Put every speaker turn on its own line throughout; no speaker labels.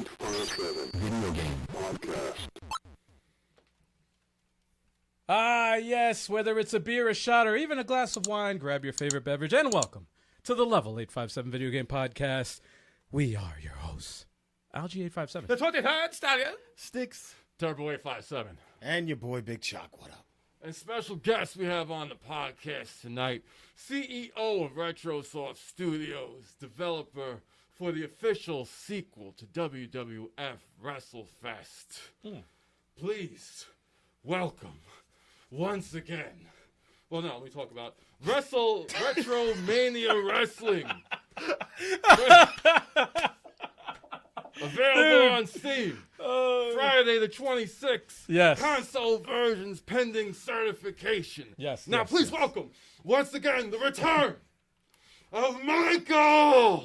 Video game podcast.
Ah, yes, whether it's a beer, a shot, or even a glass of wine, grab your favorite beverage and welcome to the Level 857 Video Game Podcast. We are your hosts, Algie 857.
The 23rd Stallion.
Sticks.
Turbo 857.
And your boy Big Shock. What up?
And special guest we have on the podcast tonight, CEO of RetroSoft Studios, developer for the official sequel to WWF WrestleFest. Please welcome once again. Well, no, let me talk about RetroMania Wrestling. Available on Steam. Friday the 26th.
Yes.
Console versions pending certification.
Yes.
Now,
yes,
please
yes.
welcome once again the return of Michael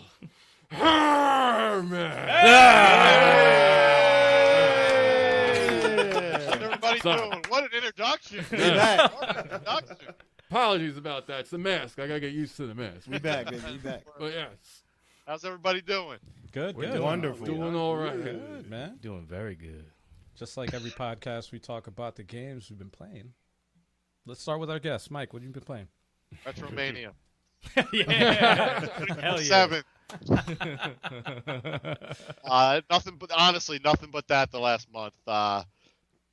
Hermann.
How's everybody doing? What an introduction.
We back.
What an introduction.
Apologies about that. It's the mask. I gotta get used to the mask.
We back, baby. We back.
But yes,
How's everybody doing?
Good,
We're
good.
wonderful.
doing all right.
Good, man.
Doing very good.
Just like every podcast, we talk about the games we've been playing. Let's start with our guest. Mike, what have you been playing?
RetroMania.
Yeah. Hell yeah.
7. Nothing but, honestly, nothing but that the last month.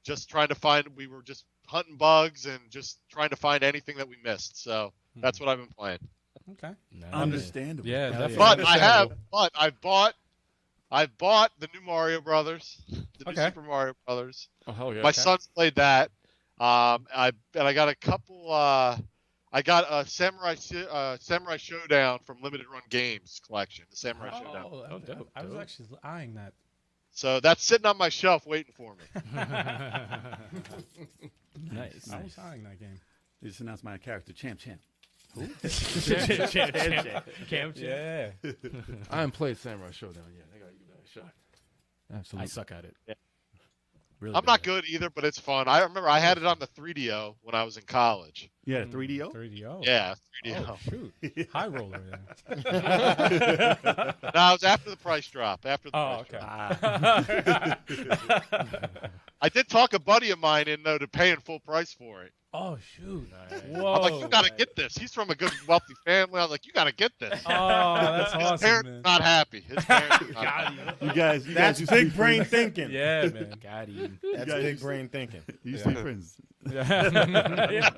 Just trying to find, we were just hunting bugs and just trying to find anything that we missed. So that's what I've been playing.
Okay.
Nice.
Understandable.
Yeah,
Hell
definitely.
yeah.
But I've bought the new Mario Brothers, the new Super Mario Brothers.
Oh hell yeah.
My son's played that. I got a couple. I got a Samurai Showdown from Limited Run Games collection. The Samurai Showdown.
Oh,
dope,
I was
dope.
actually eyeing that.
So that's sitting on my shelf waiting for me.
Nice.
I was eyeing that game.
They just announced my character, Champ.
Champ.
Yeah.
I haven't played Samurai Showdown yet. I gotta give that a shot.
I suck at it.
Yeah.
Really
I'm not good either, but it's fun. I remember I had it on the 3DO when I was in college.
Yeah, 3DO?
3DO.
Yeah, 3DO.
Oh, shoot. High roller then.
No, it was after the price drop. After the
Oh,
price
okay.
drop. I did talk a buddy of mine into paying full price for it.
Oh, shoot.
Nice.
Whoa.
I'm like, you gotta get this. He's from a good, wealthy family. I was like, you gotta get this.
Oh, that's
His
awesome,
parents
man.
not happy. His parents are not happy.
You guys
That's
used to be
big brain
friends?
thinking.
Yeah, man.
Got him.
That's
guys-
big brain thinking.
You used to be friends.
Yeah.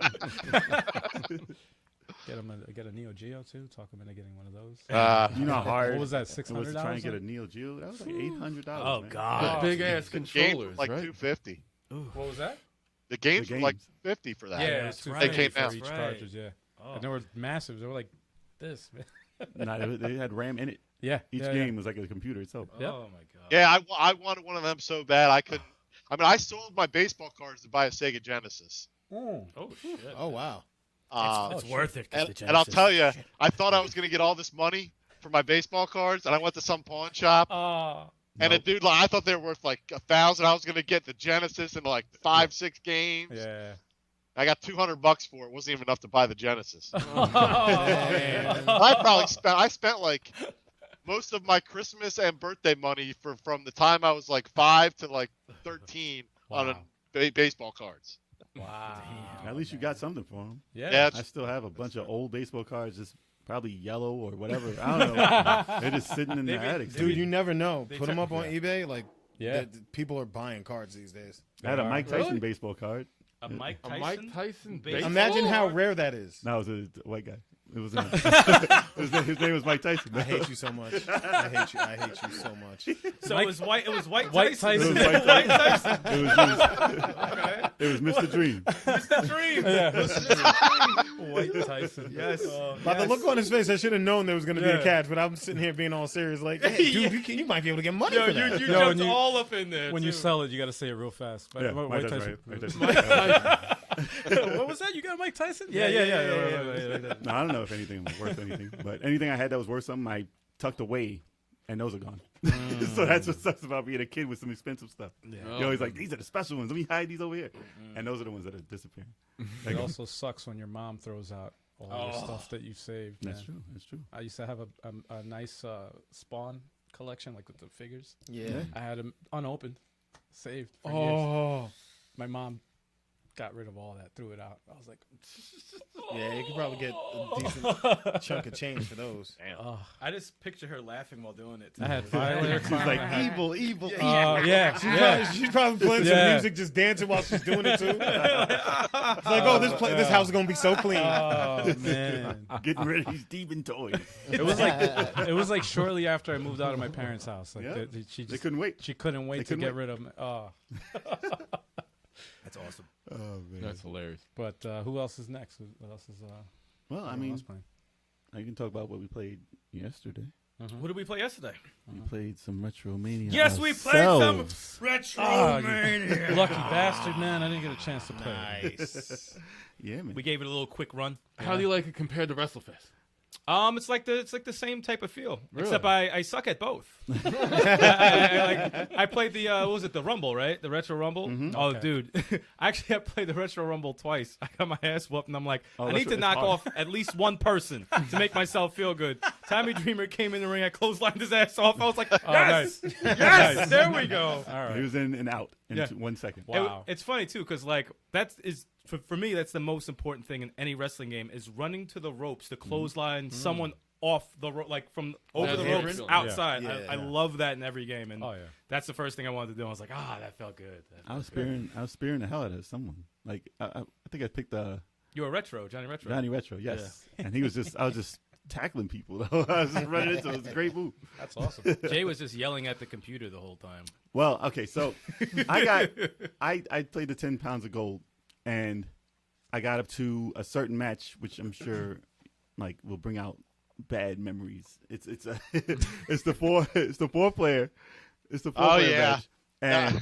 Get a Neo Geo too. Talk them into getting one of those.
You know how hard
What was that?
it was to try and
$600.
get a Neo Geo? That was like $800.
Oh,
man.
God.
Big ass
The game was
controllers,
like
right?
$250.
What was that?
The games were like
games.
$250 for that.
Yeah,
that's
$250
right.
They came
for
out.
each
Right.
cartridge. Yeah,
Oh.
and they were massive. They were like this, man.
Nah, they had RAM in it.
Yeah,
Each
yeah,
game was like a computer itself.
Yep.
Oh, my God.
Yeah, I wanted one of them so bad I couldn't. I mean, I sold my baseball cards to buy a Sega Genesis.
Mm.
Oh, shit.
Oh wow.
It's worth it. 'cause the
And I'll
Genesis-
tell you, I thought I was going to get all this money for my baseball cards, and I went to some pawn shop, and a dude, like, I thought they were worth like $1,000. I was going to get the Genesis and like 5-6 games.
Yeah.
I got $200 for it. Wasn't even enough to buy the Genesis.
Oh, man.
I spent like most of my Christmas and birthday money from the time I was like 5 to like 13 on
Wow.
baseball cards.
Wow.
At least you got something for them.
Yeah.
Yeah,
I still have a bunch of old baseball cards, just probably yellow or whatever. I don't know. They're just sitting in the attic.
Dude, you never know.
They
Put them
try-
up on eBay. Like,
Yeah.
people are buying cards these days.
I had a Mike Tyson
Really?
baseball card.
A Mike
A
Tyson?
Mike Tyson
Base-
baseball?
Imagine how rare that is.
No, it was a white guy. It was his name was Mike Tyson.
I hate you so much. I hate you so much.
So it was White
White
Tyson.
Tyson.
It was Mike Tyson. It was Mr. Dream.
Mr. Dream.
White Tyson.
Yes.
By the look on his face, I should have known there was going to be a catch, but I'm sitting here being all serious like, hey, dude, you might be able to get money
Yo,
for
you
that.
you
No,
jumped
when you-
all up in there.
When you
too.
sell it, you got to say it real fast.
Yeah,
White
Mike
Tyson.
Tyson. Mike Tyson.
What was that? You got Mike Tyson?
Yeah.
No, I don't know if anything was worth anything, but anything I had that was worth something, I tucked away, and those are gone. So that's what sucks about being a kid with some expensive stuff. You're always like, these are the special ones. Let me hide these over here. And those are the ones that are disappearing.
It also sucks when your mom throws out all your stuff that you saved.
That's
man.
true. That's true.
I used to have a nice Spawn collection, like with the figures.
Yeah.
I had them unopened, saved for years.
Oh.
My mom got rid of all that, threw it out. I was like,
Yeah, you could probably get a decent chunk of change for those.
oh.
I just picture her laughing while doing it.
I had Violet.
She's like evil.
Oh, yeah.
She's probably playing some music, just dancing while she's doing it too. It's like, oh, this house is gonna be so clean.
Oh man.
Getting rid of these demon toys.
It was like shortly after I moved out of my parents' house. Like
Yeah.
she
couldn't wait.
She couldn't wait
They
to
couldn't
get
wait.
rid of them. Oh.
That's awesome.
Oh man.
That's hilarious.
But who else is next? What else is
Well, I
who
mean,
else playing?
you can talk about what we played yesterday.
What did we play yesterday?
We played some RetroMania.
Yes, we played some
ourselves.
RetroMania.
Lucky bastard, man! I didn't get a chance to play.
Nice.
Yeah, man.
We gave it a little quick run.
How do you like it compared to WrestleFest?
It's like the same type of feel,
Really?
except I suck at both. I played the what was it, the Rumble, right? The Retro Rumble. Oh,
Okay.
dude, actually I played the Retro Rumble twice. I got my ass whooped, and I'm like, I
that's
need to
what-
knock
it's hard.
off at least one person to make myself feel good. Tommy Dreamer came in the ring, I clotheslined his ass off. I was like, yes, yes, there we go.
All right.
He was in and out in
Yeah.
1 second.
Wow.
It's funny too, because like for me, that's the most important thing in any wrestling game is running to the ropes to clothesline someone off the rope, like from over
That's
the
a
ropes
feeling.
outside.
Yeah.
I love that in every game, and
Oh yeah.
that's the first thing I wanted to do. I was like, that felt good.
I was spearing the hell out of someone. Like I think I picked
You were Retro, Johnny Retro.
Johnny Retro, yes. And he was I was just tackling people. I was just running into it. It was a great move.
That's awesome.
Jay was just yelling at the computer the whole time.
Well, okay, so I played the 10 pounds of gold, and I got up to a certain match, which I'm sure like will bring out bad memories. It's the four player match, and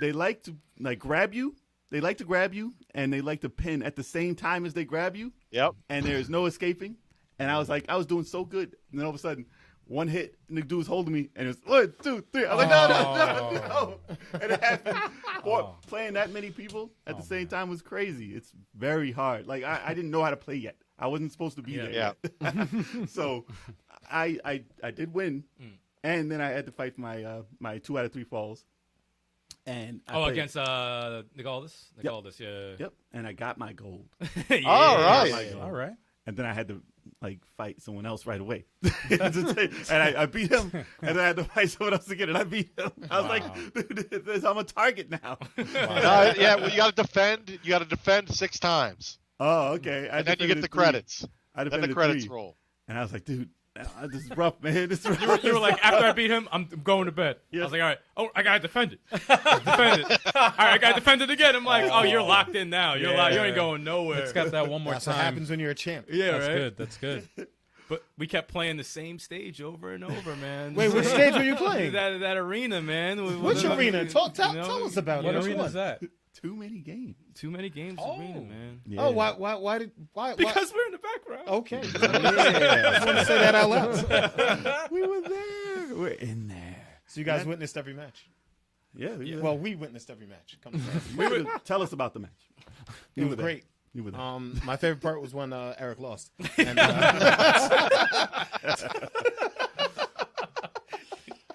they like to like grab you. They like to grab you, and they like to pin at the same time as they grab you.
Yep.
And there's no escaping. And I was doing so good, and then all of a sudden, one hit, and the dude was holding me, and it was 1, 2, 3. I was like, no. And it happened. Playing that many people at the same time was crazy. It's very hard. Like I didn't know how to play yet. I wasn't supposed to be there.
Yeah.
Yet. So I did win, and then I had to fight my my 2 out of 3 falls. And I played-
Against Nigaldis? Nigaldis, yeah.
Yep, and I got my gold.
Yeah.
All right.
My gold.
All right.
And then I had to like fight someone else right away, and I beat him. And then I had to fight someone else again, and I beat him. I was like, dude, I'm a target now.
Yeah, well, you got to defend. You got to defend 6 times,
Oh, okay.
and then you get the credits.
I
Then
defended
the credits
3,
roll.
and I was like, dude, this is rough, man. This is rough.
You were like, after I beat him, I'm going to bed.
Yeah.
I was like, all right. Oh, I gotta defend it. Defend it. All right, I gotta defend it again. I'm like, oh, you're locked in now. You're locked. You ain't going nowhere.
It's got that one more
That's
time.
what happens when you're a champ.
Yeah,
That's
right.
good. That's good.
But we kept playing the same stage over and over, man.
Wait, which stage were you playing?
That arena, man.
Which arena? Tell
You know,
us about
What
it. Which
arena
one?
is that?
Too many games.
Too many games arena, man.
Yeah.
Oh, why?
Because we're in the background.
Okay. Yeah. I just want to say that out loud.
We were there. We're in there.
So you guys witnessed every match.
Yeah.
Well, we witnessed every match. Come on.
we were, tell us about the match.
It was great.
You were there.
My favorite part was when Eric lost. And,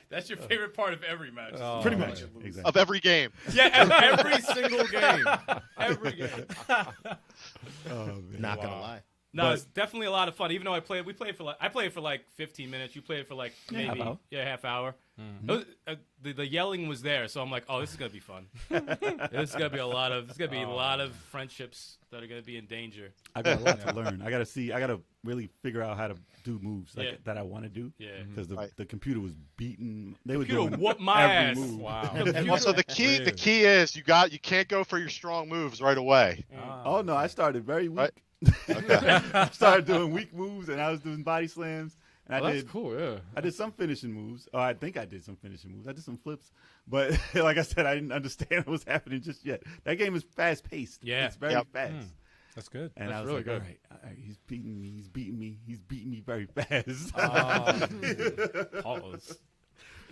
That's your favorite part of every match.
pretty much.
Exactly.
Of every game.
Yeah, every single game. Every game.
Oh, man.
Not gonna lie.
No, it's definitely a lot of fun. Even though I played for like 15 minutes. You played for like maybe half hour. It was, the yelling was there, so I'm like, oh, this is gonna be fun. This is gonna be a lot of friendships that are gonna be in danger.
I got a lot to learn. I gotta really figure out how to do moves like
Yeah.
that I want to do.
Yeah.
Because
Right.
the computer was beating. They were
Computer
doing
whooped my
every
ass.
move.
Wow.
And also the key is you can't go for your strong moves right away.
Oh no, I started very weak.
Right.
I started doing weak moves, and I was doing body slams. And I
That's
did
cool, yeah.
I did some finishing moves. Oh, I think I did some finishing moves. I did some flips. But like I said, I didn't understand what was happening just yet. That game is fast paced.
Yeah.
It's very
Yep.
fast.
That's good.
And
That's
I was
really
like,
good.
all right, he's beating me. He's beating me very fast.
Pause.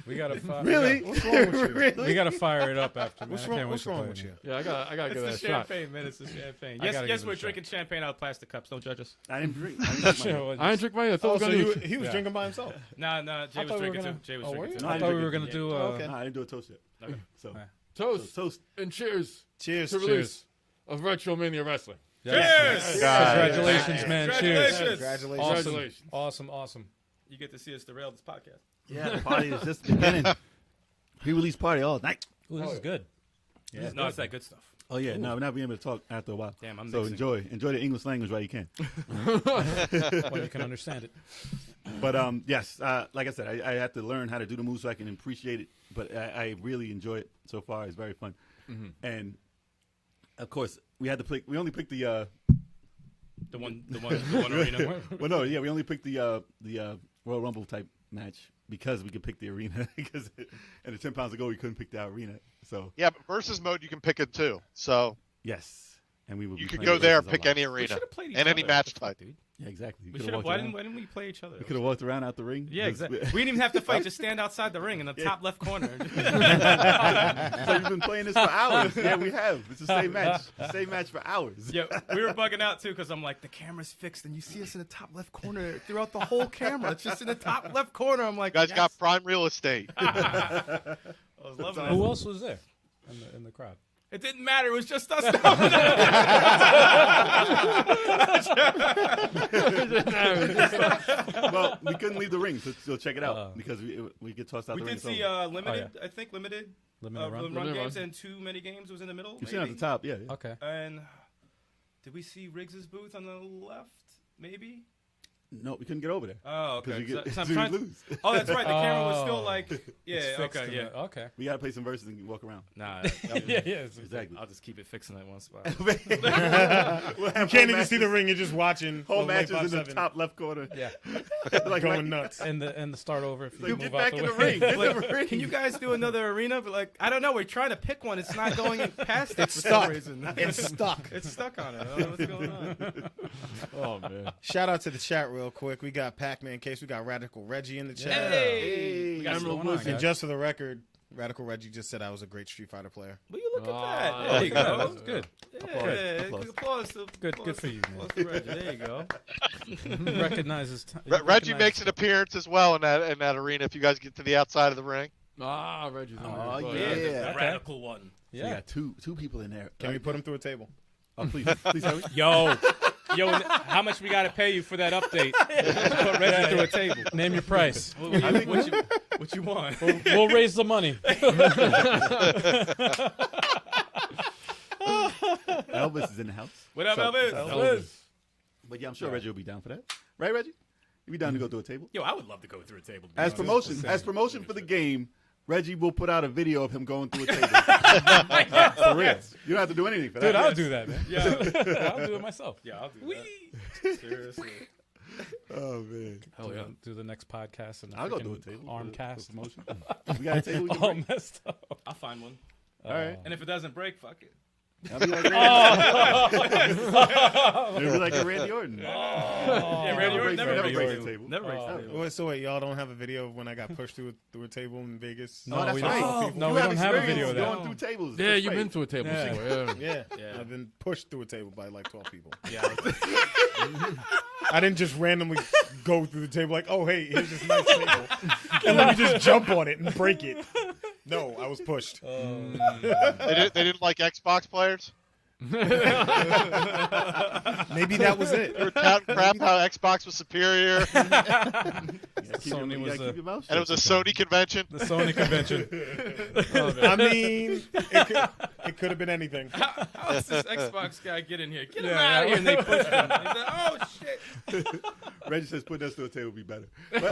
We gotta
Really?
What's wrong with you?
Really?
We gotta fire it up after. Man.
What's
I can't
wrong?
wait
What's
to
wrong
play
with
it.
you?
Yeah, I gotta give that
It's
a
the
shot.
champagne, man. It's the champagne.
I
Yes,
gotta
yes,
give it
we're
a shot.
drinking champagne out of plastic cups. Don't judge us.
I didn't drink. I didn't drink mine.
I didn't drink mine. I thought
Oh,
we
so
were gonna do
he was drinking by himself.
Nah, Jay
I
was
thought we were
drinking
gonna-
too. Jay was
Oh, were
drinking
you?
too.
I thought we were gonna do.
okay.
No, I didn't do a toast yet.
Okay.
So
toast
toast.
and cheers
Cheers.
to release of RetroMania Wrestling.
Cheers!
Congratulations, man. Cheers.
Congratulations.
Awesome.
Congratulations.
Awesome.
You get to see us derail this podcast.
Yeah, the party is just beginning. Pre-release party all night.
Ooh, this is good.
Yeah.
No, it's that good stuff.
Oh yeah, no, we're not being able to talk after a while.
Damn, I'm
so
mixing.
enjoy the English language while you can.
Well, you can understand it.
But yes, like I said, I have to learn how to do the moves so I can appreciate it. But I really enjoy it so far. It's very fun, and of course we had to pick. We only picked the
The one arena.
well, no, yeah, we only picked the Royal Rumble type match because we could pick the arena. Because and the 10 pounds ago we couldn't pick the arena. So
Yeah, but versus mode you can pick it too. So
yes, and we will.
you
be
could
playing
go there and
versus a
pick
lot.
any
We
arena
should have played each
and any
other.
match
What the fuck,
type.
dude?
Yeah, exactly.
We should have. Why didn't we play each other?
We could have walked around out the ring.
Yeah,
Just-
exactly. We didn't even have to fight. Just stand outside the ring in the top left corner.
So you've been playing this for hours. Yeah, we have. It's the same match. The same match for hours.
Yeah, we were bugging out too because I'm like, the camera's fixed and you see us in the top left corner throughout the whole camera. It's just in the top left corner. I'm like,
You guys
yes.
got prime real estate.
I was loving
Who
it.
else was there in the crowd?
It didn't matter. It was just us.
Well, we couldn't leave the ring to check it out because we get tossed out
We
the ring.
did see limited. I think limited.
Limited run?
run
Limited
games
run.
and too many games was in the middle.
You see it at the
maybe?
top, yeah.
Okay.
And did we see Riggs's booth on the left? Maybe.
No, we couldn't get over there.
Oh, okay.
Because you get
So I'm
you
trying-
lose.
Oh, that's right. The camera was still
Oh.
like, yeah,
It's fixed
okay,
in
yeah.
the- Okay.
We gotta play some verses and walk around.
Nah,
Yeah.
Exactly.
I'll just keep it fixed in that one spot.
We'll have
You
whole
can't even see the
matches-
ring. You're just watching.
Whole
Late
matches in the
5-7.
top left corner.
Yeah.
Like
Going nuts.
And the start over if you
Like,
move
get
out
back
the
in the
way.
ring. Get in the ring.
Can you guys do another arena? But like, I don't know. We're trying to pick one. It's not going past it for some
stuck.
reason.
It's stuck.
It's stuck on it. I don't know what's going on.
Oh man.
Shout out to the chat real quick. We got Pac-Man Case. We got Radical Reggie in the chat.
Hey,
We got
Emerald
going on,
Wizard.
And just for the record, Radical Reggie just said I was a great Street Fighter player.
will you look at
Ah,
that? There you go.
That's good.
Yeah,
Applause.
applause to
Good for you, man.
applause to Reggie. There you go.
Recognizes.
Reggie makes an appearance as well in that arena if you guys get to the outside of the ring.
Ah, Reggie's on
Oh,
there.
yeah.
The radical one.
So you got two people in there.
Can we put him through a table?
Oh, please hurry.
Yo,
How much we got to pay you for that update? Put Reggie through a table.
name your price.
What you want?
We'll raise the money.
Elvis is in the house.
What up,
So-
Elvis?
But yeah, I'm sure Reggie will be down for that. Right, Reggie? You be down to go through a table?
Yo, I would love to go through a table.
As promotion for the game, Reggie will put out a video of him going through a table. For real. You don't have to do anything for that.
Dude, I'll do that, man.
Yeah,
I'll do it myself.
yeah, I'll do that. Seriously.
Oh man.
Hell yeah.
Do the next podcast and
I'll go do a table.
arm
for
cast.
promotion. We got a table we can
All
bring.
messed up.
I'll find one.
All right.
And if it doesn't break, fuck it.
I'll be like Randy. It'll be like a Randy Orton.
Yeah, Randy Orton never
Never
breaks
breaks
the
the
table.
table.
Never breaks the table.
Wait, so wait, y'all don't have a video of when I got pushed through a table in Vegas?
No,
Oh, that's
we
right.
don't. No,
You
we don't have a
experience
video of that.
going through tables.
Yeah,
That's
you've
right.
been to a table
Yeah.
before. Yeah.
Yeah, I've been pushed through a table by like 12 people.
Yeah.
I didn't just randomly go through the table like, oh, hey, here's this nice table. And let me just jump on it and break it. No, I was pushed.
They didn't like Xbox players.
Maybe that was it.
They were touting crap how Xbox was superior, and
Sony was
keep your mouth
it was a
shut.
Sony convention.
the Sony convention.
I mean, it could have been anything.
How's this Xbox guy get in here? Get him
Yeah,
out of here. And they pushed him. He said, oh, shit.
Reggie says putting us to a table would be better. But,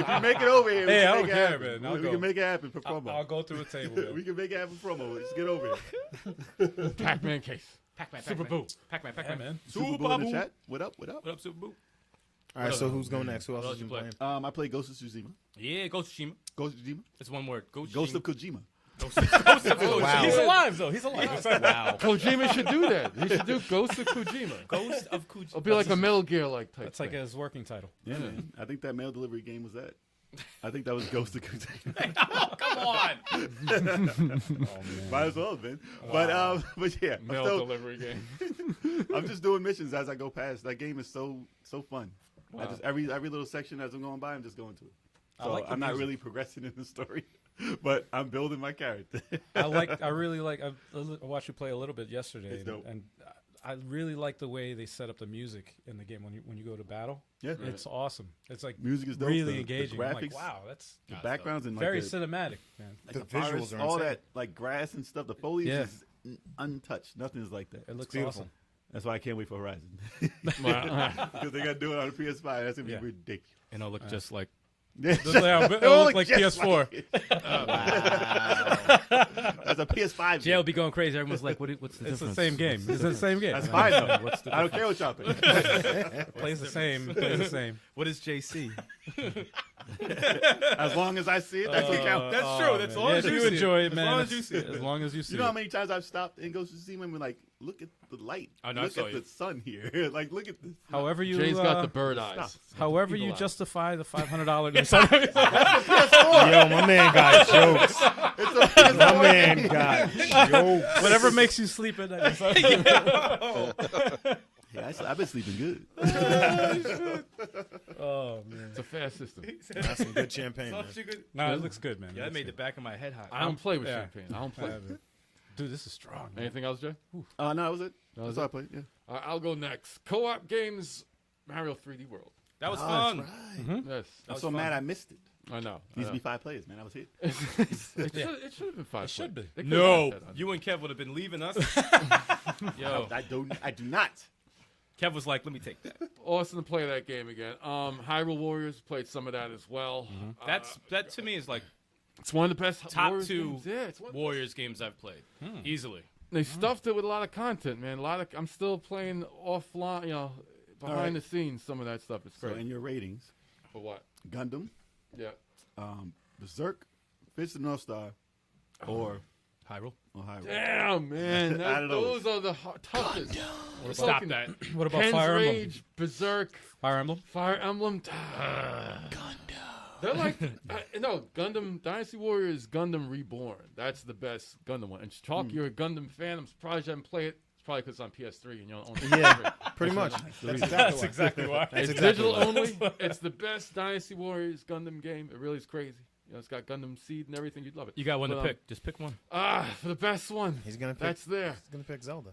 if you make it over here, we
Hey,
can
I
make
don't
it
care,
happen.
man. I'll
We
go.
can make it happen for promo.
I'll go through a table.
We
Man.
can make it happen for promo. Just get over here.
Pac-Man case.
Pac-Man,
Super
Pac-Man.
Boo.
Pac-Man,
Yeah,
Pac-Man.
man.
Super Bowl in the chat. What up? What up?
What up, Super Boo?
All right, so who's going next? Who else
What
is
else
you
you
playing?
I play Ghost of Tsushima.
Yeah, go Tsushima.
Ghost of Tsushima.
It's one word. Go
Ghost
Tsushima.
of Kojima.
Ghost of Tsushima.
Wow.
He's alive though. He's alive.
Wow.
Kojima should do that. He should do Ghost of Kojima.
Ghost of Tsushima.
It'll be like a Metal Gear like type.
That's like
thing.
his working title.
Yeah, man. I think that mail delivery game was that. I think that was Ghost of Tsushima.
Oh, come on.
Might as well have been. But yeah,
Mail delivery game.
I'm just doing missions as I go past. That game is so fun.
Wow.
I just every little section as I'm going by, I'm just going to it.
I
So
like the
I'm not
music.
really progressing in the story, but I'm building my character.
I really like. I watched you play a little bit yesterday,
It's dope.
and I really like the way they set up the music in the game when you go to battle.
Yeah.
It's awesome. It's like
Music is dope.
really
The
engaging. I'm like,
graphics,
wow, that's
the backgrounds and like
very
the,
cinematic, man.
like
The
the forest,
visuals are
all
insane.
that like grass and stuff. The foliage
Yeah.
is untouched. Nothing is like that.
It looks
beautiful.
awesome.
That's why I can't wait for Horizon
Wow.
because they got to do it on the PS5. That's gonna be
Yeah.
ridiculous.
And it'll look just like.
It'll look like
just
PS4.
That's a PS5.
Jay will
game.
be going crazy. Everyone's like, what's the
It's
difference?
the same game. It's the same game.
That's fine though.
What's the
I don't care what y'all think.
Plays the same. Plays the same.
What is JC?
As long as I see it, that's what counts.
That's true. That's all
Yeah,
as
if
you
you
see
enjoy
it.
it, man.
As long as you see it.
As long as you see
You know how
it.
many times I've stopped and Ghost of Tsushima and been like, look at the light.
I know, I
look
saw
at
you.
the sun here. Like, look at this.
However you
Jay's got the bird
Stop.
eyes.
however you
Eagle eye.
justify the $500.
Yo, my man got jokes. My man got jokes.
Whatever makes you sleep at night.
Yeah, I've been sleeping good.
Oh man.
It's a fast system.
That's some good champagne, man.
No, it looks good, man.
Yeah, that made the back of my head hot.
I don't play with
Yeah.
champagne. I don't play.
Dude, this is strong. Man.
Anything else, Jay?
No, that was it.
That was
That's all I played. Yeah.
I'll go next. Co-op games, Mario 3D World.
That was
Oh,
fun.
that's right.
Yes,
I'm
was
so
fun.
mad I missed it.
I know.
Needs to be 5 players, man. I was hit.
It should have been 5.
It should be.
They could've
No,
got that on.
you and Kev would have been leaving us. Yo,
I do not.
Kev was like, "Let me take that."
Awesome to play that game again. Hyrule Warriors played some of that as well.
That to me is like
It's one of the best
top
Warriors
2
games. Yeah, it's one.
Warriors games I've played easily.
They stuffed it with a lot of content, man. I'm still playing offline, behind the scenes. Some of that stuff is
So,
great.
in your ratings,
For what?
Gundam,
Yeah.
Berserk, Fist of the North Star, or
Hyrule.
Ohio.
Damn, man.
Out of those.
Those are the toughest.
Stop
Fucking
that.
What about
Ken's
Fire Emblem?
Rage, Berserk,
Fire Emblem?
Fire Emblem. They're like, no, Gundam, Dynasty Warriors, Gundam Reborn. That's the best Gundam one. And Chalk, you're a Gundam fan. I'm surprised you haven't played it. It's probably because it's on PS3 and you don't own the PS3.
Pretty much.
That's exactly why.
It's digital only. It's the best Dynasty Warriors Gundam game. It really is crazy. It's got Gundam Seed and everything. You'd love it.
You got one to
But,
pick. Just pick one.
For the best one.
He's gonna pick.
That's there.
He's gonna pick Zelda.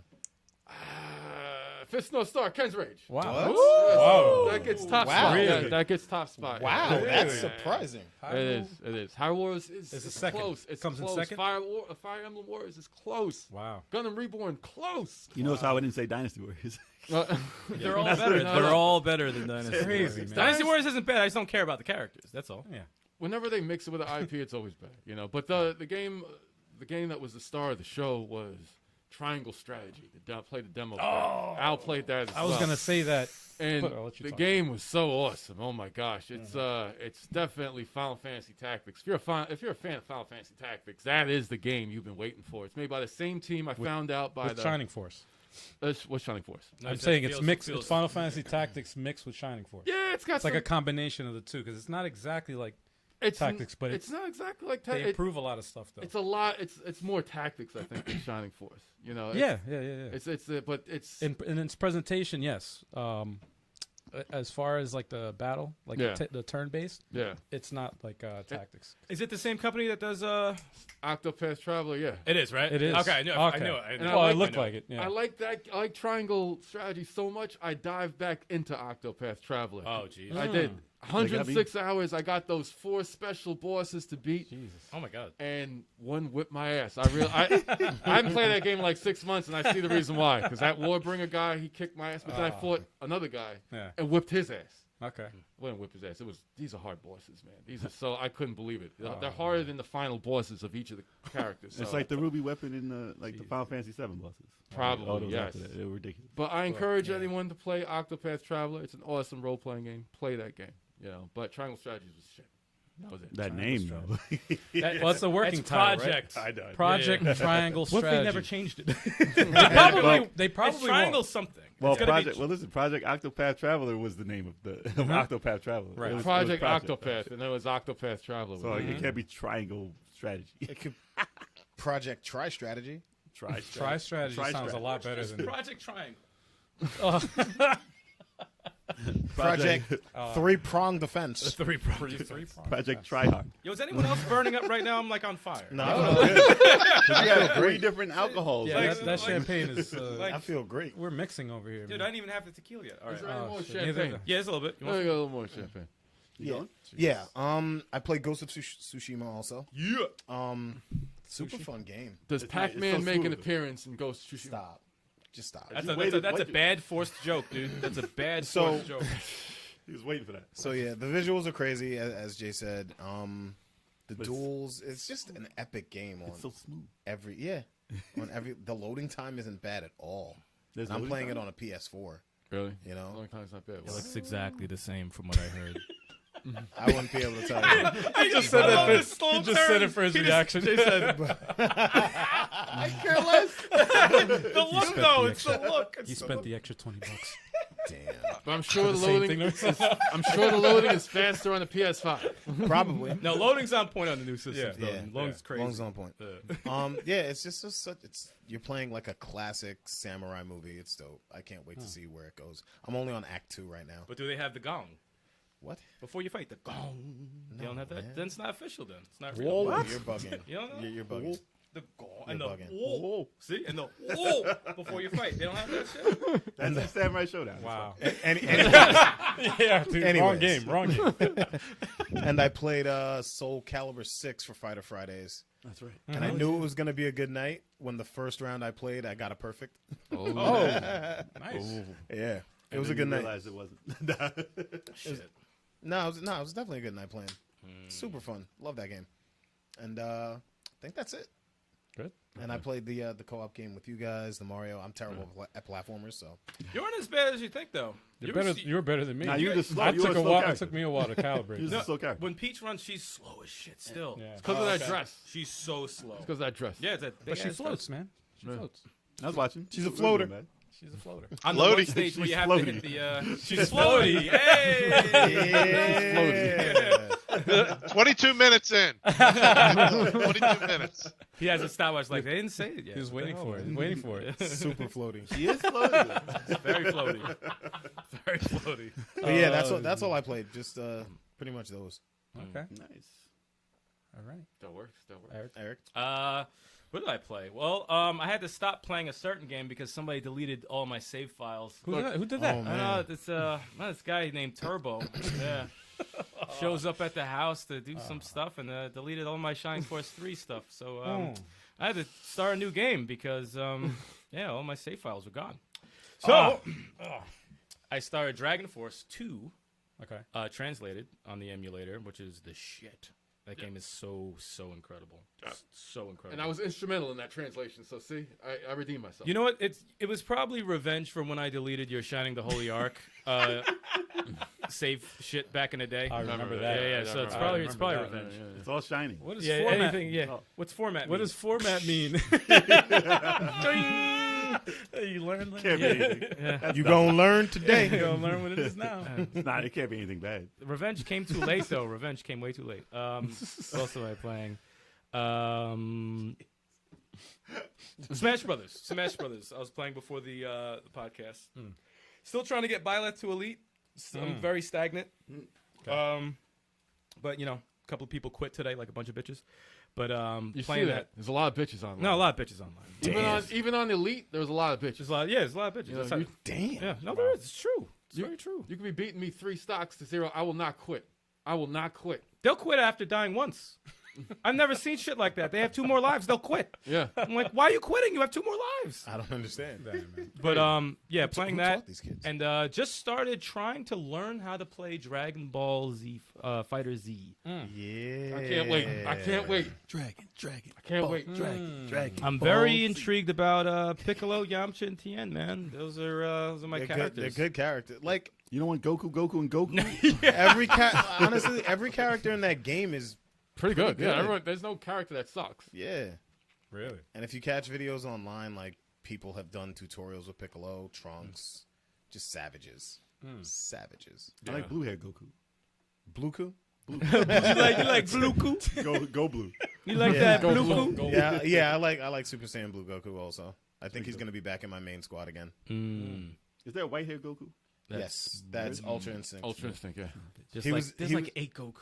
Fist No Star, Ken's Rage.
Wow.
Whoa. That gets top
Wow.
spot.
Really?
Yeah, that gets top spot.
Wow,
Yeah.
that's
Yeah.
surprising.
It is. Hyrule Warriors is
It's a second.
close. It's
Comes in
close.
second?
Fire Emblem Warriors is close.
Wow.
Gundam Reborn, close.
You notice how I didn't say Dynasty Warriors?
They're all better.
no,
They're
no.
all better than Dynasty
Crazy,
Warriors.
man.
Dynasty Warriors isn't bad. I just don't care about the characters. That's all.
Yeah.
Whenever they mix it with an IP, it's always better, But the game that was the star of the show was Triangle Strategy. Play the demo. Al played that as
I was
well.
going to say that.
And
But I'll let you
the
talk.
game was so awesome. Oh my gosh, it's definitely Final Fantasy Tactics. If you're a fan of Final Fantasy Tactics, that is the game you've been waiting for. It's made by the same team. I found out by
With
the
Shining Force.
what's Shining Force?
No,
I'm
it
saying
feels-
it's mixed.
feels-
It's Final Fantasy Tactics mixed with Shining Force.
Yeah, it's got
It's like a combination of the two because it's not exactly like Tactics, but
it's not exactly like
they
Tactics.
improve a lot of stuff though.
It's a lot. It's more tactics, I think, than Shining Force.
Yeah.
But it's
In its presentation, yes. As far as like the battle, like
Yeah.
the turn based,
yeah.
it's not like Tactics.
Is it the same company that does?
Octopath Traveler, yeah.
It is, right?
It is.
Okay, I knew. I knew it. I knew
And
it.
I
Well,
like-
it looked
I know
like it. Yeah.
I like that. I like Triangle Strategy so much. I dived back into Octopath Traveler.
Oh, jeez.
I did. 106 hours. I got those 4 special bosses to beat.
Oh my god.
And one whipped my ass. I haven't played that game in like 6 months, and I see the reason why. Because that Warbringer guy, he kicked my ass, but then I fought another guy
Yeah.
and whipped his ass.
Okay.
I wouldn't whip his ass. These are hard bosses, man. These are I couldn't believe it. They're harder than the final bosses of each of the characters.
It's
so-
like the ruby weapon in the Final Fantasy VII bosses.
Probably,
All those
yes.
after that. They were ridiculous.
But I encourage anyone to play Octopath Traveler. It's an awesome role-playing game. Play that game, But Triangle Strategies was shit.
That name, though.
Well, it's a working
That's
title,
Project.
I know.
Project Triangle
What if
Strategy.
they never changed it?
They
It's
probably
Triangle
won't.
something.
Well,
It's gonna be-
Project Octopath Traveler was the name of the Octopath Traveler.
Right.
It was
Project Octopath, and it was Octopath Traveler.
So it can't be Triangle Strategy.
It could Project Try Strategy.
Try Strategy
Try
sounds a
Strategy.
lot better than
Project Triangle.
Project Three-Prong Defense.
three
Project Tryhard.
Yo, is anyone else burning up right now? I'm like on fire.
No, I feel good.
You have 3 different alcohols.
Yeah,
Like-
that champagne is.
I feel great.
We're mixing over here.
Dude, I didn't even have the tequila yet. All right.
Is there any more
shit. Neither
champagne?
do
Yeah, it's a little bit. You
Let
want
me get a little more champagne.
Yeah. Yeah. I played Ghost of Tsushima also.
Yeah.
Super fun game.
Does
It's
Pac-Man
so
make an
smooth.
appearance in Ghost of Tsushima?
Stop. Just stop.
That's a bad forced joke, dude. That's a bad
So-
forced joke.
He was waiting for that.
So yeah, the visuals are crazy, as Jay said. The duels, it's just an epic game on
It's so smooth.
the loading time isn't bad at all.
There's
And I'm
loading
playing
time?
it on a PS4.
Really?
You know?
Long time's not bad.
It looks exactly the same from what I heard.
I wouldn't be able to tell you.
He just said that. He just said it for his reaction.
He said,
I care less.
the look, though. It's the look.
He spent the extra $20.
Damn.
But I'm sure the
Same
loading.
thing.
I'm sure the loading is faster on the PS5.
Probably.
No, loading's on point on the new systems, though.
Yeah.
Loading's crazy.
Long's on point. Yeah, it's just such. You're playing like a classic samurai movie. It's dope. I can't wait to see where it goes. I'm only on Act 2 right now.
But do they have the gong?
What?
Before you fight, the gong. You don't have that?
man.
Then it's not official, then. It's not real.
Whoa, you're bugging.
You don't know?
You're bugging.
The gong. And the
You're bugging.
whoa. See? And the whoa before you fight. They don't have that shit?
That's a Samurai Showdown.
Wow.
Yeah,
Dude,
Anyways.
wrong game.
and I played Soul Calibur 6 for Fighter Fridays.
That's right.
And I knew it was going to be a good night. When the first round I played, I got a perfect.
Oh, nice.
Yeah. It was a good night.
Realized it wasn't.
Shit.
No, it was definitely a good night playing. Super fun. Love that game. And I think that's it.
Good.
And I played the co-op game with you guys, the Mario. I'm terrible at platformers, so.
You aren't as bad as you think, though.
You're better than me.
Nah, you just slow.
I
You
took
a
a
slow
while. It
character.
took me a while to calibrate.
You're just a slow character.
When Peach runs, she's slow as shit still.
Yeah.
Because of that dress.
She's so slow.
Because of that dress.
Yeah, it's a
But she
big-ass
floats, man. She floats.
I was watching.
She's a floater.
Man.
She's a floater.
On the one
Floaty.
stage where you
She's
have
floaty.
to hit the... she's floaty. Hey!
22 minutes in. 22 minutes.
He has a stopwatch like, they didn't say it yet.
He was waiting for it. He's waiting for it.
Super floaty.
She is floating.
Very floaty. Very floaty.
But yeah, that's all I played. Just pretty much those.
Okay.
Nice.
All right.
That works. That works.
Eric.
Eric?
What did I play? Well, I had to stop playing a certain game because somebody deleted all my save files.
Who did that?
Oh,
I
man.
know, it's this guy named Turbo. Yeah. Shows up at the house to do some stuff and deleted all my Shining Force 3 stuff. So I had to start a new game because all my save files were gone. So I started Dragon Force 2, translated on the emulator, which is the shit. That game is so incredible. So incredible.
And I was instrumental in that translation, so see, I redeemed myself.
You know what? It was probably revenge from when I deleted your Shining the Holy Ark save shit back in the day.
I remember that.
Yeah. So it's probably revenge.
It's all shiny.
What is
Yeah,
format?
anything. Yeah. What's format?
What
mean?
does format mean? You learn that?
Can't be anything.
You gonna learn today.
You're gonna learn what it is now.
Nah, it can't be anything bad.
Revenge came too late, though. Revenge came way too late. What else am I playing? Smash Brothers. Smash Brothers. I was playing before the podcast. Still trying to get Byleth to Elite. I'm very stagnant. But, a couple of people quit today, like a bunch of bitches. But
You
playing
see that? There's a lot of bitches online.
No, a lot of bitches online.
Even on Elite, there was a lot of bitches.
There's a lot of bitches.
You know,
That's how-
Damn.
yeah, no, there is. It's true. It's
You-
very true.
You could be beating me 3 stocks to 0. I will not quit. I will not quit.
They'll quit after dying once. I've never seen shit like that. They have 2 more lives. They'll quit.
Yeah.
I'm like, why are you quitting? You have 2 more lives.
I don't understand that, man.
But yeah, playing
who
that,
taught these kids?
and just started trying to learn how to play Dragon Ball Z, Fighter Z.
Yeah.
I can't wait. I can't wait.
Dragon.
I can't wait.
Dragon.
I'm very intrigued about Piccolo, Yamcha, and Tien. Man, those are my
They're
characters.
They're good characters. Like
You don't want Goku, and Goku?
honestly, every character in that game is
Pretty good.
good.
Yeah, everyone, there's no character that sucks.
yeah.
Really?
And if you catch videos online, like people have done tutorials with Piccolo, Trunks, just savages, savages.
I like blue haired Goku.
Blueku?
you like Blueku?
Go blue.
You like
Yeah.
that Blueku?
Yeah. I like Super Saiyan Blue Goku also. I think he's gonna be back in my main squad again.
Is there a white haired Goku?
Yes, that's Ultra Instinct.
Ultra Instinct, yeah.
Just
He
like,
was-
there's
he
like
was-
8 Gokus.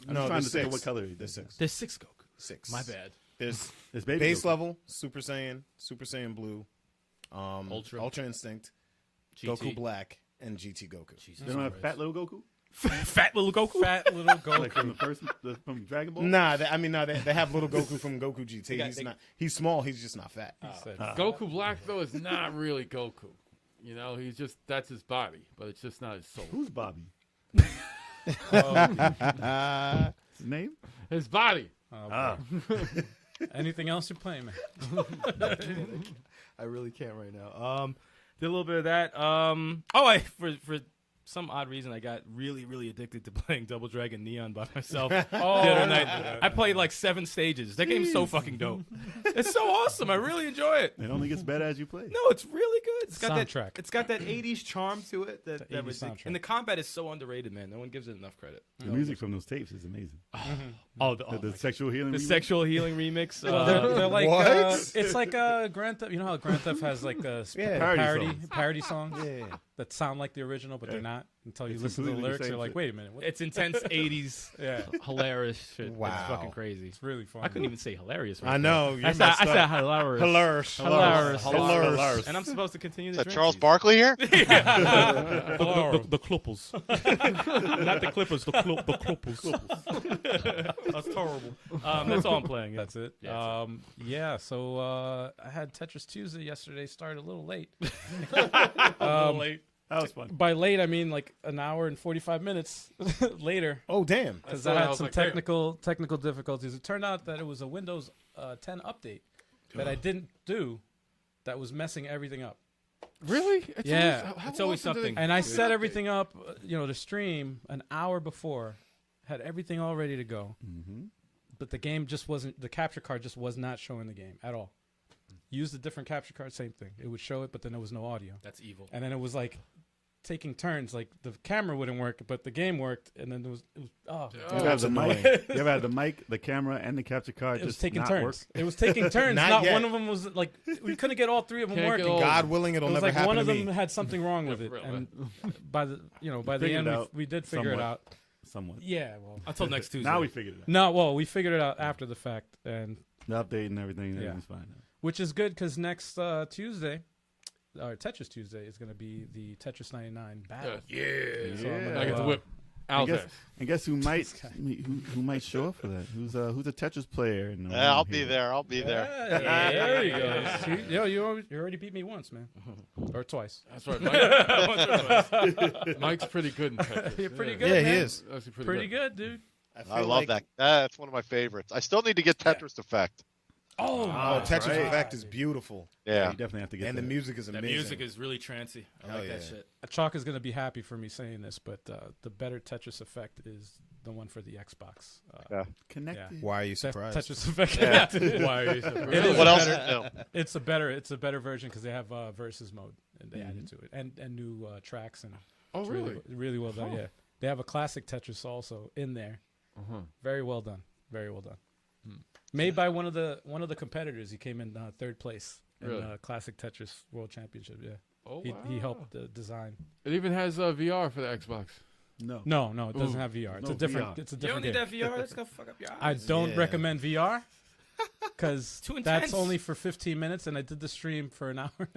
I'm
No,
just trying
there's
to think of
6.
what color he is.
There's 6.
There's 6 Gokus.
6.
My bad.
There's
It's baby
base
Goku.
level, Super Saiyan Blue, Ultra Instinct,
GT.
Goku Black, and GT Goku.
They don't have fat little Goku?
Fat little Goku.
Fat little Goku.
Like from the first, from Dragon Ball?
Nah, they have little Goku from Goku GT. He's small. He's just not fat.
Goku Black, though, is not really Goku. You know, he's just, that's his body, but it's just not his soul.
Who's Bobby? His name?
His body.
Anything else you're playing, man?
I really can't right now. Did a little bit of that. For some odd reason, I got really, really addicted to playing Double Dragon Neon by myself the other night. I played like 7 stages. That game's so fucking dope. It's so awesome. I really enjoy it.
It only gets better as you play.
No, it's really good. It's got
Soundtrack.
It's got that 80s charm to it. That
80s
was,
soundtrack.
and the combat is so underrated, man. No one gives it enough credit.
The music from those tapes is amazing.
The
Sexual healing.
The
remix?
sexual healing remix.
they're like
What?
it's like Grand Theft. You know how Grand Theft has like a
Yeah.
parody songs
Yeah.
that sound like the original, but they're not until you
It's
listen to the
completely the
lyrics.
same
You're like,
shit.
wait a minute, what?
It's intense 80s.
Yeah,
Hilarious shit.
Wow.
It's fucking crazy.
it's really fun.
I couldn't even say hilarious.
I know.
I
You're
said,
messed
I said
up.
hilarious.
Hilarious.
Hilarious. And I'm supposed to continue
Is
to
that
drink
Charles
these.
Barkley here?
The Clippers. Not the Clippers, the Clippers. That's terrible. That's all I'm playing. Yeah.
That's it.
Yeah,
So I had Tetris Tuesday yesterday. Started a little late.
That was fun.
By late, I mean like an hour and 45 minutes later.
Oh damn.
Because
I
I
saw it, I
had
was
some
like, damn.
technical difficulties. It turned out that it was a Windows 10 update that I didn't do that was messing everything up.
Really?
Yeah.
It's always
often do
something.
they-
And I set everything up, to stream an hour before, had everything all ready to go.
Mm-hmm.
But the game just wasn't, the capture card just was not showing the game at all. Used a different capture card, same thing. It would show it, but then there was no audio.
That's evil.
And then it was like taking turns, like the camera wouldn't work, but the game worked. And then it was
You ever have the mic? You ever had the mic, the camera, and the capture card
it was
just
taking
not
turns.
work?
It was taking turns.
Not
Not
yet.
one of them was like, we couldn't get all 3 of them
Can't get
working.
all-
God willing,
It
it'll
was
never
like
happen
one
to
of them
me.
had something wrong with
Yeah,
it,
for real,
and by the by the
figured
end
it out
we did figure it
somewhat.
out.
Somewhat.
Yeah, well,
Until next Tuesday.
Now we figured it out.
no, well, we figured it out after the fact, and
The update and everything,
Yeah.
everything's fine now.
which is good because next Tuesday, or Tetris Tuesday, is going to be the Tetris 99 battle.
Yeah.
So I'm gonna,
I get to whip
And
Al's
guess,
ass.
and guess who might who might show up for that? Who's a Tetris player? In the
Yeah, I'll
room
be
here?
there. I'll be there.
Yeah, there you go. See, you already beat me once, man, or twice.
That's right. Mike's pretty good in Tetris.
You're pretty good.
Yeah, he
man.
is.
Actually
Pretty good, dude.
I
feel
love
like-
that. That's one of my favorites. I still need to get Tetris Effect.
Oh, Tetris
right.
Effect is beautiful,
Yeah.
You definitely have to get
and the
that.
music is
That
amazing.
music is really trancy. I
Hell
like that
yeah.
shit.
Chalk is going to be happy for me saying this, but the better Tetris Effect is the one for the Xbox.
Connected.
Why are you
Te-
surprised?
Tetris Effect.
Yeah.
Why are you so
It is
What
a
else?
better-
No.
It's a better version because they have versus mode and they added to it and new tracks and
Oh,
it's
really?
really well done. Yeah, they have a classic Tetris also in there. Very well done. Very well done. Made by one of the competitors. He came in 3rd place in
Really?
Classic Tetris World Championship. Yeah,
Oh,
he
wow.
helped design.
It even has VR for the Xbox.
No.
No, it doesn't
Ooh.
have VR. It's
No
a different.
VR.
It's a
You don't
different
need
game.
that VR. That's gonna fuck up your
I
eyes.
don't
Yeah.
recommend VR. because
Too
that's
intense.
only for 15 minutes, and I did the stream for an hour.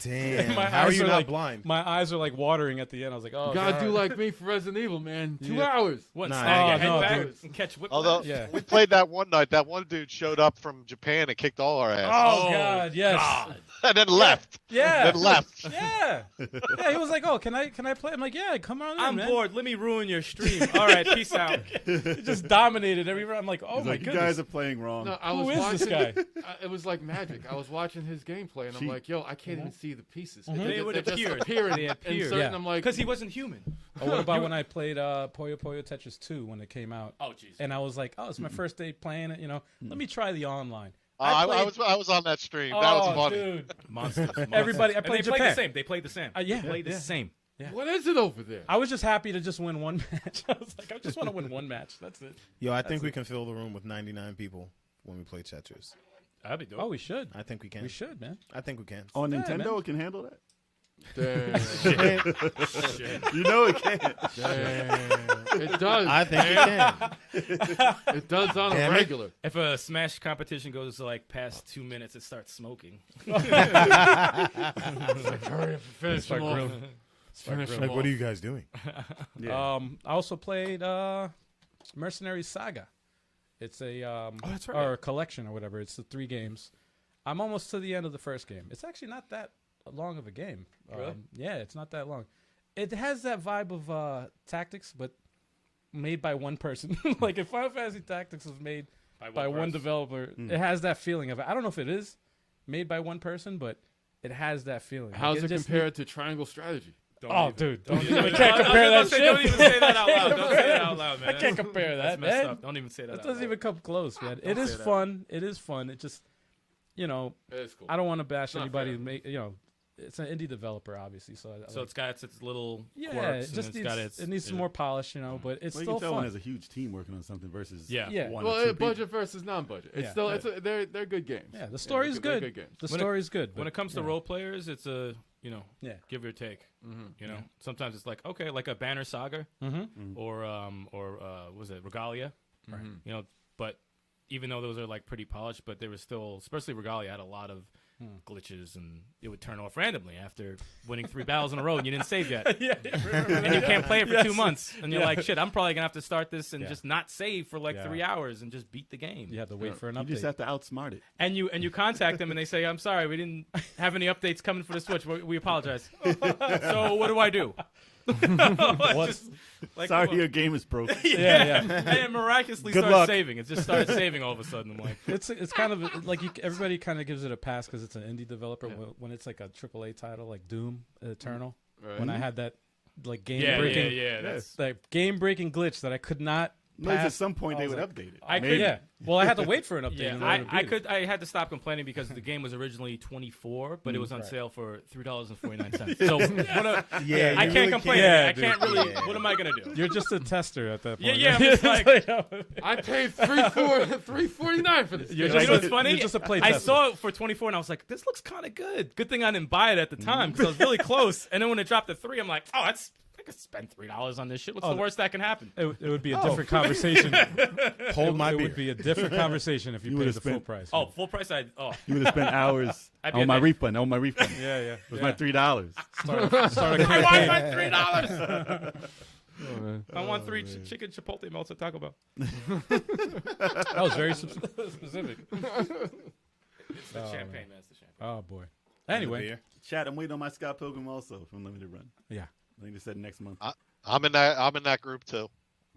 Damn.
My
How are
eyes
you
are
not
like
blind?
My eyes are like watering at the end. I was like, oh,
You gotta
God.
do like me for Resident Evil, man. 2
Yeah.
hours.
What?
Nah,
Snag your
no,
head back
dude.
and catch whiplash?
Although
Yeah.
we played that one night, that one dude showed up from Japan and kicked all our ass,
Oh, God, yes.
God.
and then left.
Yeah.
Then left.
Yeah. Yeah, he was like, oh, can I play? I'm like, yeah, come on in,
I'm
man.
bored. Let me ruin your stream. All right, peace out.
He just dominated every round. I'm like, oh,
He's
my
like, you
goodness.
guys are playing wrong.
No, I
Who
was
is
watching,
this guy?
It was like magic. I was watching his gameplay, and I'm
Cheat.
like, yo, I can't even see the pieces.
They would
They're just
appear.
appearing
They
in
appear.
certain.
Yeah.
I'm like,
Because he wasn't human.
Oh, what about when I played Puyo Puyo Tetris 2 when it came out?
Oh, jeez.
And I was like, oh, it's my first day playing it, Let me try the online.
I
played-
was on that stream.
Oh,
That was funny.
dude.
Monsters.
Everybody, I
And
played
they played
Japan.
the same. They played the same.
Yeah,
They played the
yeah.
same.
what is it over there?
I was just happy to just win one match. I was like, I just want to win one match. That's it.
Yo, I think we can fill the room with 99 people when we play Tetris.
That'd be dope.
Oh, we should.
I think we can.
We should, man.
I think we can.
On
Yeah,
Nintendo,
man.
it can handle that.
Damn.
You know it can.
Damn. It does.
I think we can.
It does on a
Damn it.
regular.
If a Smash competition goes to like past 2 minutes, it starts smoking.
Hurry up and finish
Start
them off.
grilling.
Finish them
Like,
off.
what are you guys doing?
Yeah.
I also played Mercenary Saga. It's a
that's right.
or a collection or whatever. It's the 3 games. I'm almost to the end of the first game. It's actually not that long of a game.
Really?
Yeah, it's not that long. It has that vibe of Tactics, but made by one person. Like if Final Fantasy Tactics was made by one developer, it has that feeling of it. I don't know if it is made by one person, but it has that feeling.
How's
Like,
it
just
compared to Triangle Strategy?
Don't
Oh,
even.
dude,
Don't
don't
even.
even can't compare that shit.
Don't even say that out loud. Don't say that out loud, man.
I can't compare
That's
that,
messed
man.
up. Don't even say that
That
out
doesn't
loud.
even come close, man.
Don't
It is
say that.
fun. It is fun. It just,
It's cool.
I don't want to bash
not
anybody.
fair.
Make it's an indie developer, obviously. So,
So it's got its little
yeah,
quirks.
it just
and
needs
got its,
it needs some more polish, but it's
Well, you
still
can tell when
fun.
there's a huge team working on something versus
Yeah.
Yeah.
one
Well,
or two people.
budget versus non-budget. It's
Yeah.
still they're good games.
Yeah, the story's
they're
good.
games.
The
When it-
story's good.
When
but,
it comes to
yeah.
role players, it's a
Yeah.
give or take.
Mm-hmm.
You know, sometimes it's like okay, like a Banner Saga
Mm-hmm.
or what was it Regalia?
Right.
You know, but even though those are like pretty polished, but there was still, especially Regalia had a lot of glitches, and it would turn off randomly after winning 3 battles in a row and you didn't save yet. And you can't play it for 2 months, and you're like, shit, I'm probably gonna have to start this and just not save for like 3 hours and just beat the game.
You have to wait for an
You
update.
just have to outsmart it.
And you contact them and they say, I'm sorry, we didn't have any updates coming for the Switch. We apologize. So what do I do? Just, like,
Sorry,
come on.
your game is broken.
yeah.
And it miraculously
Good
starts
luck.
saving. It just started saving all of a sudden. I'm like,
It's kind of like everybody kind of gives it a pass because it's an indie developer. When it's like a AAA title like Doom Eternal,
Right.
when I had that like game
yeah,
breaking
yeah. That's
that game breaking glitch that I could not
Maybe at
pass.
some point
I
they
was
would
like,
update it.
I could-
Maybe.
Yeah. Well, I had to wait for an update.
yeah.
in order to beat it.
I had to stop complaining because the game was originally $24, but it was on
Right.
sale for $3.49. So
Yeah,
I
you
can't
really
complain.
Yeah,
I can't
dude.
really.
Yeah.
What am I gonna do?
You're just a tester at that
Yeah,
point.
yeah,
right?
I'm just like-
I paid $3.49 for this.
You're
game.
You know what's funny?
You're just a play
I
tester.
saw it for 24 and I was like, this looks kind of good. Good thing I didn't buy it at the time because I was really close. And then when it dropped to 3, I'm like, oh, I could spend $3 on this shit. What's the worst that can happen?
It would be a different conversation.
Hold my
it
beer.
would be a different conversation if you,
You
paid
would've
the full
spent-
price.
Oh, full price?
You would have spent hours
I'd be
on my
okay.
refund. On my refund.
yeah, yeah.
It was my $3.
Start a
I want
campaign.
my $3. I want 3 chicken chipotle melts at Taco Bell.
That was very specific.
It's the champagne, man. It's the champagne.
Oh boy. Anyway,
Beer.
Chat, I'm waiting on my Scott Pilgrim also from Limited Run.
yeah.
I think they said next month.
I'm in that group too.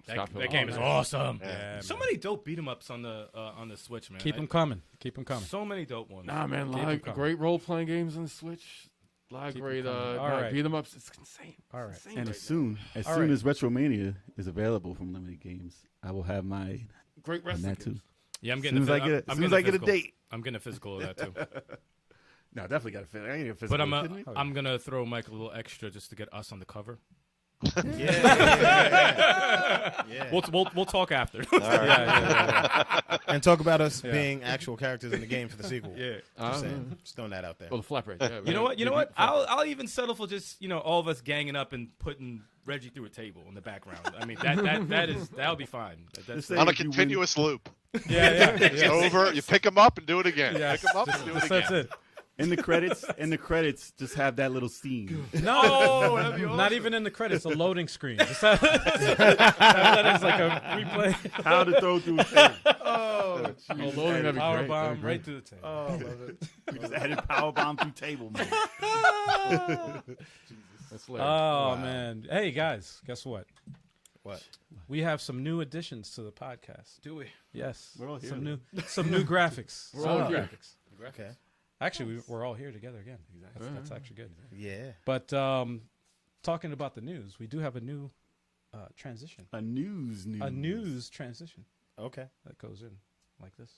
That game is
nice.
awesome.
Yeah,
So many dope beat 'em ups on the Switch, man.
Keep them coming. Keep them coming.
So many dope ones.
Nah, man,
Keep
lot
it
of
coming.
great role-playing games on the Switch. A lot of
Keep it
great
coming. All right.
beat-em-ups. It's insane.
All right.
It's insane
And
right
as soon
All
soon
right.
as RetroMania is available from Limited Games, I will have my
now. Great
on
wrestling
that too.
games.
Yeah, I'm
As
getting.
soon as I get it,
I'm
as soon as
getting
I get a
physical.
date.
I'm getting a physical of that too.
No, definitely got to fit. I ain't a physical.
But
You kidding me?
I'm gonna throw Mike a little extra just to get us on the cover.
Yeah.
We'll talk after.
And talk about us being actual characters in the game for the sequel.
Yeah.
Just saying. Just throwing that out there.
Well, the flap rate. Yeah,
You know what? You know what? I'll even settle for just all of us ganging up and putting Reggie through a table in the background. I mean that'll be fine. That's,
Just say
On a
if you win-
continuous loop.
Yeah.
It's over. You pick them up and do it again.
Yeah.
Pick them up and do it again.
That's it.
In the credits, just have that little scene.
No,
that'd be awesome.
not even in the credits. A loading screen. Just have that is like a replay.
How to throw through a table.
Oh,
loading, that'd be
Power
great.
bomb right through the table.
Oh, I love it.
We just added power bomb through table, man.
That's hilarious.
Oh man! Hey guys, guess what?
What?
We have some new additions to the podcast.
Do we?
Yes,
We're all here,
some new graphics.
We're all here.
graphics.
Okay.
Actually, we're all here together again. That's actually good.
Yeah.
But talking about the news, we do have a new transition.
A news.
A news transition
Okay.
that goes in like this.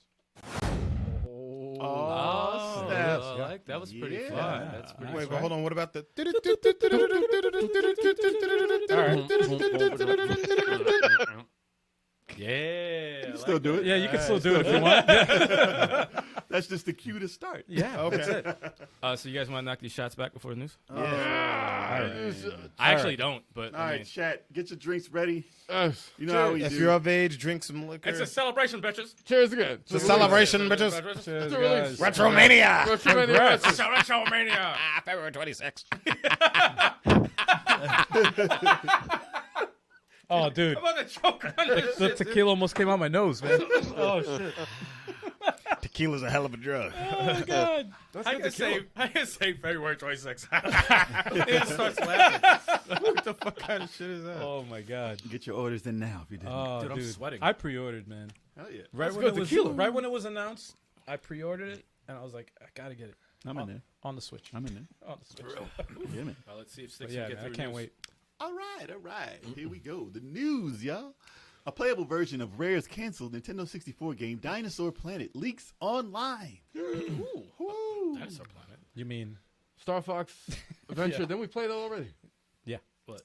Oh,
snap.
I like that. Was pretty
Yeah.
fun. That's pretty
Wait,
fun.
but hold on. What about the?
Yeah.
You can still do it.
Yeah, you can still do it if you want.
That's just the cue to start.
Yeah,
Okay.
that's it.
So you guys want to knock these shots back before the news?
Yeah.
I actually don't, but
All
I
right,
mean,
chat. Get your drinks ready.
Yes.
You know how we
If
do.
you're of age, drink some liquor.
it's a celebration, bitches.
Cheers again.
It's a celebration, bitches.
Cheers,
release.
guys.
RetroMania.
Congrats.
RetroMania.
February 26th.
Oh, dude.
I'm about to choke on this
The
shit, dude.
tequila almost came out my nose, man. Oh, shit.
Tequila's a hell of a drug.
Oh, God.
I can say February 26th. It starts laughing. What the fuck kind of shit is that?
Oh, my God.
Get your orders in now if you didn't.
Oh,
Dude, I'm
dude.
sweating.
I pre-ordered, man.
Hell yeah.
Right when,
good,
it was,
tequila.
right when it was announced, I pre-ordered it, and I was like, I got to get it.
I'm in there.
On the Switch.
I'm in there.
On the Switch.
Yeah, man.
Let's see if
But
Sticks
yeah,
can get
man, I
through
can't
news.
wait.
All right. Here we go. The news, y'all. A playable version of Rare's canceled Nintendo 64 game Dinosaur Planet leaks online. Woo.
Dinosaur Planet.
You mean?
Star Fox Adventure.
Yeah.
Didn't we play that already?
Yeah.
What?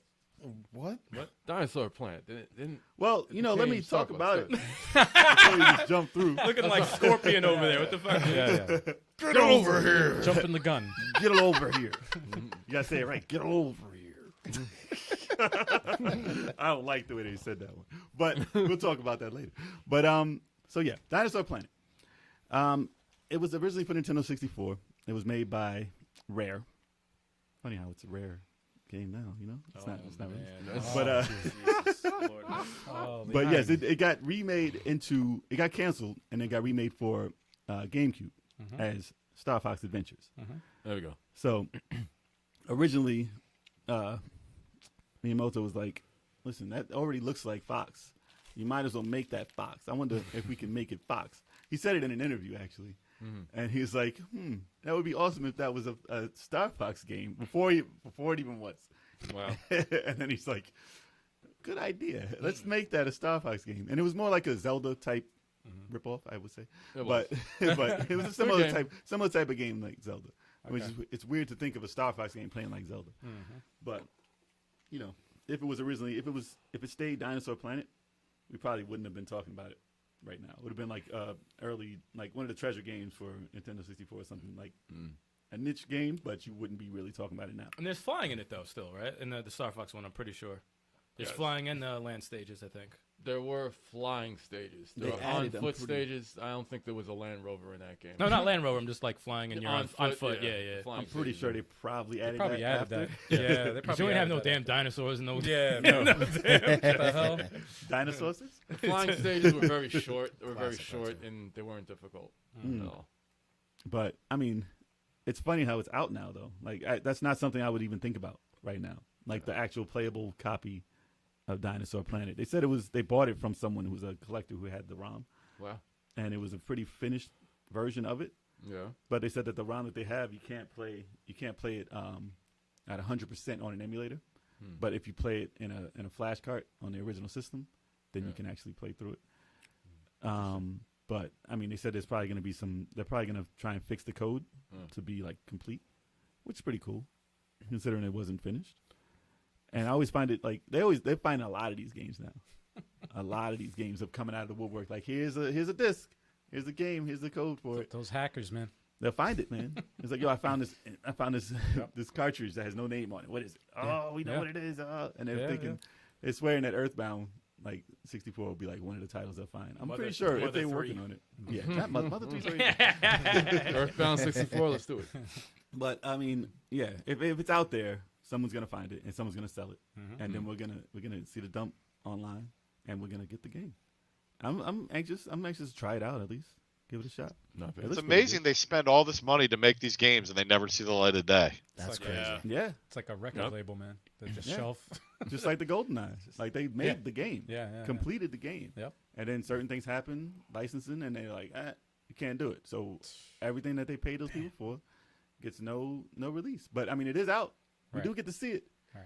What?
Dinosaur Planet. Didn't
Well, let me
Change
talk
Star
about
Fox,
it before you just jump through.
Looking like Scorpion over there. What the fuck?
Yeah.
Get over here.
Jumping the gun.
Get it over here. You gotta say it right. Get over here. I don't like the way they said that one, but we'll talk about that later. But so yeah, Dinosaur Planet. It was originally for Nintendo 64. It was made by Rare. Funny how it's a Rare game now. It's not. It's not. Really.
Oh,
But yes, it got remade into. It got canceled and then got remade for GameCube as Star Fox Adventures.
There we go.
So originally, Miyamoto was like, "Listen, that already looks like Fox. You might as well make that Fox. I wonder if we can make it Fox." He said it in an interview actually, and he was like, "That would be awesome if that was a Star Fox game before it even was."
Wow.
And then he's like, "Good idea. Let's make that a Star Fox game." And it was more like a Zelda type ripoff, I would say.
It was.
But it was a similar type of game like Zelda. Which
Okay.
is, it's weird to think of a Star Fox game playing like Zelda. But if it stayed Dinosaur Planet, we probably wouldn't have been talking about it right now. It would have been like early, like one of the treasure games for Nintendo 64 or something like a niche game, but you wouldn't be really talking about it now.
And there's flying in it though, still, right? In the Star Fox one, I'm pretty sure. There's
Yes.
flying in the land stages, I think.
There were flying stages. There
They
were
added them
on-foot
pretty-
stages. I don't think there was a Land Rover in that game.
No, not Land Rover. I'm just like flying and you're on foot.
yeah.
Yeah.
Flying
I'm pretty
stages.
sure they probably added
Probably
that
added
after.
that. Yeah, they
You
probably
don't have no
added
damn dinosaurs and no
Yeah, no.
no damn.
What the hell?
Dinosaurs?
The flying stages were very short. They were very
Classic,
short, and they weren't difficult
Mm.
at all.
But I mean, it's funny how it's out now, though. Like that's not something I would even think about right now. Like the actual playable copy of Dinosaur Planet. They said they bought it from someone who was a collector who had the ROM,
Wow.
and it was a pretty finished version of it.
Yeah.
But they said that the ROM that they have, you can't play it at 100% on an emulator. But if you play it in a flash cart on the original system, then you can actually play through it. But I mean, they said there's probably going to be they're probably going to try and fix the code to be like complete, which is pretty cool, considering it wasn't finished. And I always find it like they find a lot of these games now. A lot of these games are coming out of the woodwork. Like here's a disc, here's the game, here's the code for it.
Those hackers, man.
They'll find it, man. It's like, yo, I found this this cartridge that has no name on it. What is it? Oh, we know what it is. And they're thinking, they're swearing that Earthbound like 64 will be like one of the titles they'll find. I'm
Mother-
pretty sure if
Mother
they're
3.
working on it. Yeah, that Mother 3's already.
Earthbound 64. Let's do it.
But I mean, yeah, if it's out there, someone's gonna find it and someone's gonna sell it, and then we're gonna see the dump online, and we're gonna get the game. I'm anxious. I'm anxious to try it out at least. Give it a shot.
Not bad.
It
It's
looks pretty
amazing they spend all this money to make these games and they never see the light of day.
That's
like,
crazy.
good. Yeah,
It's like a record
Yep.
label, man. They just
Yeah.
shelf.
just like the GoldenEye. Like they made
Yeah.
the game,
Yeah.
completed the game,
Yep.
and then certain things happen, licensing, and they're like, you can't do it. So everything that they paid those people for gets no release. But I mean, it is out. We
Right.
do get to see it,
Right.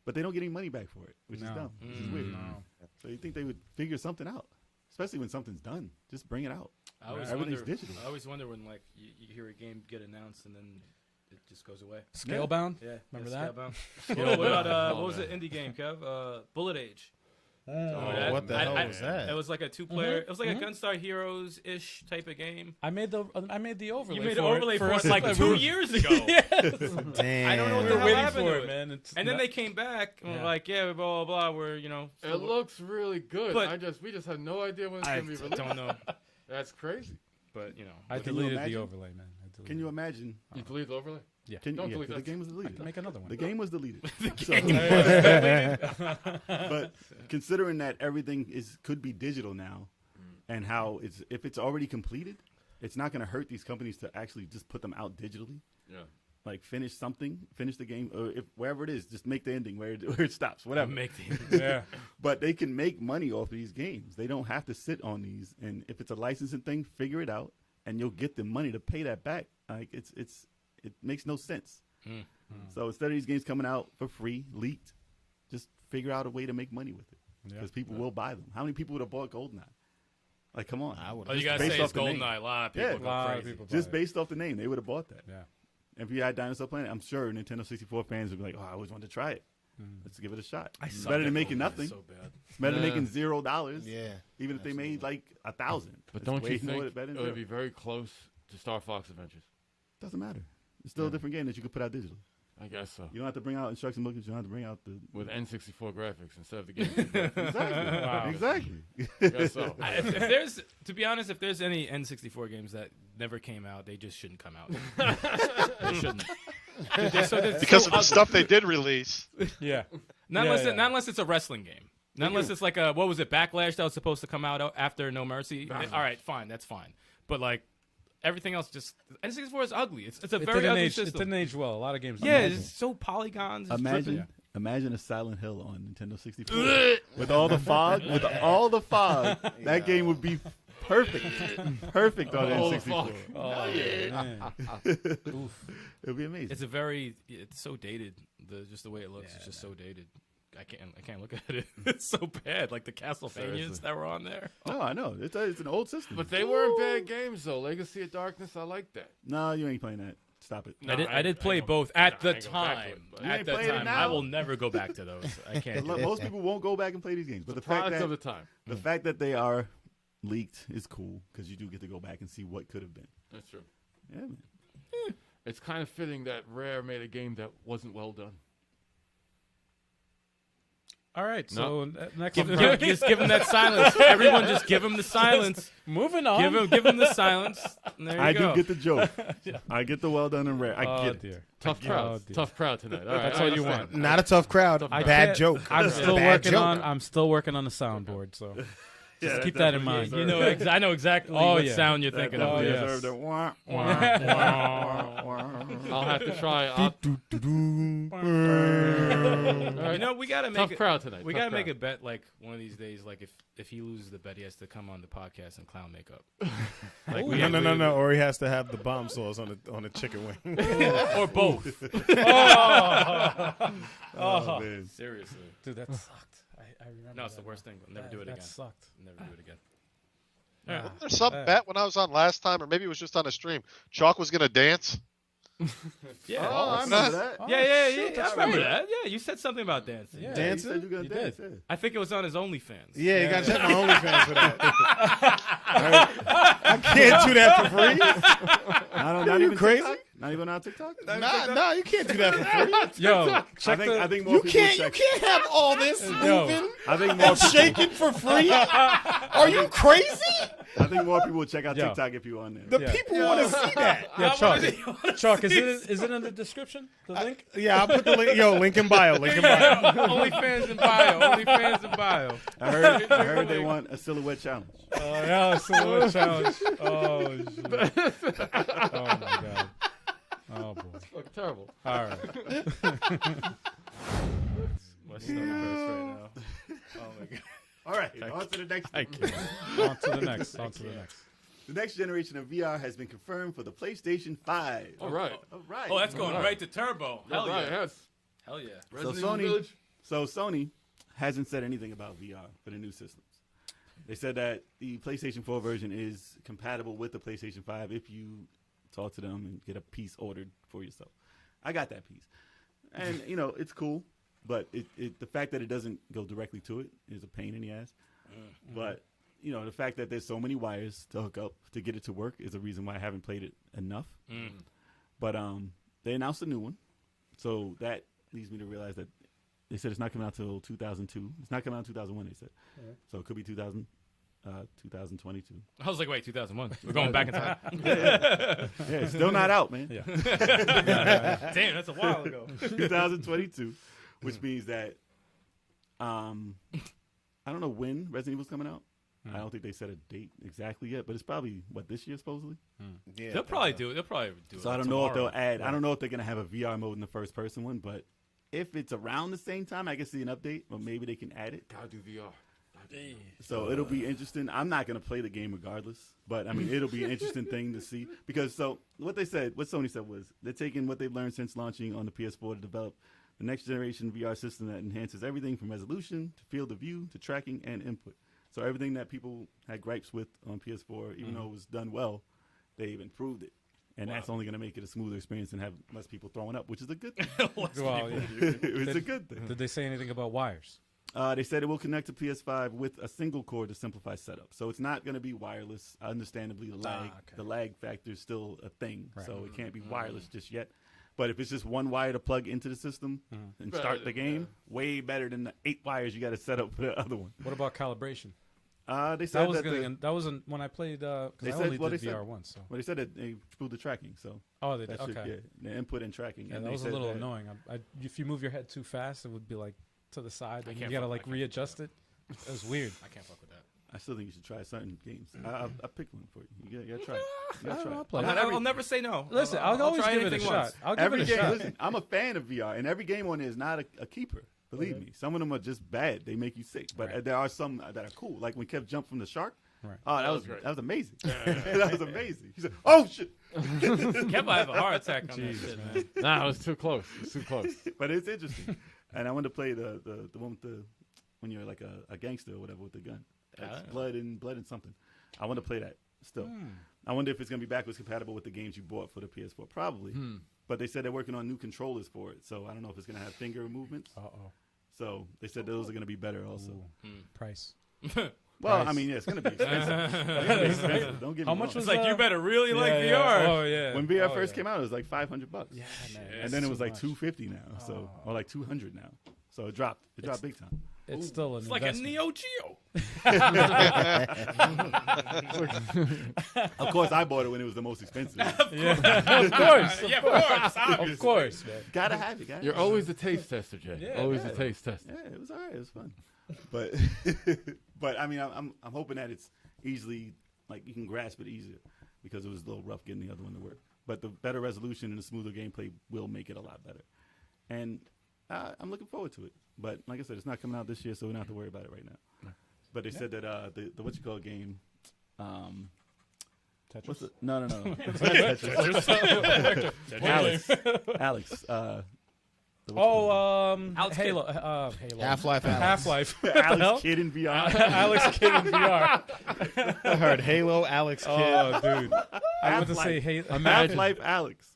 but they don't get any money back for it, which is
No.
dumb. Which is weird.
No.
So you think they would figure something out, especially when something's done? Just bring it out.
I always
Everything's
wonder.
digital.
I always wonder when like you hear a game get announced and then it just goes away.
Scalebound.
Yeah,
Remember
yeah,
that?
Scalebound. What about what was the indie game, Kev? Bullet Age.
Oh, what the hell was that?
It was like a 2-player. It was like a Gunstar Heroes ish type of game.
I made the overlay.
You made
for
an overlay for
us
it like 2 years ago.
Damn.
I don't know what
We
the
were
hell
waiting
happened
for
to
it,
it,
man. It's
And then
not-
they came back and were
Yeah.
like, yeah, blah blah blah. We're
It looks really good.
But-
we just have no idea when it's
I
gonna be released.
don't know,
That's crazy.
but
I
Can you
deleted the
imagine?
overlay, man. I deleted
Can you
it.
imagine?
You delete the overlay?
Can
Don't
yeah,
delete
'cause the
that.
game was deleted.
Make another one.
The game was deleted.
game.
But considering that everything could be digital now, and how if it's already completed, it's not going to hurt these companies to actually just put them out digitally.
Yeah.
Like finish the game, or if wherever it is, just make the ending where it stops, whatever.
Make the
Yeah.
But they can make money off of these games. They don't have to sit on these. And if it's a licensing thing, figure it out, and you'll get the money to pay that back. Like it makes no sense. So instead of these games coming out for free, leaked, just figure out a way to make money with it, because people will buy them. How many people would have bought GoldenEye? Like, come on.
I would.
Oh, you
Just
gotta
based
say
off
it's
the name.
GoldenEye. A lot of people
Yeah.
go
A lot of
crazy.
people buy
Just
it.
based off the name, they would have bought that.
Yeah.
If you had Dinosaur Planet, I'm sure Nintendo 64 fans would be like, "Oh, I always wanted to try it. Let's give it a shot." It's
suck
better
at
than making
GoldenEye
nothing.
So bad.
It's better than
Yeah.
making $0.
Yeah.
Even if they made like 1,000.
But
It's
don't
way
you
more
think
better
it
than
would be
zero.
very close to Star Fox Adventures?
Doesn't matter. It's still a different game that you could put out digitally.
I guess so.
You don't have to bring out instruction booklets. You don't have to bring out the
With N64 graphics instead of the GameCube graphics.
exactly.
Wow.
Exactly.
I guess so.
If there's, to be honest, if there's any N64 games that never came out, they just shouldn't come out. They shouldn't.
Because of the stuff they did release.
Yeah.
Not
Yeah,
unless
yeah.
Not unless it's a wrestling game. Not unless it's like a what was it, Backlash that was supposed to come out after No Mercy. All right, fine, that's fine. But like everything else, just N64 is ugly. It's a
It
very
didn't
ugly
age. It
system.
didn't age well. A lot of games.
Yeah,
didn't age
it's so polygons. It's
Imagine a Silent Hill on Nintendo 64 with all the fog. With all the fog, that game would be perfect. Perfect on
All the
N64.
fog.
well. Oh man.
It'd be amazing.
It's so dated. Just the way it looks, it's just so dated. I can't look at it. It's so bad. Like the Castlevanias
Seriously.
that were on there.
No, I know. It's an old system.
But they weren't bad games, though. Legacy of Darkness, I like that.
No, you ain't playing that. Stop it.
I
I
did play
ain't
both
gonna-
at the
I ain't gonna back to
time.
it, but-
You
At
ain't
the
playing it
time,
now?
I will never go back to those. I can't. do it.
Most people won't go back and play these games. But the fact
Product of the
that
time.
the fact that they are leaked is cool, because you do get to go back and see what could have been.
That's true.
Yeah, man.
It's kind of fitting that Rare made a game that wasn't well done.
All right. So next.
Just give him that silence. Everyone, just give him the silence.
Moving on.
Give him the silence. And there you
I
go.
do get the joke. I get the well done and rare. I
Oh
get it.
dear.
Tough crowd.
dear.
Tough crowd tonight. All right,
That's
I
all you
understand.
want.
Not a tough crowd.
I
Bad
can't-
joke.
I'm still
Bad
working
joke.
on. I'm still working on the soundboard. So
Yeah,
just keep that in mind.
You know, I know exactly what sound you're thinking of.
Oh, yeah.
deserved a wah,
I'll have to try.
You know, we gotta
Tough
make
crowd tonight.
we
Tough
gotta make
crowd.
a bet like one of these days. Like if he loses the bet, he has to come on the podcast in clown makeup. Like we
No. Or he has to have the bomb sauce on the chicken wing.
or both.
Oh, man.
Seriously.
dude, that sucked. I remember.
No, it's the
that.
worst thing. We'll never do it
That
again.
sucked.
Never do it again.
Yeah.
There's some bet when I was on last time, or maybe it was just on a stream. Chalk was gonna dance.
Yeah.
Oh, I remember that.
Yeah. I remember that. Yeah, you said something about dancing.
Yeah,
Dance-
You said you were
You
gonna dance.
did.
Yeah.
I think it was on his OnlyFans.
Yeah, you got to check my OnlyFans for that. I can't do that for free.
Not even
crazy?
TikTok? Not Not even on TikTok?
Nah, you can't do that for free.
Yo, check
I think more
You
people
can't
check.
have all this moving
I think more
and shaking for free. Are you crazy?
I think more people will check out
Yo.
TikTok if you on there.
The people want to see that.
Yeah, Chalk, is it in the description? The link?
Yeah, I'll put the link. Yo, link in bio. Link in bio.
OnlyFans in bio. OnlyFans in bio.
I heard they want a silhouette challenge.
Oh, yeah, silhouette challenge. Oh, shit. Oh, my God. Oh, boy.
Look terrible.
All right.
My stomach hurts right now.
Oh my god.
All right, on to the next.
On to the next.
The next generation of VR has been confirmed for the PlayStation 5.
All right.
All right.
Oh, that's going right to turbo. Hell
All right,
yeah.
yes.
Hell yeah.
Resident
Sony-
Evil Village.
So Sony hasn't said anything about VR for the new systems. They said that the PlayStation 4 version is compatible with the PlayStation 5 if you talk to them and get a piece ordered for yourself. I got that piece. And, it's cool, but the fact that it doesn't go directly to it is a pain in the ass. But, the fact that there's so many wires to hook up to get it to work is a reason why I haven't played it enough. But they announced a new one. So that leads me to realize that they said it's not coming out till 2002. It's not coming out in 2001, they said. So it could be 2022.
I was like, wait, 2001. We're going back in time.
Yeah, it's still not out, man.
Yeah.
Damn, that's a while ago.
2022, which means that I don't know when Resident Evil's coming out. I don't think they set a date exactly yet, but it's probably this year supposedly.
Yeah,
They'll probably do it. They'll probably do it.
So I don't know if they'll
tomorrow.
add. I don't know if they're gonna have a VR mode in the first person one, but if it's around the same time, I can see an update, or maybe they can add it.
Gotta do VR.
So it'll be interesting. I'm not going to play the game regardless, but I mean, it'll be an interesting thing to see because what Sony said was they're taking what they've learned since launching on the PS4 to develop the next generation VR system that enhances everything from resolution to field of view to tracking and input. So everything that people had gripes with on PS4, even though it was done well, they've improved it. And that's only going to make it a smoother experience and have less people throwing up, which is a good thing.
Well, yeah.
It's a good thing.
Did they say anything about wires?
They said it will connect to PS5 with a single cord to simplify setup. So it's not going to be wireless. Understandably, the lag factor is still a thing.
Right.
So it can't be wireless just yet. But if it's just one wire to plug into the system and start the game, way better than the 8 wires you got to set up for the other one.
What about calibration?
They said
That wasn't when I played. Cause
They
I
said-
only
well,
did
they said-
VR once. So.
well, they said that they improved the tracking. So
Oh, they
that
did.
should,
Okay.
the input and tracking.
Yeah,
And
that
they
was a
said
little
that-
annoying. If you move your head too fast, it would be like to the side, and you
can't
gotta
fuck-
like
I can't
readjust it. It was weird.
I can't fuck with that.
I still think you should try certain games. I picked one for you. You gotta try it. You gotta try
I'll
it.
play.
I'll never say no.
Listen, I'll always
try
give it a
anything
shot.
once.
I'll give
Every
it a
game,
shot.
listen, I'm a fan of VR, and every game on there is not a keeper. Believe me, some of them are just bad. They make you sick, but
Right.
there are some that are cool. Like when Kev jumped from the shark.
Right.
Oh, that
was
was
great.
that was amazing. That was amazing. He said, "Oh shit!"
Kev might have a heart attack on that shit, man.
Nah, it was too close. It was too close.
But it's interesting, and I want to play the one with the when you're like a gangster or whatever with the gun. That's blood and something. I want to play that still. I wonder if it's gonna be backwards compatible with the games you bought for the PS4. Probably. But they said they're working on new controllers for it, so I don't know if it's gonna have finger movements.
Uh-oh.
So they said those are gonna be better also.
Price.
Well,
Price.
I mean, yeah, it's gonna be expensive. It's gonna be expensive. Don't get me
How much
wrong.
was
It's like you better really like
yeah,
VR.
Yeah. Oh yeah.
When VR
Oh,
first
yeah.
came out, it was like $500.
Yeah, man.
And then it was
too
like
much.
$250 now, so or like $200 now. So it dropped. It dropped big time.
It's still an
It's like a
investment.
Neo Geo.
Of course, I bought it when it was the most expensive.
Of course.
Yeah, of course.
Of course, man.
Gotta have it.
You're always a taste tester, Jay.
Yeah,
always
yeah.
a taste tester.
Yeah, it was alright. It was fun, but but I mean, I'm hoping that it's easily like you can grasp it easier because it was a little rough getting the other one to work. But the better resolution and the smoother gameplay will make it a lot better, and I'm looking forward to it. But like I said, it's not coming out this year, so we don't have to worry about it right now. But they said that the what you call game.
Tetris.
What's the, no. Alex.
Alex
Halo. Halo.
Half-Life Alex.
Half-Life. What the hell?
Alex Kidd in VR.
Alex Kidd in VR.
I heard Halo, Alex Kidd.
Oh, dude. I want to
Half-Life.
say Halo.
Half-Life Alex.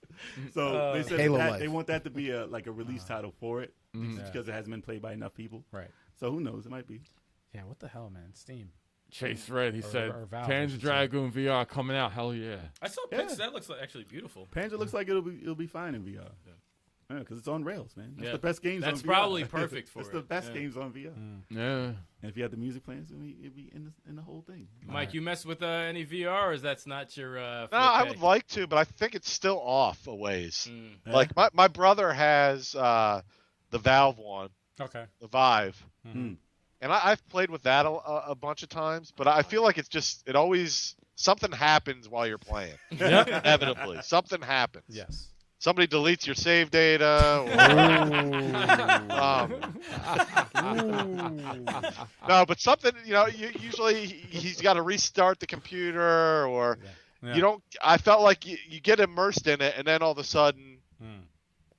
So they said
Halo
that
Life.
they want that to be a release title for it because it hasn't been played by enough people.
Right.
So who knows? It might be.
Yeah, what the hell, man? Steam.
Chase Red, he said,
or Valve, I
Panzer
should say.
Dragoon VR coming out. Hell yeah.
I saw pics. That looks actually beautiful.
Panzer looks like it'll be fine in VR. Yeah, because it's on rails, man. That's
Yeah.
the best games.
That's
on VR.
probably perfect for
It's
it.
the best
Yeah.
games on VR.
Yeah.
And if you had the music playing, it'd be in the whole thing.
Mike, you mess with any VR, or is that's not your?
No, I
forte?
would like to, but I think it's still off a ways.
Mm.
Like my brother has the Valve one,
Okay.
the Vive,
Mhm.
and I've played with that a bunch of times. But I feel like it always something happens while you're playing. Inevitably, something happens.
Yes.
Somebody deletes your save data. No, but something, usually he's got to restart the computer, or
Yeah.
you don't. I felt like you get immersed in it, and then all of a sudden,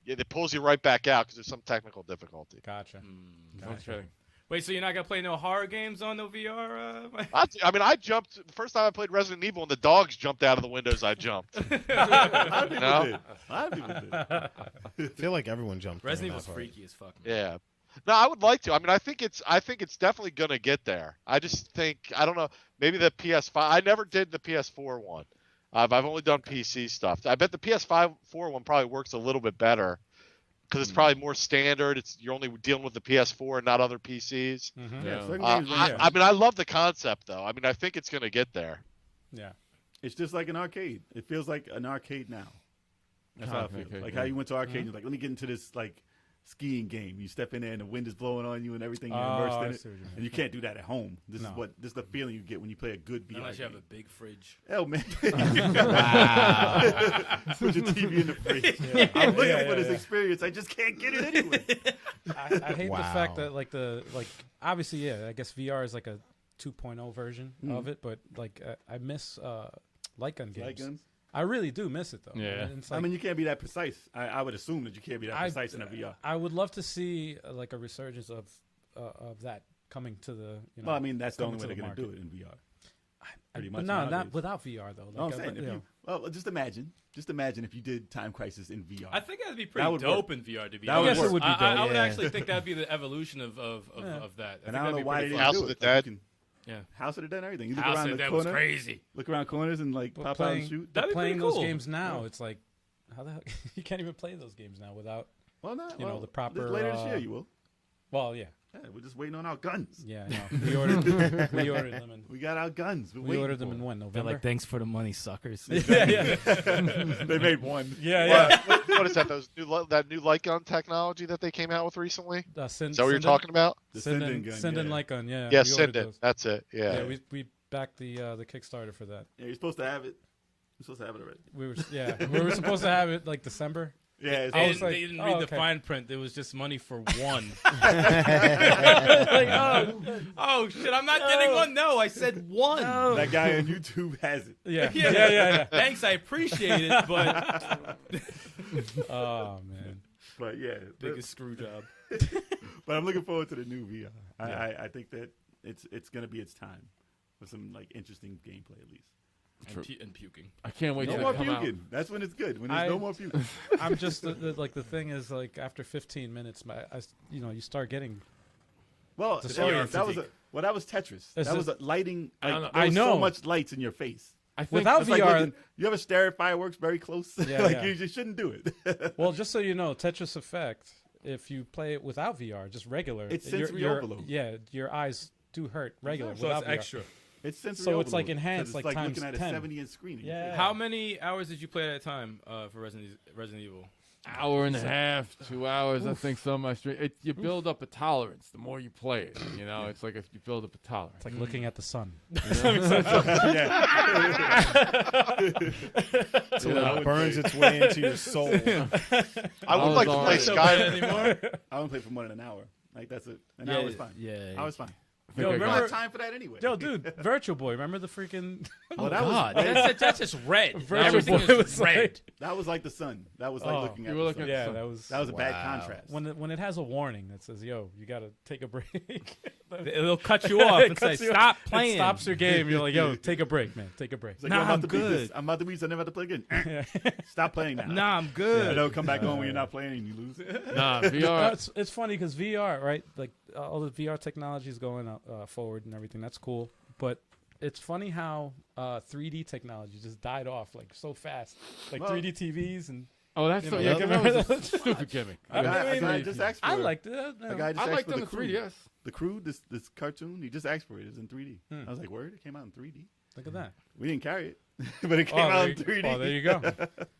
it pulls you right back out because there's some technical difficulty.
Gotcha.
Okay.
Wait, so you're not gonna play no horror games on no VR? Mike?
I jumped the first time I played Resident Evil, and the dogs jumped out of the windows. I jumped.
A lot of people
No?
did. A lot of people did.
I feel like everyone jumped.
Resident
during
Evil's
that part.
freaky as fuck. Man.
Yeah. No, I would like to. I think it's definitely gonna get there. I just think I don't know. Maybe the PS5. I never did the PS4 one. I've only done PC stuff. I bet the PS4 one probably works a little bit better because it's probably more standard. You're only dealing with the PS4 and not other PCs.
Yeah, certain
I
games, yeah.
I love the concept though. I think it's gonna get there.
Yeah.
It's just like an arcade. It feels like an arcade now. That's how it feels.
Okay,
Like
yeah.
how you went to arcade and you're like, let me get into this like skiing game. You step in there and the wind is blowing on you and everything. You're immersed
I
in
see what
it.
you mean.
And you can't do that at home. This
No.
is the feeling you get when you play a good VR
Unless you have
game.
a big fridge.
Hell, man. Put your TV in the fridge. I'm looking for this experience. I just can't get it anyway.
I hate the fact
Wow.
that obviously, yeah, I guess VR is like a 2.0 version of it, but I miss light gun games.
Light guns?
I really do miss it though.
Yeah.
And it's like,
You can't be that precise. I would assume that you can't be that precise in a VR.
I would love to see like a resurgence of that coming to the.
Well, that's the
coming
only way
to
they're
the
going to do it in VR. Pretty much
No,
nowadays.
not without VR though.
No, I'm
Like,
saying,
you know.
well, just imagine if you did Time Crisis in VR.
I think that'd be
That
pretty
would
dope in VR. To be
That would
honest,
work.
It would be
I
dope.
would
Yeah.
actually think that'd be the evolution of that.
And
think
I don't know
that'd be
why they
pretty
didn't
fun.
House
do
of
it.
the
Like,
Dead?
you can
Yeah.
House of the Dead and everything. You look
House
around
of
the
that was
corner,
crazy.
look around corners and like
But
pop out
playing,
and shoot.
That'd be
playing
pretty
those
cool.
games now, it's like how the hell you can't even play those games now without.
Well, no,
you know, the proper,
later this year you will.
Well, yeah,
Yeah, we're just waiting on our guns.
yeah. No. We ordered them and
We got our guns.
we ordered them in when November.
thanks for the money, suckers.
yeah.
They made one.
Yeah.
What is that? That new light gun technology that they came out with recently? Is that what you're talking about?
The Sinden gun.
Sinden
yeah.
light gun. Yeah.
Yeah,
we ordered
Sinden.
those.
That's it. Yeah.
Yeah, we backed the Kickstarter for that.
Yeah, you're supposed to have it. You're supposed to have it already.
We were supposed to have it like December.
Yeah, it's
They
was
didn't,
like,
they didn't
oh,
read the
okay.
fine print. There was just money for one.
Like,
Oh shit! I'm not getting one. No, I said one.
that guy on YouTube has it.
yeah.
Thanks, I appreciate it, but
Oh man.
But yeah,
biggest screw job.
but I'm looking forward to the new VR. I think that it's gonna be its time with some like interesting gameplay at least.
And puking.
I can't wait
No
to
more
come out.
puking. That's when it's good. When there's no more puking.
I'm just the thing is like after 15 minutes, you start getting.
Well,
Disorienting.
that was Tetris.
It's
That was
just-
a lighting. Like,
don't know.
there
I
was
know.
so much lights in your face.
I think
Without
It's like
VR,
looking- you ever stare at fireworks very close?
Yeah,
like
yeah.
you just shouldn't do it.
Well, just so you know, Tetris Effect. If you play it without VR, just regular,
It's
your-
sensory
your-
overload.
Yeah, your eyes do hurt regular
So
without
it's
VR.
extra.
It's sensory
So it's like
overload, 'cause
enhanced,
it's
like
like
times
looking at
10.
a 70-inch screen. in your
Yeah.
face.
How many hours did you play at a time for Resident Evil?
hour and a half, 2 hours. I think some of my stream. You build up a tolerance the more you play it. You know, it's like if you build up a tolerance.
It's like looking at the sun.
So it burns its way into your soul.
I would like to play
So
Skyrim.
I won't play for more than an hour. Like that's it. An hour is fine.
Yeah.
I was fine.
Yo,
I
I don't
remember,
have time for that anyway.
yo, dude, Virtual Boy. Remember the freaking
well, that
God,
was
that's just red.
Virtual
Everything
Boy
is
was
red.
like,
that was like the sun. That was like
Oh.
looking
You
at
were
the
looking
sun.
at-
yeah, that was
That was a bad
Wow.
contrast.
when it has a warning that says, "Yo, you got to take a break."
It'll cut you off
It
and say,
cuts you off.
"Stop
It
playing."
stops your game. You're like, "Yo, take a break, man. Take a break."
It's like,
Nah,
yo, I'm about
I'm
to beat
good.
this. I'm about to beat this. I never have to play again. Stop playing now.
Nah, I'm
And
good.
it'll come back on when you're not playing and you lose.
Nah,
No,
VR.
it's funny because VR, right? Like all the VR technology is going forward and everything. That's cool. but it's funny how 3D technology just died off like so fast. Like 3D TVs and.
Oh, that's so. Yeah, that was a stupid gimmick.
A guy just asked for
I
it.
liked it.
A guy just
I
asked
liked
for
them
the
in
Crew.
3DS.
The Crew, this cartoon, he just asked for it. It's in 3D. I was like, word? It came out in 3D?
Look at that.
We didn't carry it, but it came out in 3D.
Oh, there you go.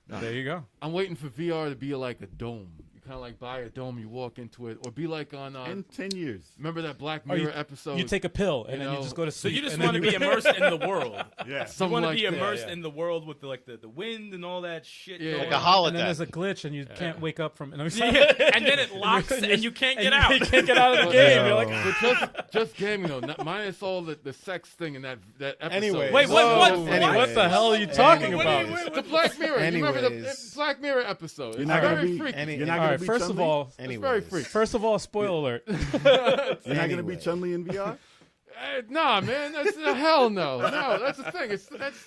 There you go.
I'm waiting for VR to be like a dome. You kind of like buy a dome, you walk into it, or be like on.
In 10 years.
Remember that Black Mirror episode?
You take a pill and
You
then you
know,
just go to
So
sleep.
you just
and then
want to be immersed in the world.
Yeah.
You
Something
want to
like
be
that.
immersed
Yeah.
in the world with the wind and all that shit.
Yeah.
going
Like a
on.
holodeck.
And then there's a glitch and you can't wake up from. And
Yeah, and then it locks and you can't get out.
You can't get out of the game. You're like,
But just gaming though, minus all the sex thing in that episode.
Anyway.
Wait, what?
Anyways.
what the hell are you talking
What
about?
are you-
The Black Mirror. You remember the
Anyways.
Black Mirror episode?
You're
It's
not gonna
very
be.
freaky.
You're not
All
gonna
right.
be
First of
Chun-Li?
all,
It's very freaky.
First of all, spoiler alert.
You're not gonna be Chun-Li in VR.
Nah, man, that's hell no. No, that's the thing.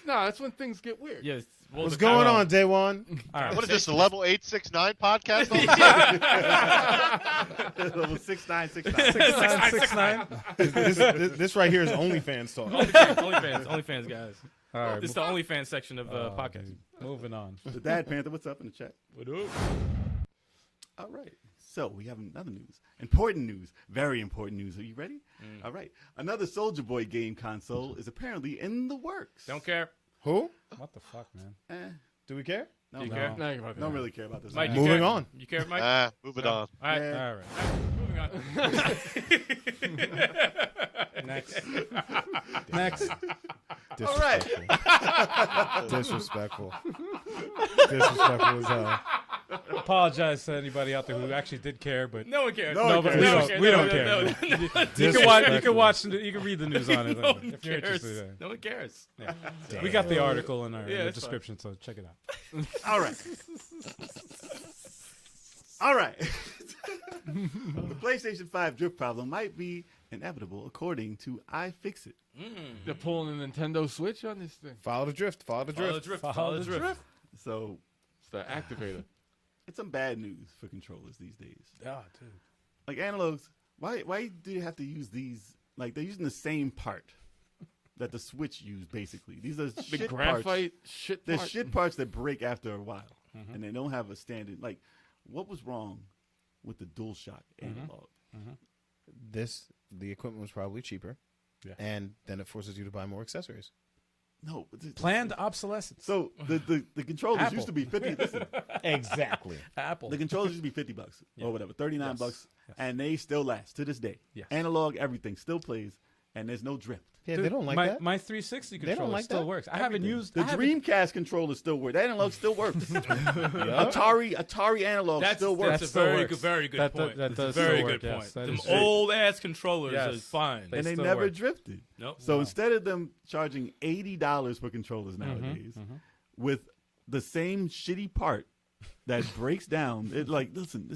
That's when things get weird.
Yes. Well,
What's going on, Day One?
All right.
What is this, the level 869 podcast?
Level 6969.
6969.
This right here is OnlyFans talk.
OnlyFans, guys.
All right.
This is the OnlyFans section of podcast.
Moving on.
The Dad Panther, what's up in the chat?
What up?
All right. So we have another news. Important news. Very important news. Are you ready? All right. Another Soulja Boy game console is apparently in the works.
Don't care.
Who?
What the fuck, man?
Do we care?
No,
You
no.
care?
Nah, you're right.
Don't really care about this.
Mike,
one.
you
Moving
care?
on.
You care, Mike?
Move it on.
All right.
Yeah.
All right.
Moving on.
Next. Next.
All right.
Disrespectful. Disrespectful as hell.
Apologize to anybody out there who actually did care, but
No one cares.
No one
but
cares.
we don't care.
No,
You
Disrespectful.
can watch. You can read the news on it
no one
if you're
cares.
interested.
No one cares.
We got the article in our
Yeah,
the
it's fine.
description, so check it out.
All right. All right. The PlayStation 5 drift problem might be inevitable, according to iFixit.
They're pulling the Nintendo Switch on this thing.
Follow the drift. Follow the
Follow the
drift.
drift. Follow the drift.
So
It's the activator.
it's some bad news for controllers these days.
Oh, dude.
Like analogs, why do you have to use these? Like they're using the same part that the Switch used. Basically, these are
The
shit
graphite
parts.
shit
They're
part.
shit parts that break after a while, and they don't have a standard. Like, what was wrong with the DualShock analog?
The equipment was probably cheaper.
Yeah.
And then it forces you to buy more accessories.
No, but
Planned obsolescence.
So the controllers
Apple.
used to be 50. Listen,
Exactly.
Apple.
the controllers used to be $50 or whatever, $39,
Yes.
and they still last to this day.
Yes.
Analog, everything still plays, and there's no drift.
Yeah,
Dude,
they don't like
my,
that.
My 360
don't
controller
like
still
that?
works. I haven't used
The
I haven't-
Dreamcast controller still works. The analog still works. Atari analog still works.
That's a
still
very
works.
good, very good
That-
point.
that
That's a
does
very
still
good
work,
point.
yes, that
Them
is true.
old ass controllers
Yes.
is fine.
They
and they
still
never
work.
drifted.
Nope.
So instead of them charging $80 for controllers nowadays, with the same shitty part that breaks down, it like, listen,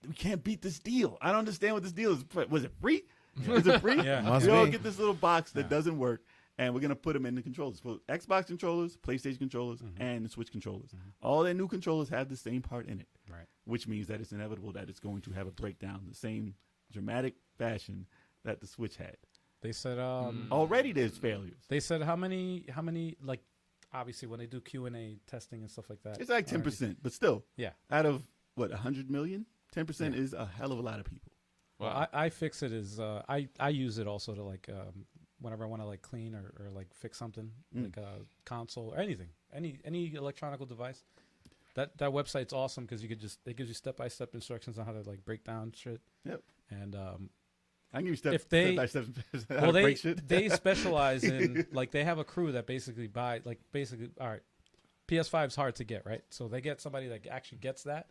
we can't beat this deal. I don't understand what this deal is. Was it free? Is it free?
Yeah.
Must
You all
be.
get this little box that doesn't work, and we're gonna put them in the controllers for Xbox controllers, PlayStation controllers, and the Switch controllers. All their new controllers have the same part in it,
Right.
which means that it's inevitable that it's going to have a breakdown, the same dramatic fashion that the Switch had.
They said
Already there's failures.
they said how many like obviously when they do Q&A testing and stuff like that.
It's like 10%, but still,
Yeah.
out of what 100 million, 10% is a hell of a lot of people.
Well, iFixit is I use it also to like whenever I want to like clean or like fix something like a console or anything, any electronic device. That website's awesome because it gives you step-by-step instructions on how to like break down shit.
Yep.
And
I can give you step
If they-
by step how
well
to
they
break shit.
they specialize in like they have a crew that basically all right, PS5's hard to get, right? So they get somebody that actually gets that.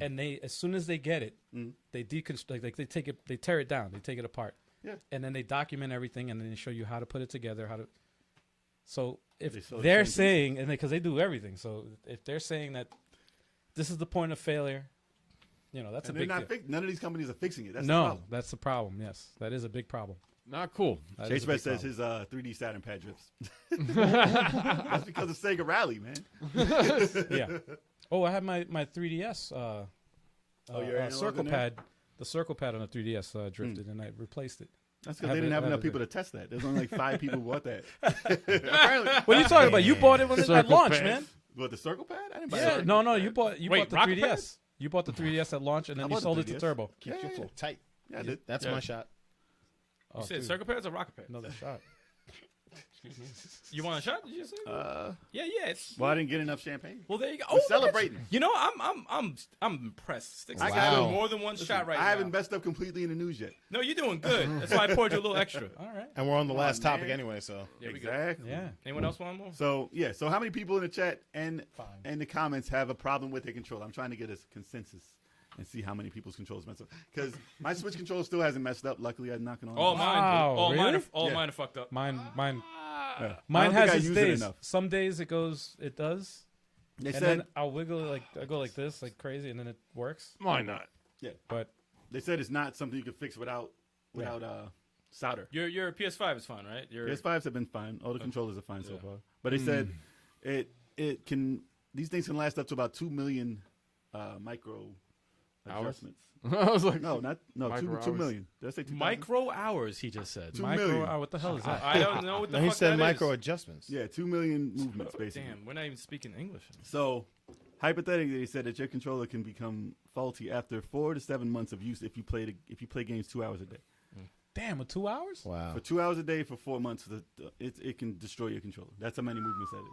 And they, as soon as they get it, they deconstruct, like they take it, they tear it down, they take it apart, and then they document everything, and then they show you how to put it together, So if
They show the
they're
changes.
saying, and because they do everything, so if they're saying that this is the point of failure, that's
And
a
they're
big
not
deal.
none of these companies are fixing it. That's the
No,
problem.
that's the problem. Yes, that is a big problem.
Not cool.
That
Chase
is a big
Red says
problem.
his 3D Saturn pad drifts. That's because of Sega Rally, man.
Yeah. Oh, I have my 3DS.
Your analog
circle
in there?
pad. The circle pad on the 3DS drifted, and I replaced it.
That's because they didn't have enough people to test that. There's only like 5 people who bought that.
What are you talking about? You bought it when it at launch,
pads.
man.
What, the circle pad? I didn't buy
Yeah,
that.
no, you bought
Wait,
the
rocket
3DS.
pads?
You bought the 3DS at launch, and then
I
you
bought the
sold it to
3DS.
Turbo.
Keeps your flow tight.
Yeah, I did.
That's my shot.
Oh,
You said
dude,
circle pads or rocket pads?
another shot.
You want a shot? Did you say? Yeah. It's,
Well, I didn't get enough champagne.
well, there you go.
We're
look at
celebrating.
You know, I'm impressed. Sticks.
I
I
got
got
it.
more than one shot right
I
now.
haven't messed up completely in the news yet.
No, you're doing good. That's why I poured you a little extra.
All right.
And we're on the last topic
man.
anyway, so.
There we go.
Exactly.
Yeah.
Anyone else want more?
So yeah. So how many people in the chat and the comments have a problem with their controller? I'm trying to get a consensus and see how many people's controllers messed up. Because my Switch controller still hasn't messed up. Luckily, I'm knocking on.
All
wood.
mine.
Wow,
All mine.
really?
All
Yeah.
mine are fucked up.
Mine
Yeah. I
Mine
don't think
has
I
its
use it
days.
enough.
Some days it does.
They
And
said
then I'll wiggle it I go like this, like crazy, and then it works.
Why not?
But
they said it's not something you can fix without solder.
Your PS5 is fine, right? Your
PS5s have been fine. All the controllers are fine so far. But they said it can. These things can last up to about 2 million micro
Hours?
adjustments.
I was like,
No,
Micro
2
hours.
million. Did I say 2,000?
micro hours, he just said.
2
micro,
million.
what the hell is that?
I don't know what the
No, he
fuck
said
that
micro
is.
adjustments.
Yeah, 2 million movements basically.
Damn, we're not even speaking English.
So, hypothetically, they said that your controller can become faulty after 4 to 7 months of use if you play games 2 hours a day.
Damn, with 2 hours?
Wow.
For 2 hours a day for 4 months, it can destroy your controller. That's how many movements that is.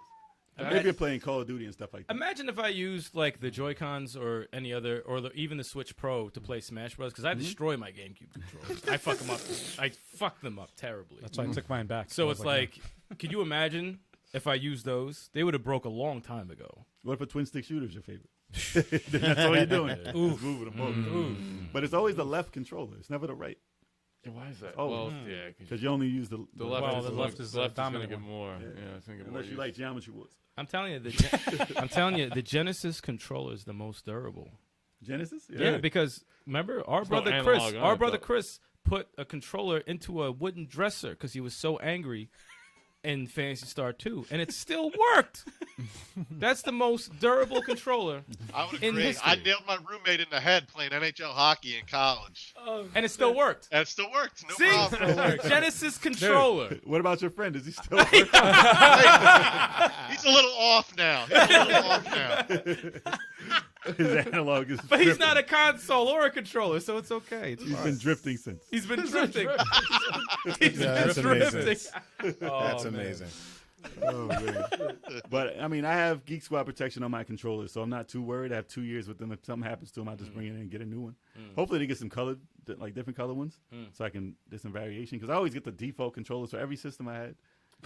Imagine-
Maybe you're playing Call of Duty and stuff like that.
Imagine if I used like the Joy-Cons or any other, or even the Switch Pro to play Smash Bros. Because I destroy my GameCube controllers. I fuck them up. I fuck them up terribly.
That's why I took mine back.
So
I was
it's like, could you imagine if I used those? They would have broke a long time ago.
What if a twin stick shooter is your favorite? Then that's all you're doing. Just moving them over. But it's always the left controller. It's never the right.
Yeah, why is that?
Oh.
Well, yeah,
Because you only use the
the
Well,
left,
the left is the
gonna
dominant
get
one.
more. Yeah, it's gonna get more.
Unless you
use.
like Geometry Wars.
I'm telling you, the Genesis controller is the most durable.
Genesis?
Yeah, because remember our
It's no
brother
analog
Chris,
on
our
it,
brother
though.
Chris put a controller into a wooden dresser because he was so angry in Phantasy Star 2, and it still worked. That's the most durable controller,
I would
In
agree.
history.
I nailed my roommate in the head playing NHL hockey in college,
and it still worked.
and it still works. No
See,
problem.
Genesis controller.
What about your friend? Is he still working?
He's a little off now.
His analog is
But he's
drifting.
not a console or a controller, so it's okay. It's
He's
fine.
been drifting since.
He's been drifting. He's
Yeah, that's
been
amazing.
drifting.
That's
man.
amazing.
Oh, man. But, I mean, I have Geek Squad protection on my controller, so I'm not too worried. I have 2 years with them. If something happens to them, I'll just bring it in and get a new one. Hopefully they get some colored, like different color ones, so I can, there's some variation. Because I always get the default controllers for every system I had.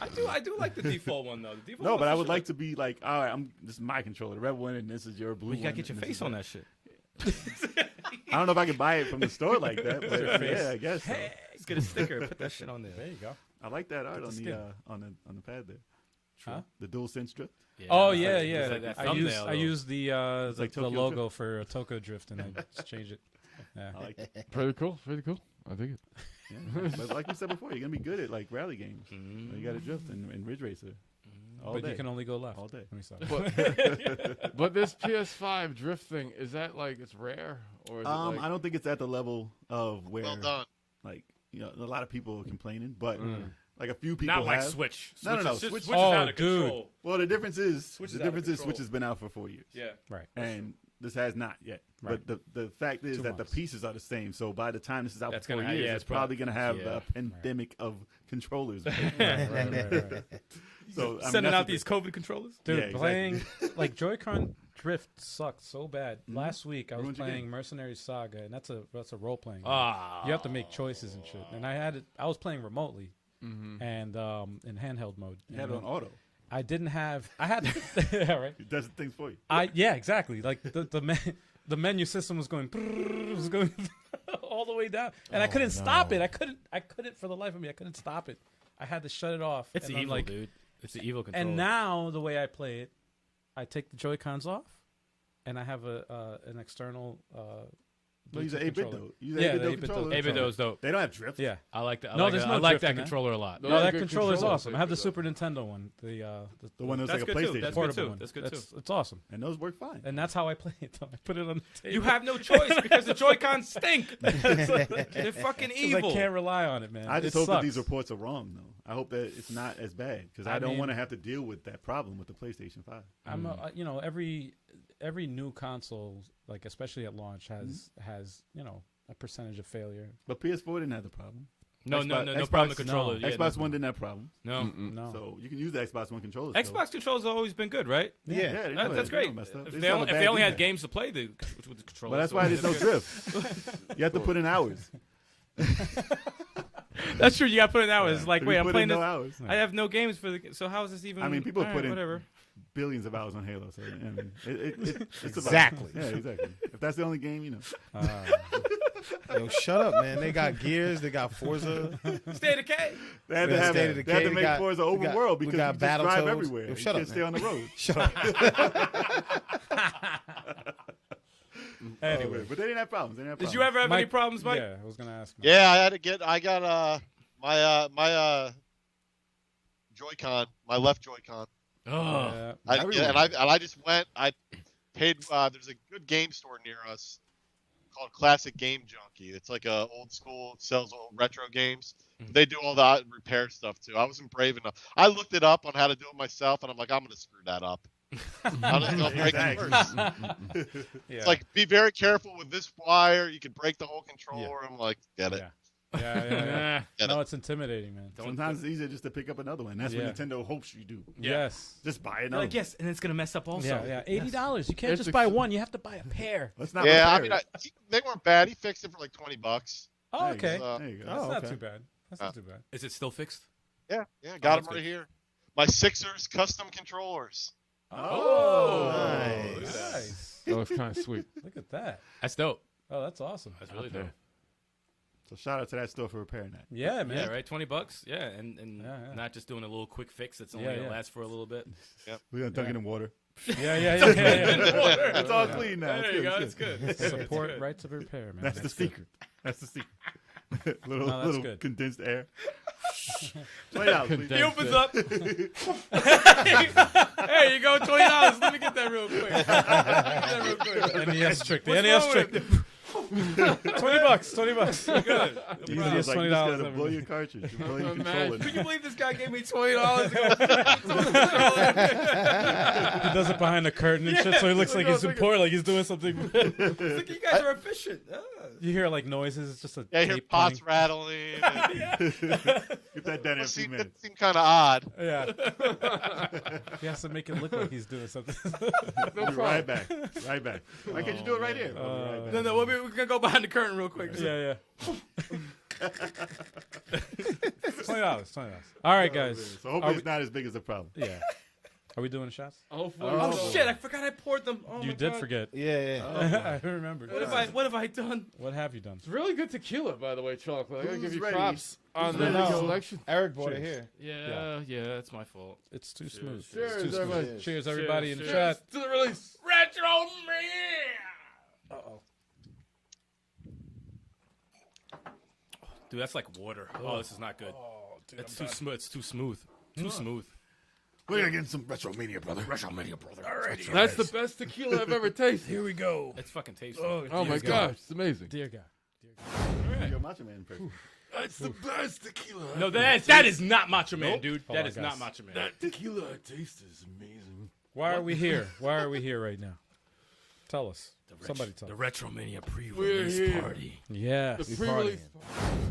I do like the default one though. The default
No, but
one
I
for
would
sure.
like to be like, all right, this is my controller, the red one, and this is your blue
Well, you
one.
gotta get your
and this
face
is
on
that.
that shit.
I don't know if I can buy it from the store like that, but yeah, I guess so.
Let's get a sticker. Put that shit on there.
There you go.
I like that art on the
skin.
on the pad there.
Huh?
The dual sense drift.
Oh
it's
yeah,
like-
yeah.
it's like that
I
thumbnail,
use the
like
the
Tokyo
logo for Tokyo Drift, and I just change it. Yeah.
I like it.
Pretty cool. Pretty cool. I think it.
Yeah. But like you said before, you're gonna be good at like rally games. You got to drift and Ridge Racer all
But
day.
you can only go left.
All day.
Let me stop.
But this PS5 drift thing, is that like it's rare or is it like,
I don't think it's at the level of where
Well done.
like a lot of people are complaining, but like a few people
Not like
have.
Switch.
No, no, no,
Switch,
Switch-
Switch is
Oh,
out of
dude.
control.
Well, the difference is
Switch is out of control.
Switch has been out for 4 years.
Yeah.
Right.
And this has not yet.
Right.
But the fact is
2
that
months.
the pieces are the same. So by the time this is out
That's
for 4
gonna ha-
years,
yeah,
it's
it's
probably going to have
yeah.
a pandemic of controllers.
Right.
So I mean,
Sending
that's
out
the
these COVID controllers.
Dude,
Yeah, exactly.
playing like Joy-Con Drift sucked so bad. Last week I was
Ruined your
playing
game.
Mercenary Saga, and that's a role playing.
Ah.
You have to make choices and shit. And I was playing remotely and in handheld mode.
You had it on
And
auto.
I didn't have. I had. Yeah, right.
It does things for you.
Yeah, exactly. Like the menu system was going all the way down, and I couldn't stop it. I couldn't for the life of me. I couldn't stop it. I had to shut it off.
It's
and I'm
evil,
like,
dude. It's the evil controller.
and now the way I play it, I take the Joy-Cons off, and I have an external
No, use an 8-bit though. Use an
Yeah,
8-bit
the 8-bit
controller.
8-bit is dope.
They don't have drift.
Yeah.
I like that.
No, there's no
I like
drift in
that
that.
controller a lot.
No, that
good
controller's
controllers,
awesome. I have the
good
Super Nintendo one. The
The one that's
That's
like a
good too.
PlayStation.
That's good
portable
too.
one.
That's good too.
It's awesome.
And those work fine.
And that's how I play it. I put it on the table.
You have no choice because the Joy-Cons stink. They're fucking
'Cause
evil.
I can't rely on it, man.
I just
It
hope that
sucks.
these reports are wrong, though. I hope that it's not as bad because I don't
mean-
want to have to deal with that problem with the PlayStation 5.
I'm every new console, like especially at launch, has a percentage of failure.
But PS4 didn't have the problem.
No
Xbox-
problem with
no.
controllers. Yeah,
Xbox One didn't have problems.
no.
No.
So you can use the Xbox One controllers.
Xbox controls have always been good, right?
Yeah.
they
That's
don't
great.
mess up.
If
just
they
have
only,
a
if they
bad
only had
feedback.
games to play with the controllers.
But that's why there's no drift. You have to put in hours.
That's true. You got to put in hours. It's like,
If
wait,
you
I'm
put
playing
in
this.
no hours.
I have no games for the. So how is this even?
I mean, people
all
put in
whatever.
billions of hours on Halo. So I mean, it's
Exactly.
About, yeah, exactly. If that's the only game,
Yo, shut up, man. They got Gears. They got Forza.
State of K.
They had
We
to
got
have
State of
they had
Decay.
to
We
make
got-
Forza
we
open
got-
world
we
because
got
you just drive
Battletoads.
everywhere.
Yo,
You
shut
can't
up,
stay on the road.
Shut up.
Anyway,
But they didn't have problems. They didn't have
Did
problems.
you ever have any
Mike-
problems, Mike?
Yeah, I was gonna ask. Mike.
Yeah, I got my Joy-Con, my left Joy-Con.
Oh,
Yeah.
I just went. I paid. There's a good game store near us called Classic Game Junkie. It's like a old school. It sells old retro games.
Mhm.
They do all the repair stuff too. I wasn't brave enough. I looked it up on how to do it myself, and I'm like, I'm gonna screw that up. I'm just gonna break it first.
Yeah.
It's like, be very careful with this wire. You could break the whole controller. I'm like, get it.
Yeah. Yeah.
Get
No,
it.
it's intimidating, man.
Sometimes it's easier just to pick up another one. That's
Yeah.
what Nintendo hopes you do.
Yes.
Just buy
You're
another.
like, yes, and it's gonna mess up also.
Yeah. $80. You can't
It's
just buy one. You have to buy a pair.
Let's not.
Yeah, I
repair
mean,
it.
they weren't bad. He fixed it for like $20.
Oh,
There you go.
okay.
So,
There you go.
That's
Oh,
not
okay.
too bad. That's not too bad.
Is it still fixed?
yeah, got
that's
him right
good.
here. My Sixers custom controllers.
Oh,
Nice.
nice.
That was kind of sweet.
Look at that.
That's dope.
Oh, that's awesome.
That's really
Okay.
dope.
So shout out to that store for repairing that.
Yeah, man.
Yeah, right. $20. Yeah, and
Yeah.
not just doing a little quick fix that's only
Yeah,
gonna
yeah.
last for a little bit.
We're gonna dunk it in water.
Yeah.
It's all clean now.
There you go. It's good. It's good.
Support
It's good.
rights of repair, man.
That's the secret. That's the secret. little
No, that's
little
good.
condensed air. Play it out, please.
He opens up. Hey, you go, $20. Let me get that real quick.
NES trick. The
What's
NES
wrong
trick.
with
$20.
Good.
Easiest
Like,
$20
you just gotta
ever.
blow your cartridge. You blow your
Imagine.
controller.
Can you believe this guy gave me $20?
He does it behind the curtain and shit, so he looks like he's important, like he's doing something.
Look, you guys are efficient.
You hear like noises. It's just a
Yeah, I hear
tape
pots
playing.
rattling.
Get that done in a few
Seemed
minutes.
kind of odd.
Yeah. He has to make it look like he's doing something.
Be right back. Right back. Why can't you do it right here? We'll be right back.
No, we're gonna go behind the curtain real quick.
yeah. $20. All right, guys.
So hopefully it's not as big as the problem.
Yeah. Are we doing shots?
Hopefully.
Oh
so.
shit! I forgot I poured them. Oh,
You
my
did
God.
forget.
Yeah.
I remember.
What have I done?
What have you done?
It's really good tequila, by the way, Chocolate. I gotta
Who's
give you
ready?
props on
ready
the
to go?
selection.
Eric bought it
Cheers.
here.
Yeah, that's my fault.
It's too smooth.
Cheers,
It's too smooth.
everybody.
Cheers, everybody in the
Cheers
chat.
to the release.
RetroMania. Dude, that's like water. Oh, this is not good. It's too smooth. It's too smooth. Too smooth.
We're getting some RetroMania, brother. RetroMania, brother. All right.
That's the best tequila I've ever tasted.
Here we go.
It's fucking tasty.
Oh my gosh, it's amazing.
Dear God.
You're a Macho Man person.
That's the best tequila.
No, that is not Macho Man, dude.
Hold
That
on,
is
guys.
not Macho Man.
That tequila I taste is amazing.
Why are we here? Why are we here right now? Tell us. Somebody tell
The
us.
RetroMania
We're
pre-release
here.
party.
Yeah.
The pre-release.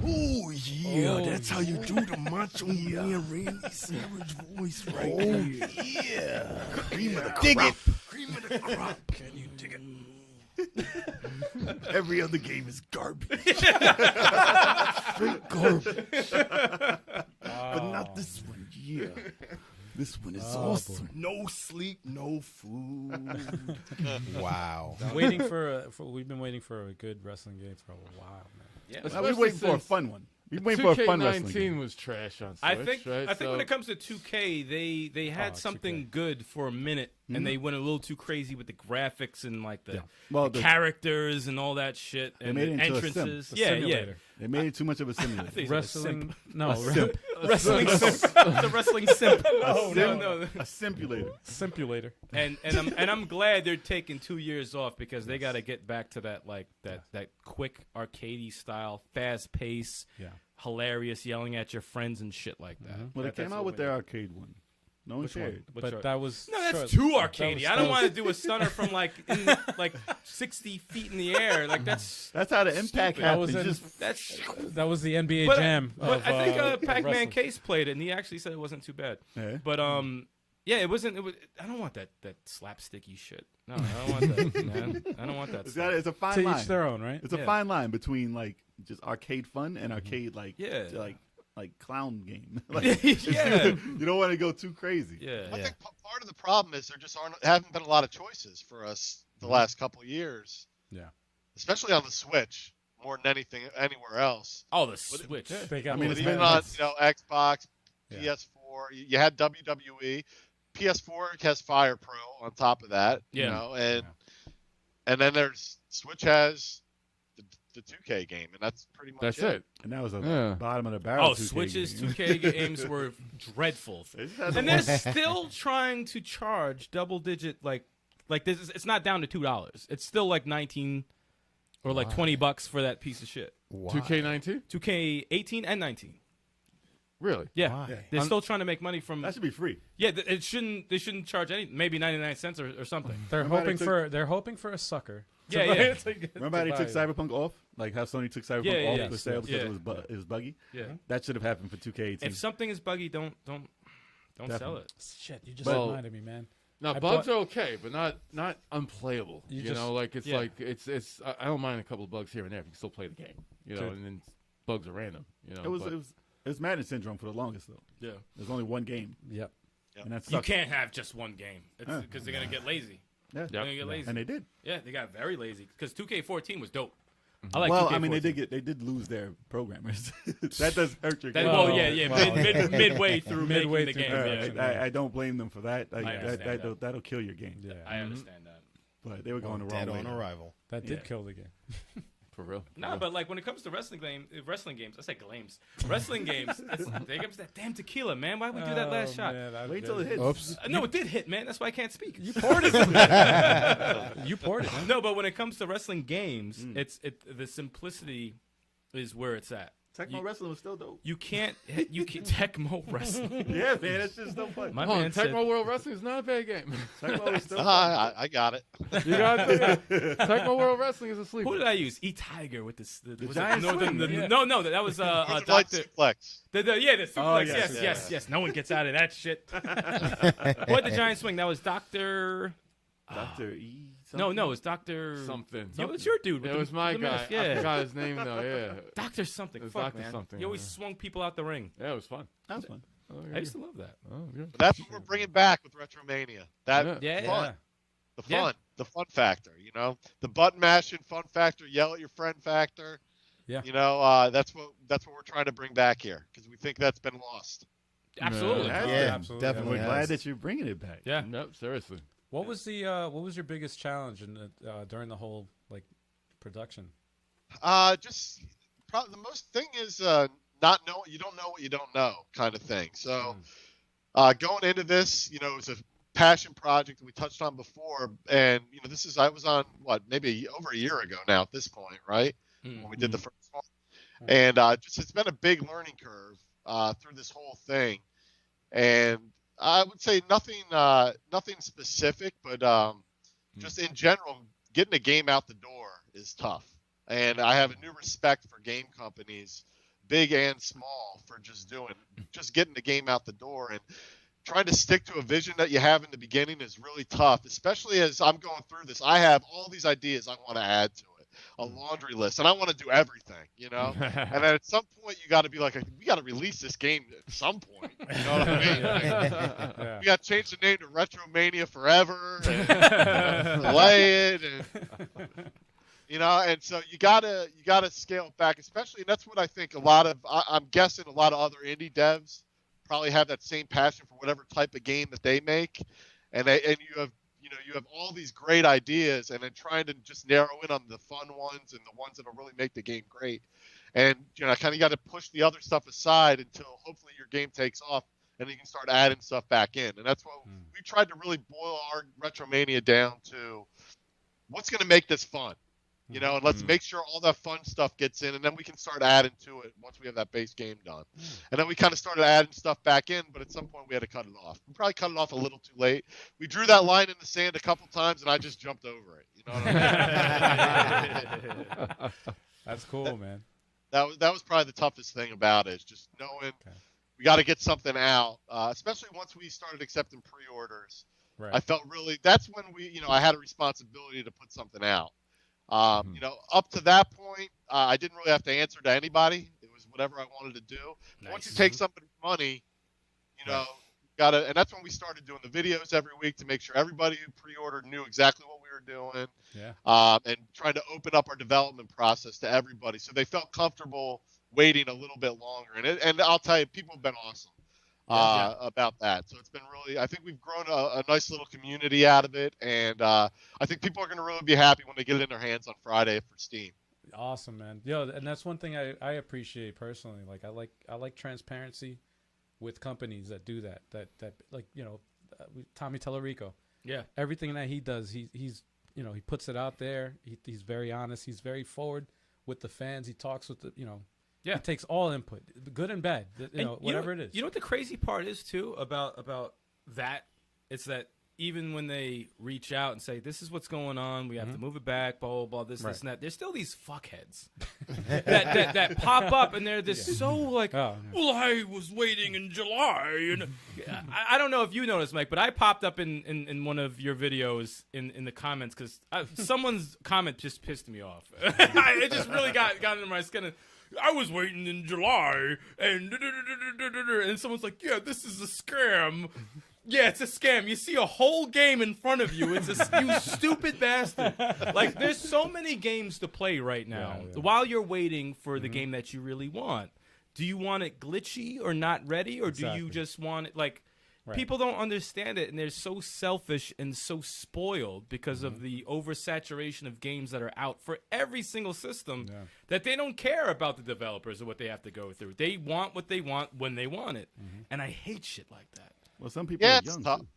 Oh, yeah. That's how you do the Macho Man Randy Savage voice right there. Yeah. Cream of the crop. Dig it. Cream of the crop. Can you dig it? Every other game is garbage. Straight garbage. But not this one. Yeah. This one is awesome. No sleep, no food. Wow.
We've been waiting for a good wrestling game for a while, man.
Yeah.
We're waiting for a fun one. We're waiting for a fun wrestling
2K19
game.
was trash on Switch,
I think
right?
when it comes to 2K, they had
Oh,
something
2K.
good for a minute and they went a little too crazy with the graphics and like the,
Well,
the characters and all that shit and
made it
the
into a sim.
entrances.
A
Yeah,
simulator.
They made it too much of a simulator.
Wrestling. No,
wrestling simp. The wrestling simp. No.
A simulator.
simulator.
And I'm glad they're taking 2 years off because they got to get back to that like that quick arcadey style, fast pace, hilarious, yelling at your friends and shit like that.
Well, they came out with their arcade one. No one cared.
But that was
No, that's
short-
too
that
arcadey.
was-
I
that
don't
was-
want to do a stunner from like 60 feet in the air. Like that's
That's how the impact
Stupid.
happens.
That was
Just
that's.
That was the NBA
But,
Jam.
but
of,
I think
of
Pac-Man
wrestling.
Case played it, and he actually said it wasn't too bad.
Yeah.
But yeah, it wasn't. It was. I don't want that slapsticky shit. No, I don't want that, man. I don't want that.
it's,
Stuff.
it's a fine
To
line.
each their own, right?
It's a
Yeah.
fine line between like just arcade fun and arcade like clown game. Like,
Yeah.
you don't want to go too crazy.
Yeah.
I think part of the problem is there just haven't been a lot of choices for us the last couple of years.
Yeah.
Especially on the Switch, more than anything anywhere else.
Oh, the Switch.
They got
I mean,
But
it's
even
been-
on
it's-
Xbox,
Yeah.
PS4, you had WWE. PS4 has Fire Pro on top of that.
Yeah.
You know, and then there's Switch has the 2K game, and that's pretty much
That's it.
And that was a
Yeah.
bottom of the barrel.
Oh,
2K
Switch's
game.
2K games were dreadful.
They just had
And
the
they're still trying to charge double digit like this. It's not down to $2. It's still like 19 or like $20 for that piece of shit.
2K19?
2K18 and 19.
Really?
Yeah,
Why?
they're still trying to make money from.
that should be free.
Yeah, they shouldn't charge any. Maybe 99 cents or something.
They're
Remember
hoping for a sucker.
Yeah, yeah.
Remember how they took Cyberpunk off? Like how Sony took Cyberpunk
Yeah,
off
yeah,
the
yes,
sale because
yeah.
it was buggy?
Yeah.
That should have happened for 2K18.
If something is buggy, don't sell
Definitely.
it.
Shit, you just
Well-
reminded me, man.
Now
I
bugs
bought-
are okay, but not unplayable.
You
You,
just-
know, like it's
yeah.
like it's. I don't mind a couple of bugs here and there if you can still play the game. You know,
Good.
and then bugs are random. You know,
it was
but-
it was Madden syndrome for the longest though.
Yeah.
There's only one game,
Yep.
and that's
You can't have just one game
Huh.
because they're gonna get lazy.
Yeah.
They're gonna get lazy.
And they did.
Yeah, they got very lazy because 2K14 was dope. I like.
Well,
2K14.
I mean, they did lose their programmers. That does hurt your
That,
game.
well, yeah.
Well,
Midway through
midway
making the
through
game.
production.
Yeah.
I don't blame them for that.
understand that.
That'll kill your game.
Yeah.
I understand that.
But they were going the wrong
Dead
way.
on arrival.
That did
Yeah.
kill the game.
for real.
No, but like when it comes to wrestling games, I say games. Wrestling games, there comes that damn tequila, man. Why we do that last shot?
Man,
Wait till it hits.
Oops.
No, it did hit, man. That's why I can't speak.
You poured it. You poured it. Man.
No, but when it comes to wrestling games, the simplicity is where it's at.
Tecmo Wrestling was still dope.
You can't Tecmo Wrestling.
Yeah, man, that's just so fun.
My
Hold on,
man said,
Tecmo World Wrestling is not a bad game.
Tecmo was still fun.
I got it.
You got it. Tecmo World Wrestling is a sleeper.
who did I use? E-Tiger with this. The
giant swing, yeah.
No, that was
Northern Lights
Doctor.
Suplex.
The suplex.
Oh,
yes,
yes,
yes. No one gets out of that shit. What the giant swing? That was Doctor.
Dr. E.
No, it's Doctor
Something.
Yeah, it's your dude. With
It
the-
was my
the
guy.
mask,
I
Yeah,
forgot his name though. Yeah.
Doctor something.
It was
Fuck,
Dr.
man.
something,
He always
yeah.
swung people out the ring.
Yeah, it was fun.
That was fun.
Oh,
I used to love that.
Oh, good.
But that's what we're bringing back with RetroMania. That
Yeah,
fun. The
Yeah.
fun. The fun factor, you know? The button mashing fun factor, yell at your friend factor.
Yeah.
You know, that's what we're trying to bring back here because we think that's been lost.
Absolutely.
Yeah.
Yeah,
absolutely.
definitely.
We're glad
has.
that you're bringing it back.
Yeah.
Nope, seriously.
What was your biggest challenge in during the whole like production?
Just probably the most thing is not know you don't know what you don't know kind of thing. So going into this, you know, it was a passion project we touched on before, and you know, I was on maybe over a year ago now at this point, right? When we did the first one, and it's been a big learning curve through this whole thing, and I would say nothing specific, but just in general, getting a game out the door is tough. And I have a new respect for game companies, big and small, for just getting the game out the door. And trying to stick to a vision that you have in the beginning is really tough, especially as I'm going through this. I have all these ideas I want to add to it, a laundry list, and I want to do everything, you know? And then at some point, you got to be like, we got to release this game at some point. You know what I mean? Like, we got to change the name to RetroMania Forever and play it. And, you know, and so you gotta scale it back, especially, and that's what I think I'm guessing a lot of other indie devs probably have that same passion for whatever type of game that they make. and you have all these great ideas, and then trying to just narrow in on the fun ones and the ones that'll really make the game great. And kind of got to push the other stuff aside until hopefully your game takes off, and then you can start adding stuff back in. And that's what we tried to really boil our RetroMania down to. What's going to make this fun? And let's make sure all that fun stuff gets in, and then we can start adding to it once we have that base game done. And then we kind of started adding stuff back in, but at some point we had to cut it off. We probably cut it off a little too late. We drew that line in the sand a couple times, and I just jumped over it. You know what I mean?
That's cool, man.
That was probably the toughest thing about it, is just knowing we got to get something out, especially once we started accepting pre-orders.
Right.
I felt that's when I had a responsibility to put something out. Up to that point, I didn't really have to answer to anybody. It was whatever I wanted to do. Nice. Once you take somebody's money, gotta, and that's when we started doing the videos every week to make sure everybody who pre-ordered knew exactly what we were doing.
Yeah.
And trying to open up our development process to everybody, so they felt comfortable waiting a little bit longer. And I'll tell you, people have been awesome. About that. So it's been really, I think we've grown a nice little community out of it, and I think people are going to really be happy when they get it in their hands on Friday for Steam.
Awesome, man. And that's one thing I appreciate personally. Like I like transparency with companies that do that. That like Tommy Tellerico. Yeah. Everything that he does, he's he puts it out there. He's very honest. He's very forward with the fans. He talks with the Yeah, it takes all input, good and bad, whatever it is.
You know what the crazy part is too about that? It's that even when they reach out and say, "This is what's going on. We have to move it back." Blah blah blah. This and that. There's still these fuckheads that pop up, and they're so like, "Well, I was waiting in July," and I don't know if you noticed, Mike, but I popped up in one of your videos in the comments because someone's comment just pissed me off. It just really got under my skin. I was waiting in July, and someone's like, "Yeah, this is a scam." Yeah, it's a scam. You see a whole game in front of you. It's you stupid bastard. Like, there's so many games to play right now. Yeah. While you're waiting for the game that you really want, do you want it glitchy or not ready, or do you just want it like? Right. People don't understand it, and they're so selfish and so spoiled because of the oversaturation of games that are out for every single system that they don't care about the developers or what they have to go through. They want what they want when they want it, and I hate shit like that.
Well, some people are young,
tough.
too.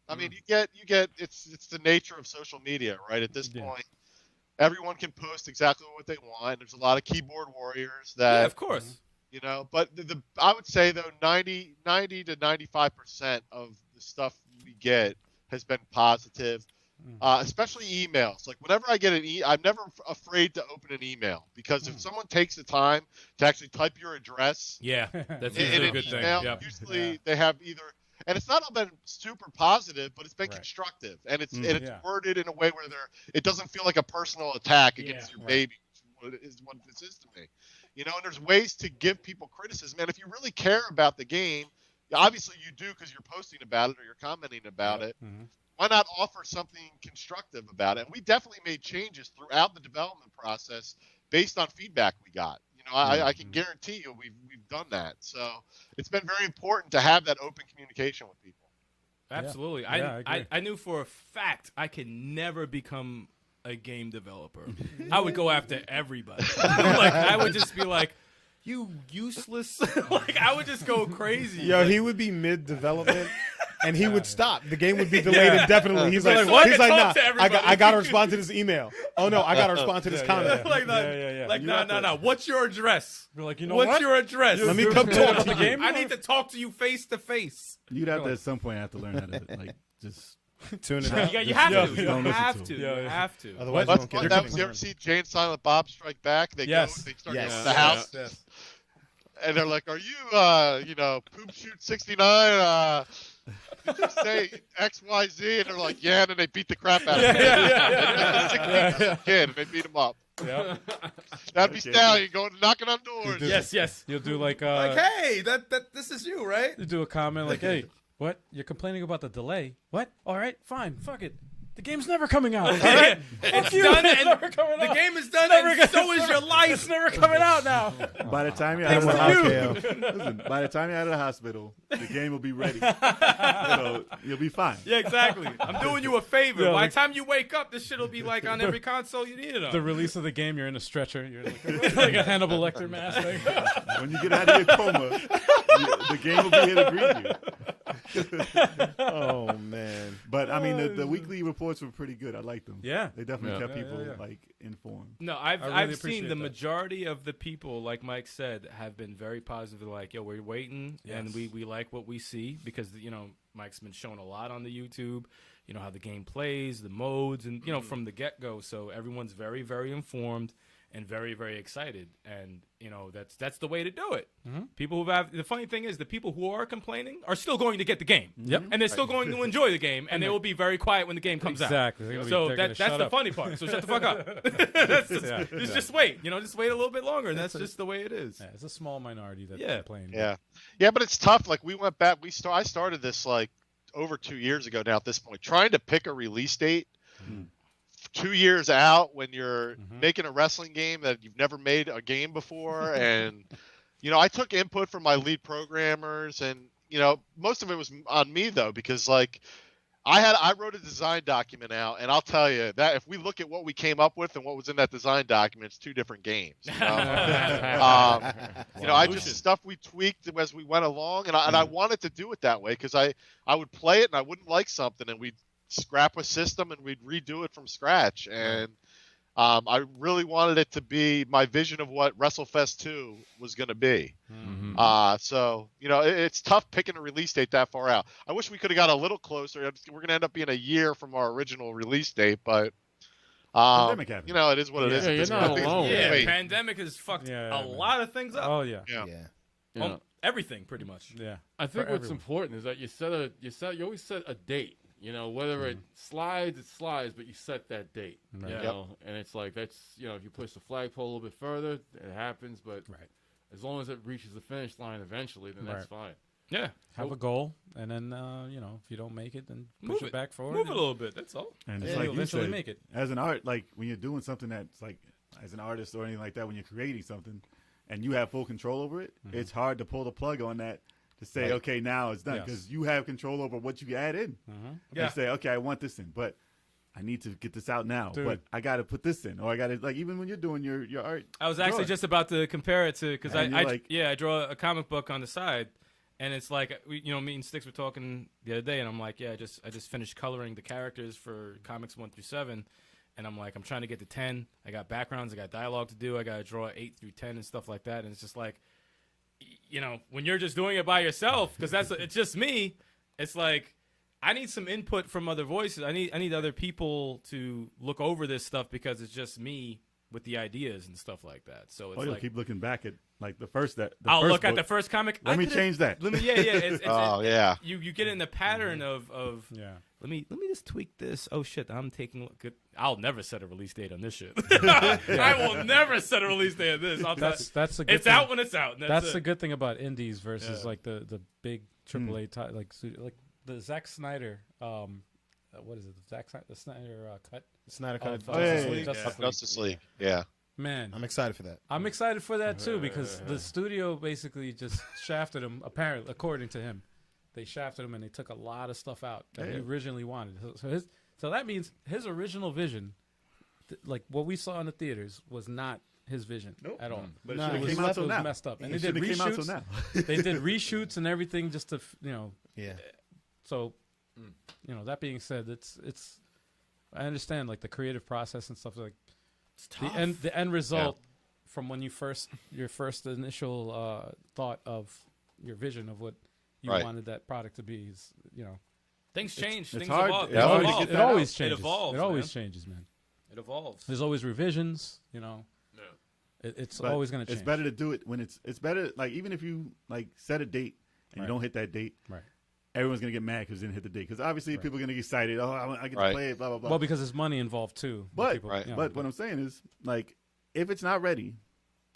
I mean, you get it's the nature of social media, right? At this point, everyone can post exactly what they want. There's a lot of keyboard warriors that,
of course.
But I would say though 90 to 95% of the stuff we get has been positive, especially emails. Like whenever I get I'm never afraid to open an email because if someone takes the time to actually type your address,
that's
in
a good
email,
thing.
usually they have either, and it's not all been super positive, but it's been constructive, and it's worded in a way where it doesn't feel like a personal attack against your baby, which is what this is to me. And there's ways to give people criticism. And if you really care about the game, obviously you do because you're posting about it or you're commenting about it. Why not offer something constructive about it? And we definitely made changes throughout the development process based on feedback we got. I can guarantee you we've done that. So it's been very important to have that open communication with people.
Absolutely. I knew for a fact I could never become a game developer. I would go after everybody. Like I would just be like, "You useless!" Like I would just go crazy.
Yo, he would be mid development, and he would stop. The game would be delayed indefinitely. He's like, "What?" He's like, "Nah, I got to respond to this email. Oh no, I got to respond to this comment."
Like, no. What's your address?
You're like,
what's your address?
Let me come talk to
the
you.
game. I need to talk to you face to face.
You'd have to at some point have to learn how to just.
Tune it out.
You have to.
You
have to.
Otherwise,
you won't get it. You ever see Jay and Silent Bob Strike Back? They go, they start going to the house, and they're like, "Are you, Poop Shoot 69? Did you say X, Y, Z?" And they're like, "Yeah," and then they beat the crap out of him. Kid, and they beat him up.
Yeah.
That'd be Stallion going knocking on doors.
Yes.
You'll do like
hey, this is you, right?
You do a comment like, "Hey, what? You're complaining about the delay? What? All right, fine, fuck it. The game's never coming out.
It's done, and
never coming
the
out.
game is done, and so is your life.
It's never coming out now.
By the time you're out of the
Thanks to
hospital, listen, by the time you're out of the hospital, the game will be ready. So you'll be fine.
Yeah, exactly. I'm doing you a favor.
Yeah,
By
like-
the time you wake up, this shit will be like on every console you need it on.
The release of the game, you're in a stretcher. You're like a Hannibal Lecter mask.
When you get out of your coma, the game will be here to greet you.
Oh man.
But I mean, the weekly reports were pretty good. I liked them.
Yeah.
They definitely kept
Yeah,
people
yeah.
like informed.
No,
I really
I've
appreciate
seen the
that.
majority of the people, like Mike said, have been very positive. Like, yo, we're waiting, and
Yes.
we like what we see because Mike's been showing a lot on the YouTube. You know how the game plays, the modes, and from the get go. So everyone's very, very informed and very, very excited, and that's the way to do it. People who have the funny thing is the people who are complaining are still going to get the game.
Yep.
And they're still going to enjoy the game, and they will be very quiet when the game comes out.
Exactly.
So that's the funny part. So shut the fuck up. Just wait. Just wait a little bit longer, and that's just the way it is.
Yeah, it's a small minority that's
Yeah.
complaining.
Yeah, but it's tough. Like we went back. I started this like over 2 years ago now. At this point, trying to pick a release date. 2 years out when you're making a wrestling game that you've never made a game before, and I took input from my lead programmers, and most of it was on me though, because like I wrote a design document out, and I'll tell you that if we look at what we came up with and what was in that design document, it's two different games. I just stuff we tweaked as we went along, and I wanted to do it that way because I would play it and I wouldn't like something, and we'd scrap a system and we'd redo it from scratch. And I really wanted it to be my vision of what WrestleFest 2 was going to be. So it's tough picking a release date that far out. I wish we could have got a little closer. We're going to end up being a year from our original release date, but
Pandemic happened.
it is what it is.
Yeah, you're not alone.
Yeah, pandemic has fucked
Yeah,
a lot of things up.
Oh yeah.
Yeah.
Everything, pretty much.
Yeah.
I think
For
what's
everyone.
important is that you always set a date. Whether it slides, but you set that date.
Right.
And it's like that's if you push the flagpole a little bit further, it happens. But as long as it reaches the finish line eventually, then that's fine.
Yeah.
Have a goal, and then if you don't make it, then push
Move
it back forward.
Move it a little bit. That's all.
And
Yeah,
it's like
you'll
you
eventually
said,
make it.
as an art, like when you're doing something that's like as an artist or anything like that, when you're creating something and you have full control over it, it's hard to pull the plug on that to say, okay, now it's done, because you have control over what you add in.
Yeah.
And say, okay, I want this in, but I need to get this out now.
Dude.
But I got to put this in, or I got to, like, even when you're doing your art.
I was actually just about to compare it to because
And you're
I draw a comic book on the side, and it's like me and Sticks were talking the other day, and I'm like, I just finished coloring the characters for comics 1 through 7, and I'm like, I'm trying to get to 10. I got backgrounds, I got dialogue to do, I got to draw 8 through 10 and stuff like that, and it's just like, when you're just doing it by yourself, because it's just me. It's like I need some input from other voices. I need other people to look over this stuff because it's just me with the ideas and stuff like that. So it's
you'll
like
keep looking back at like the first
I'll
first
look at
book.
the first comic.
Let me change that.
Let me It's,
yeah.
You get in the pattern of
Yeah.
Let me just tweak this. Oh shit, I'm taking. I'll never set a release date on this shit. I will never set a release date on this.
That's a good
It's
thing.
out when it's out. And
That's
it.
the good thing about indies versus like the big AAA like the Zack Snyder. What is it? The Snyder cut.
Snyder Cut of
Oh,
Justice
yeah,
League.
Justice League.
Justice League. Yeah.
Man,
I'm excited for that.
I'm excited for that too because the studio basically just shafted him. Apparently, according to him, they shafted him and they took a lot of stuff out that he originally wanted. So that means his original vision, like what we saw in the theaters, was not his vision at all.
But
No,
it
It was,
came out till
it was
now.
messed up, and
It
they did
shouldn't have came out till
reshoots.
now.
They did reshoots and everything just to
Yeah.
So, that being said, it's I understand like the creative process and stuff like the end result from when your first initial thought of your vision of what you
Right.
wanted that product to be is
Things change.
it's
Things
hard-
evolve.
it's hard to
Evolve.
get
it
that
always
out.
changes.
It evolves.
It always
man.
changes, man.
It evolves.
There's always revisions. It's
But
always going to change.
It's better to do it when it's better. Like even if you like set a date and you don't hit that date,
Right.
everyone's gonna get mad because you didn't hit the date. Because obviously people are gonna get excited. Oh, I get to
Right.
play it. Blah blah blah.
Well, because there's money involved too.
But
People,
Right.
you know,
but what I'm saying is, like, if it's not ready,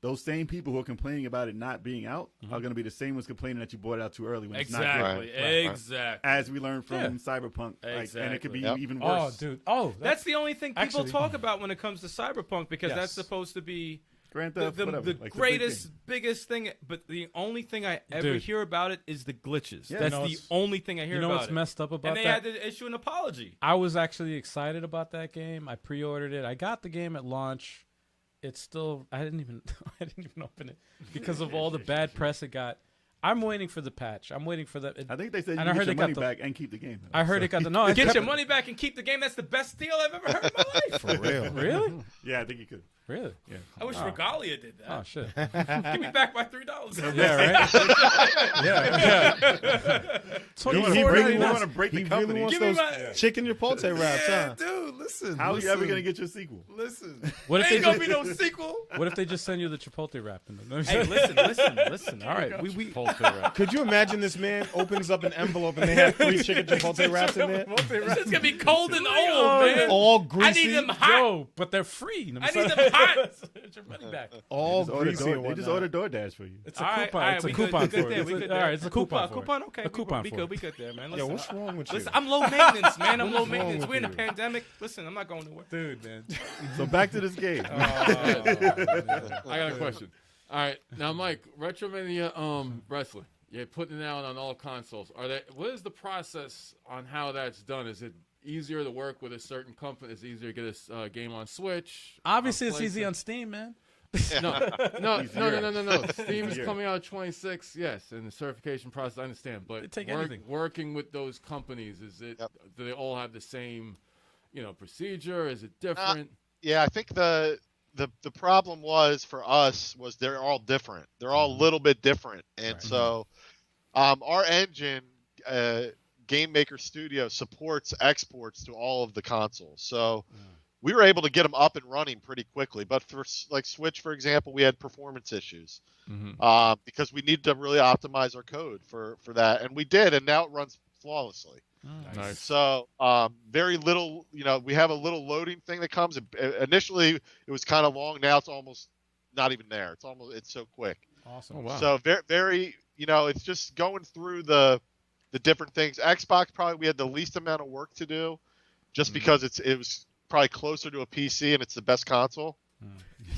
those same people who are complaining about it not being out are going to be the same ones complaining that you bought it out too early when it's not
Exactly.
good.
Exactly.
As we learned from Cyberpunk, and it could be even
Oh,
worse.
dude. Oh,
That's the only thing people
actually-
talk about when it comes to Cyberpunk because
Yes.
that's supposed to be
Grand
the,
Theft,
the,
whatever.
the
like the big
greatest,
thing.
biggest thing. But the only thing I ever
Dude.
hear about it is the glitches.
Yeah,
That's
no,
the
it's-
only thing I hear
You know
about
what's
it.
messed up about
And they
that?
had to issue an apology.
I was actually excited about that game. I pre-ordered it. I got the game at launch. It's still I didn't even open it because of all the bad press it got. I'm waiting for the patch. I'm waiting for that.
I think they said you
And I
can
heard
get your
they got
money
the-
back and keep the game.
I heard it got the no. it
Get
kept-
your money back and keep the game. That's the best deal I've ever heard in my life.
For real.
Really?
Yeah, I think you could.
Really?
Yeah.
I wish Regalia did that.
Oh shit.
Give me back my $3.
Yeah, right. yeah.
He really
You
wants-
want to break the
He
company.
really wants
Give me
those
my-
chicken Chipotle wraps, huh?
Dude, listen.
How are you ever
listen,
going to get your sequel?
Listen.
What if they
Ain't gonna
just,
be no sequel.
what if they just send you the Chipotle wrap?
Hey, listen. All right, we
Could you imagine this man opens up an envelope and they have 3 chicken Chipotle wraps in there?
This is gonna be cold and old, man.
All
I
greasy.
need them hot.
Yo, but they're free.
I need them hot.
Get your money back.
All
Order
greasy
Door-
and
they just
whatnot.
order DoorDash for you.
It's a
All right,
coupon.
all right,
It's a
we
coupon
good
for
there.
it.
We good
All
there.
right, it's a coupon for it.
Coupon, okay.
A coupon
we
for
good.
it.
We good there, man.
Yo,
Listen,
what's wrong with you?
listen, I'm low maintenance, man. I'm low
What's wrong
maintenance.
with
We're in a
you?
pandemic. Listen, I'm not going nowhere.
Dude, man.
So back to this game.
I got a question. All right, now Mike, RetroMania wrestling. You're putting it out on all consoles. What is the process on how that's done? Is it easier to work with a certain company? Is it easier to get a game on Switch?
Obviously,
on
it's easy
PlayStation?
on Steam, man.
No. Steam is
Easier.
coming out 26, yes, and the certification process, I understand.
They
But
take anything.
working with those companies, do they all have the same, procedure? Is it different?
Yeah, I think the problem was for us was they're all different. They're all a little bit different, and so our engine, Game Maker Studio, supports exports to all of the consoles. So we were able to get them up and running pretty quickly. But for like Switch, for example, we had performance issues because we needed to really optimize our code for that, and we did, and now it runs flawlessly.
Nice.
So very little, we have a little loading thing that comes. Initially, it was kind of long. Now it's almost not even there. It's so quick.
Awesome.
Oh, wow.
So very, it's just going through the different things. Xbox probably we had the least amount of work to do, just because it was probably closer to a PC and it's the best console.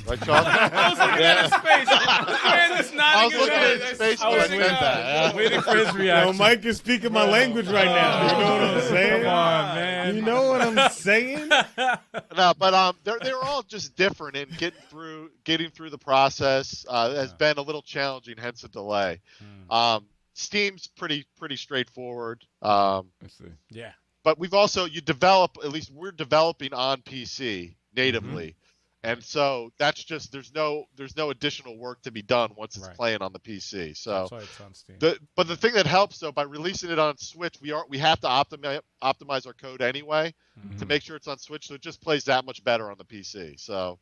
Right, Sean?
I was looking at his face. Man, it's not
I was looking at his face when I meant that.
Waiting for his
Yo,
reaction.
Mike is speaking my language right now. You know what I'm saying?
Come on, man.
You know what I'm saying?
No, but they're all just different, and getting through the process has been a little challenging, hence the delay. Steam's pretty straightforward.
I see.
Yeah.
But we've also we're developing on PC natively. And so that's just there's no additional work to be done once it's playing on the PC. So
That's why it's on Steam.
but the thing that helps though, by releasing it on Switch, we have to optimize our code anyway to make sure it's on Switch, so it just plays that much better on the PC. So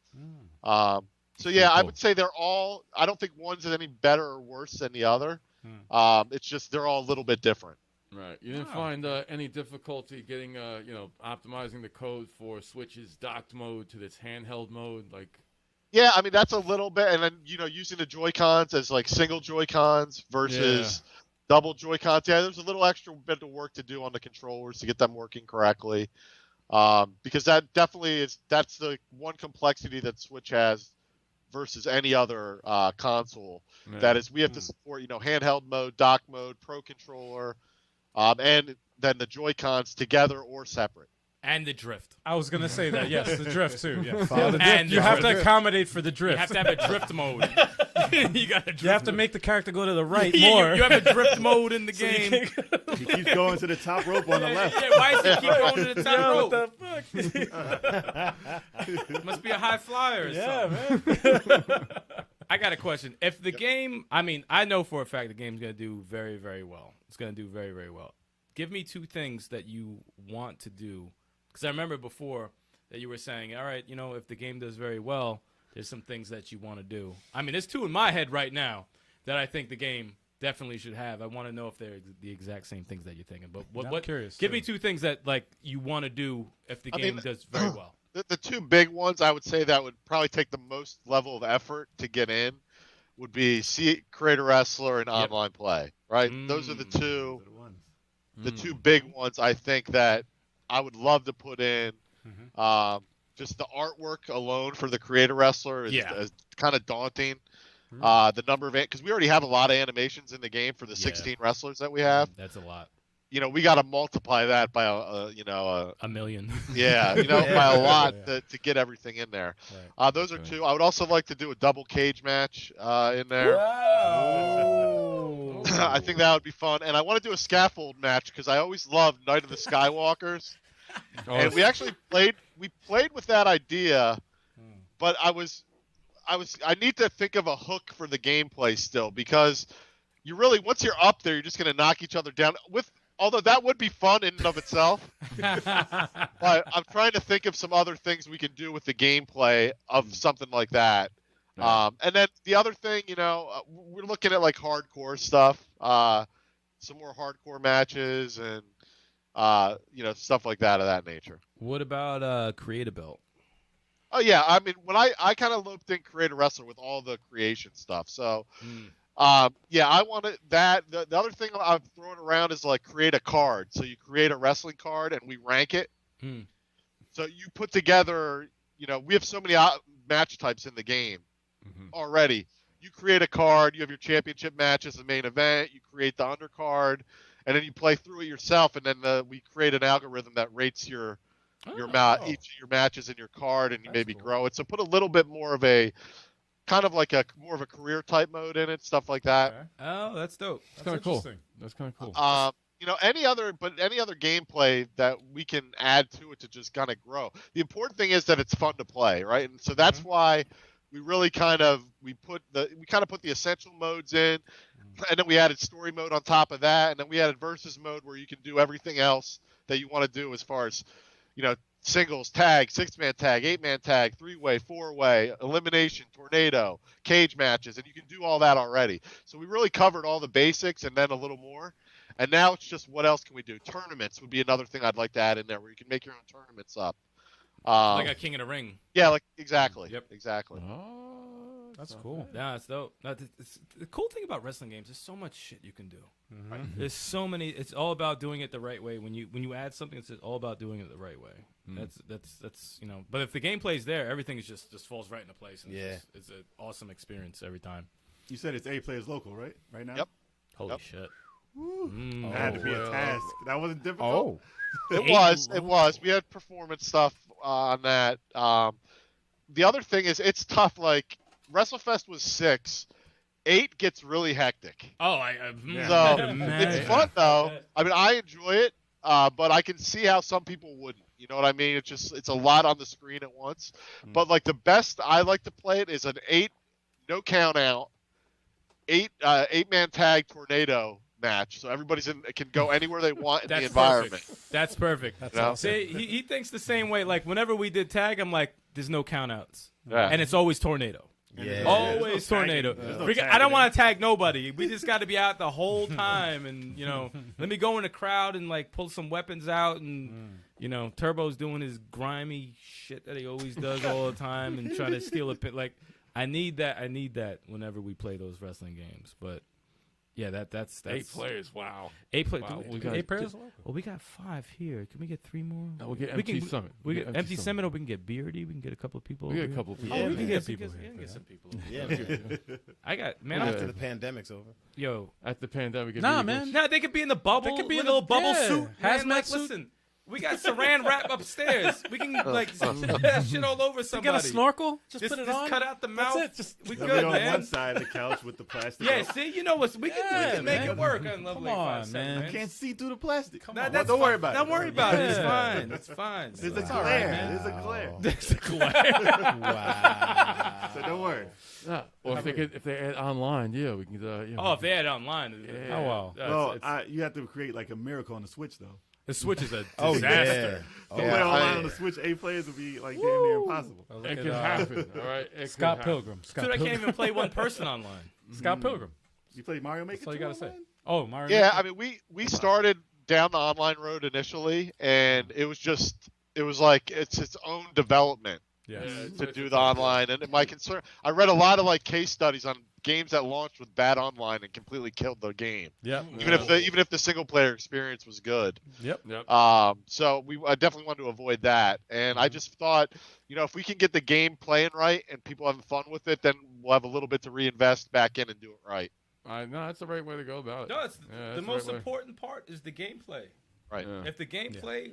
so yeah, I would say they're all, I don't think one's any better or worse than the other. It's just they're all a little bit different.
Right. You didn't find any difficulty getting, optimizing the code for Switch's docked mode to this handheld mode?
Yeah, I mean, that's a little bit. And then, using the Joy-Cons as like single Joy-Cons versus double Joy-Cons. Yeah, there's a little extra bit of work to do on the controllers to get them working correctly. Because that definitely that's the one complexity that Switch has versus any other console.
Yeah.
That is, we have to support, handheld mode, dock mode, Pro Controller, and then the Joy-Cons together or separate.
And the drift.
I was gonna say that. Yes, the drift too. Yeah.
And
You have to accommodate for the drift.
You have to have a drift mode. You got a drift
You have to make the character go to the right
Yeah,
more.
you have a drift mode in the game.
He keeps going to the top rope on the left.
Yeah, why does he keep going to the top
Yo,
rope?
what the fuck?
Must be a high flyer or
Yeah,
something.
man.
I got a question. If the game, I know for a fact the game's going to do very, very well. It's going to do very, very well. Give me 2 things that you want to do. Because I remember before that you were saying, all right, if the game does very well, there's some things that you want to do. I mean, there's 2 in my head right now that I think the game definitely should have. I want to know if they're the exact same things that you're thinking. But
I'm curious.
Give me 2 things that you want to do if the game does very well.
the two big ones I would say that would probably take the most level of effort to get in would be Creator Wrestler and online play, right? Those are the two big ones I think that I would love to put in. Just the artwork alone for the Creator Wrestler is kind of daunting. The number of because we already have a lot of animations in the game for the 16 wrestlers that we have.
That's a lot.
We got to multiply that by a
million.
Yeah, by a lot to get everything in there. Right. Those are two. I would also like to do a double cage match in there. I think that would be fun, and I want to do a scaffold match because I always loved Night of the Skywalkers. And we actually played with that idea, but I need to think of a hook for the gameplay still, because you really, once you're up there, you're just going to knock each other down although that would be fun in and of itself. But I'm trying to think of some other things we can do with the gameplay of something like that. And then the other thing, we're looking at like hardcore stuff, some more hardcore matches and stuff like that of that nature.
What about Create-A-Built?
Oh yeah, I mean, when I kind of looped in Creator Wrestler with all the creation stuff. So, I wanted that. The other thing I'm throwing around is like create a card. So you create a wrestling card and we rank it. So you put together, we have so many match types in the game already. You create a card. You have your championship match as the main event. You create the undercard. And then you play through it yourself, and then we create an algorithm that rates each of your matches in your card, and you maybe grow it. So put a little bit more of a kind of like more of a career type mode in it, stuff like that.
Okay. Oh, that's dope.
That's kind of cool. That's kind of cool.
Any other gameplay that we can add to it to just kind of grow. The important thing is that it's fun to play, right? And so that's why we really we put the essential modes in. And then we added story mode on top of that, and then we added versus mode where you can do everything else that you want to do as far as, singles, tag, 6-man tag, 8-man tag, 3-way, 4-way, elimination, tornado, cage matches, and you can do all that already. So we really covered all the basics and then a little more. And now it's just what else can we do? Tournaments would be another thing I'd like to add in there where you can make your own tournaments up.
Like a King of the Ring.
Yeah, exactly.
Yep.
Exactly.
That's cool.
Yeah, it's dope. The cool thing about wrestling games, there's so much shit you can do. Right? There's so many. It's all about doing it the right way. When you add something, it's all about doing it the right way. That's But if the gameplay's there, everything is just falls right into place. And it's an awesome experience every time.
You said it's 8 players local, right? Right now.
Yep.
Holy shit.
That had to be a task. That wasn't difficult.
It was. We had performance stuff on that. The other thing is, it's tough. Like WrestleFest was 6. 8 gets really hectic.
So
it's fun though. I mean, I enjoy it, but I can see how some people wouldn't. You know what I mean? It's a lot on the screen at once. But like the best I like to play it is an 8 no count out, 8-man tag tornado match, so everybody's can go anywhere they want in the environment.
That's perfect.
That's awesome.
See, he thinks the same way. Like whenever we did tag, I'm like, there's no count outs,
Yeah.
and it's always tornado.
Yeah.
Always tornado. I don't want to tag nobody. We just got to be out the whole time, and let me go in the crowd and like pull some weapons out, and Turbo's doing his grimy shit that he always does all the time, and trying to steal a pit. Like I need that whenever we play those wrestling games, but. Yeah, that's
8 players. Wow.
8 players.
Wow.
We got 8 players. Well, we got 5 here. Can we get 3 more?
No, we'll get Empty Summit.
We get Empty Summit, or we can get Beardy. We can get a couple of people.
We get a couple of people.
Oh, we
can get people.
We can get some people.
Yeah.
I got
After the pandemic's over.
Yo.
At the pandemic.
Nah, man.
Nah, they could be in the bubble.
They could be
in
in
a little bubble
yeah.
suit.
Hazmat
Like,
suit.
listen, we got saran wrap upstairs. We can like that shit all over
You
somebody.
got a snorkel? Just put it
just
on.
cut out the mouth.
That's it. Just
we
They'll
good,
be on
man.
one side of the couch with the plastic.
Yeah,
up.
see, we can make it work on Lovely
Come on,
5
man.
You can't see through the plastic. Come
Nah,
on,
that's
don't
fine.
worry about it.
Don't worry about it. It's
Yeah.
fine. It's fine.
There's a
all
glare.
right, man.
There's a glare.
There's a glare.
Wow.
So don't worry.
Yeah. Or if they add online, we can.
Oh, if they had it online.
Oh, wow.
Well, you have to create like a miracle on the Switch though.
The Switch is a
Oh,
disaster.
yeah.
To play online on the Switch, 8 players would be like damn near impossible.
Look
It
at,
can happen. All right.
Scott Pilgrim.
Dude, I can't even play one person online.
Scott Pilgrim.
You play Mario Maker?
That's all you
2
got to say.
online?
Oh, Mario.
Yeah,
Maker.
I mean, we started down the online road initially, and it was just it was like it's its own development to do the online. And my concern, I read a lot of like case studies on games that launched with bad online and completely killed the game.
Yep.
Even if the single player experience was good.
Yep.
So I definitely wanted to avoid that. And I just thought, if we can get the game playing right and people having fun with it, then we'll have a little bit to reinvest back in and do it right.
No, that's the right way to go about it.
No, it's the most important part is the gameplay.
Right.
Yeah.
If the gameplay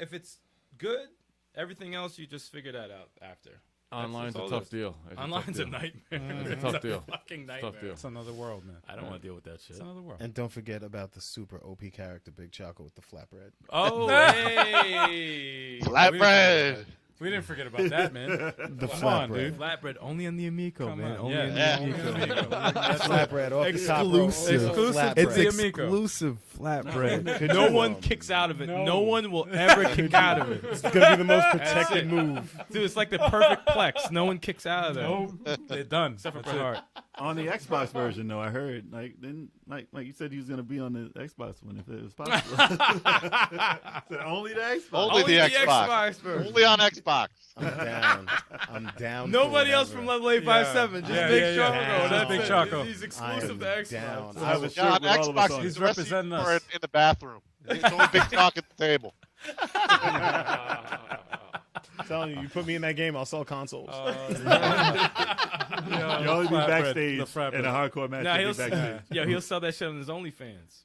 if it's good, everything else you just figure that out after.
Online's a tough deal.
Online's a nightmare.
It's a tough deal.
Fucking nightmare.
Tough deal.
It's another world, man.
I don't want to deal with that shit.
It's another world.
And don't forget about the super OP character, Big Choco, with the flatbread.
Oh, hey.
Flatbread.
We didn't forget about that, man.
The
Come on,
flatbread.
dude.
Flatbread only on the Amico,
Come
man.
on.
Only
Yeah.
on the
Yeah.
Amico.
That's
Flatbread off the top rope.
Exclusive.
Flatbread.
It's
It's
the Amico.
exclusive flatbread.
No one kicks out of it. No one will ever kick out of it.
It's gonna be the most protected move.
Dude, it's like the perfect plex. No one kicks out of there.
No, they're done.
Except for
That's
Bret
it.
Hart.
On the Xbox version, though, I heard like you said he was gonna be on the Xbox one if it was possible. Said only the Xbox.
Only the Xbox.
version.
Only on Xbox.
I'm down.
Nobody
for
else from Level 857. Just
Yeah,
Big
yeah,
Choco.
yeah.
That's
Big
it.
Choco.
He's
I
exclusive
am
to Xbox.
down.
I have a
Yeah,
shirt
on
with all of us
Xbox,
on
he's
it.
He's representing us.
in the bathroom. It's only Big Talk at the table.
I'm telling you put me in that game, I'll sell consoles.
You only be
Flatbread.
backstage
The flatbread.
in a hardcore match.
Nah,
You'll be backstage.
he'll sell that shit on his OnlyFans.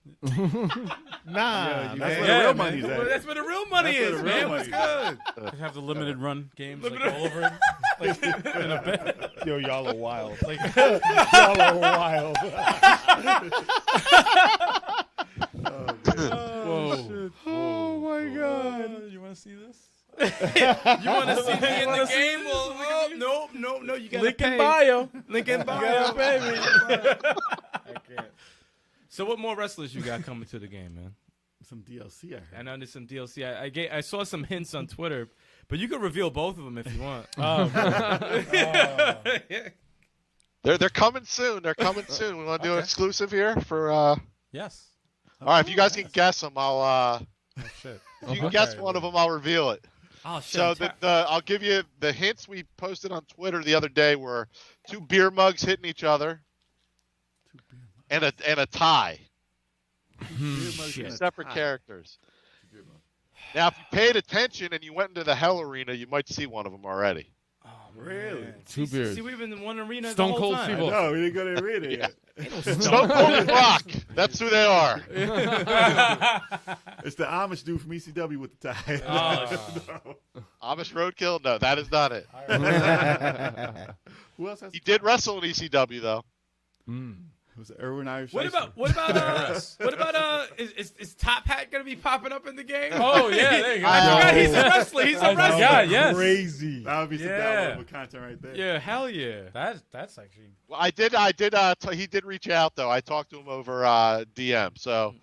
Nah,
That's
man.
where the real money's
Well,
at.
that's where the real money
That's where
is,
the real
man. What's
money's
good?
They have the limited run games like all over it. Like in a bed.
Yo, y'all are wild.
Like,
Y'all are wild.
whoa.
Oh my god.
You want to see this?
You want to see me in the game? Well, no. You got to
Link
pay.
in bio.
Link in bio, baby. I can't. So what more wrestlers you got coming to the game, man?
Some DLC. I
I
heard.
know there's some DLC. I saw some hints on Twitter, but you could reveal both of them if you want.
They're coming soon. They're coming soon. We want to do an exclusive here for.
Yes.
All right, if you guys can guess them, I'll.
Oh, shit.
If you can guess one of them, I'll reveal it.
Oh shit!
So I'll give you the hints we posted on Twitter the other day were 2 beer mugs hitting each other, and a tie.
Shit.
Separate characters. Now, if you paid attention and you went into the Hell Arena, you might see one of them already.
Really?
Two beers.
See, we've been in one arena
Stone
the whole
Cold
time.
Steve Austin.
No, we didn't go to the arena yet.
Stone Cold and Rock. That's who they are.
It's the Amish dude from ECW with the tie.
Amish Roadkill? No, that is not it.
Who else has?
He did wrestle in ECW though.
Was it Erwin Irish?
What about is Top Hat gonna be popping up in the game?
Oh, yeah. There you go.
I forgot he's a wrestler. He's a wrestler.
Yeah, yes.
Crazy.
That would be some
Yeah.
downloadable content right there.
Yeah, hell yeah.
That's actually.
Well, he did reach out though. I talked to him over DM. So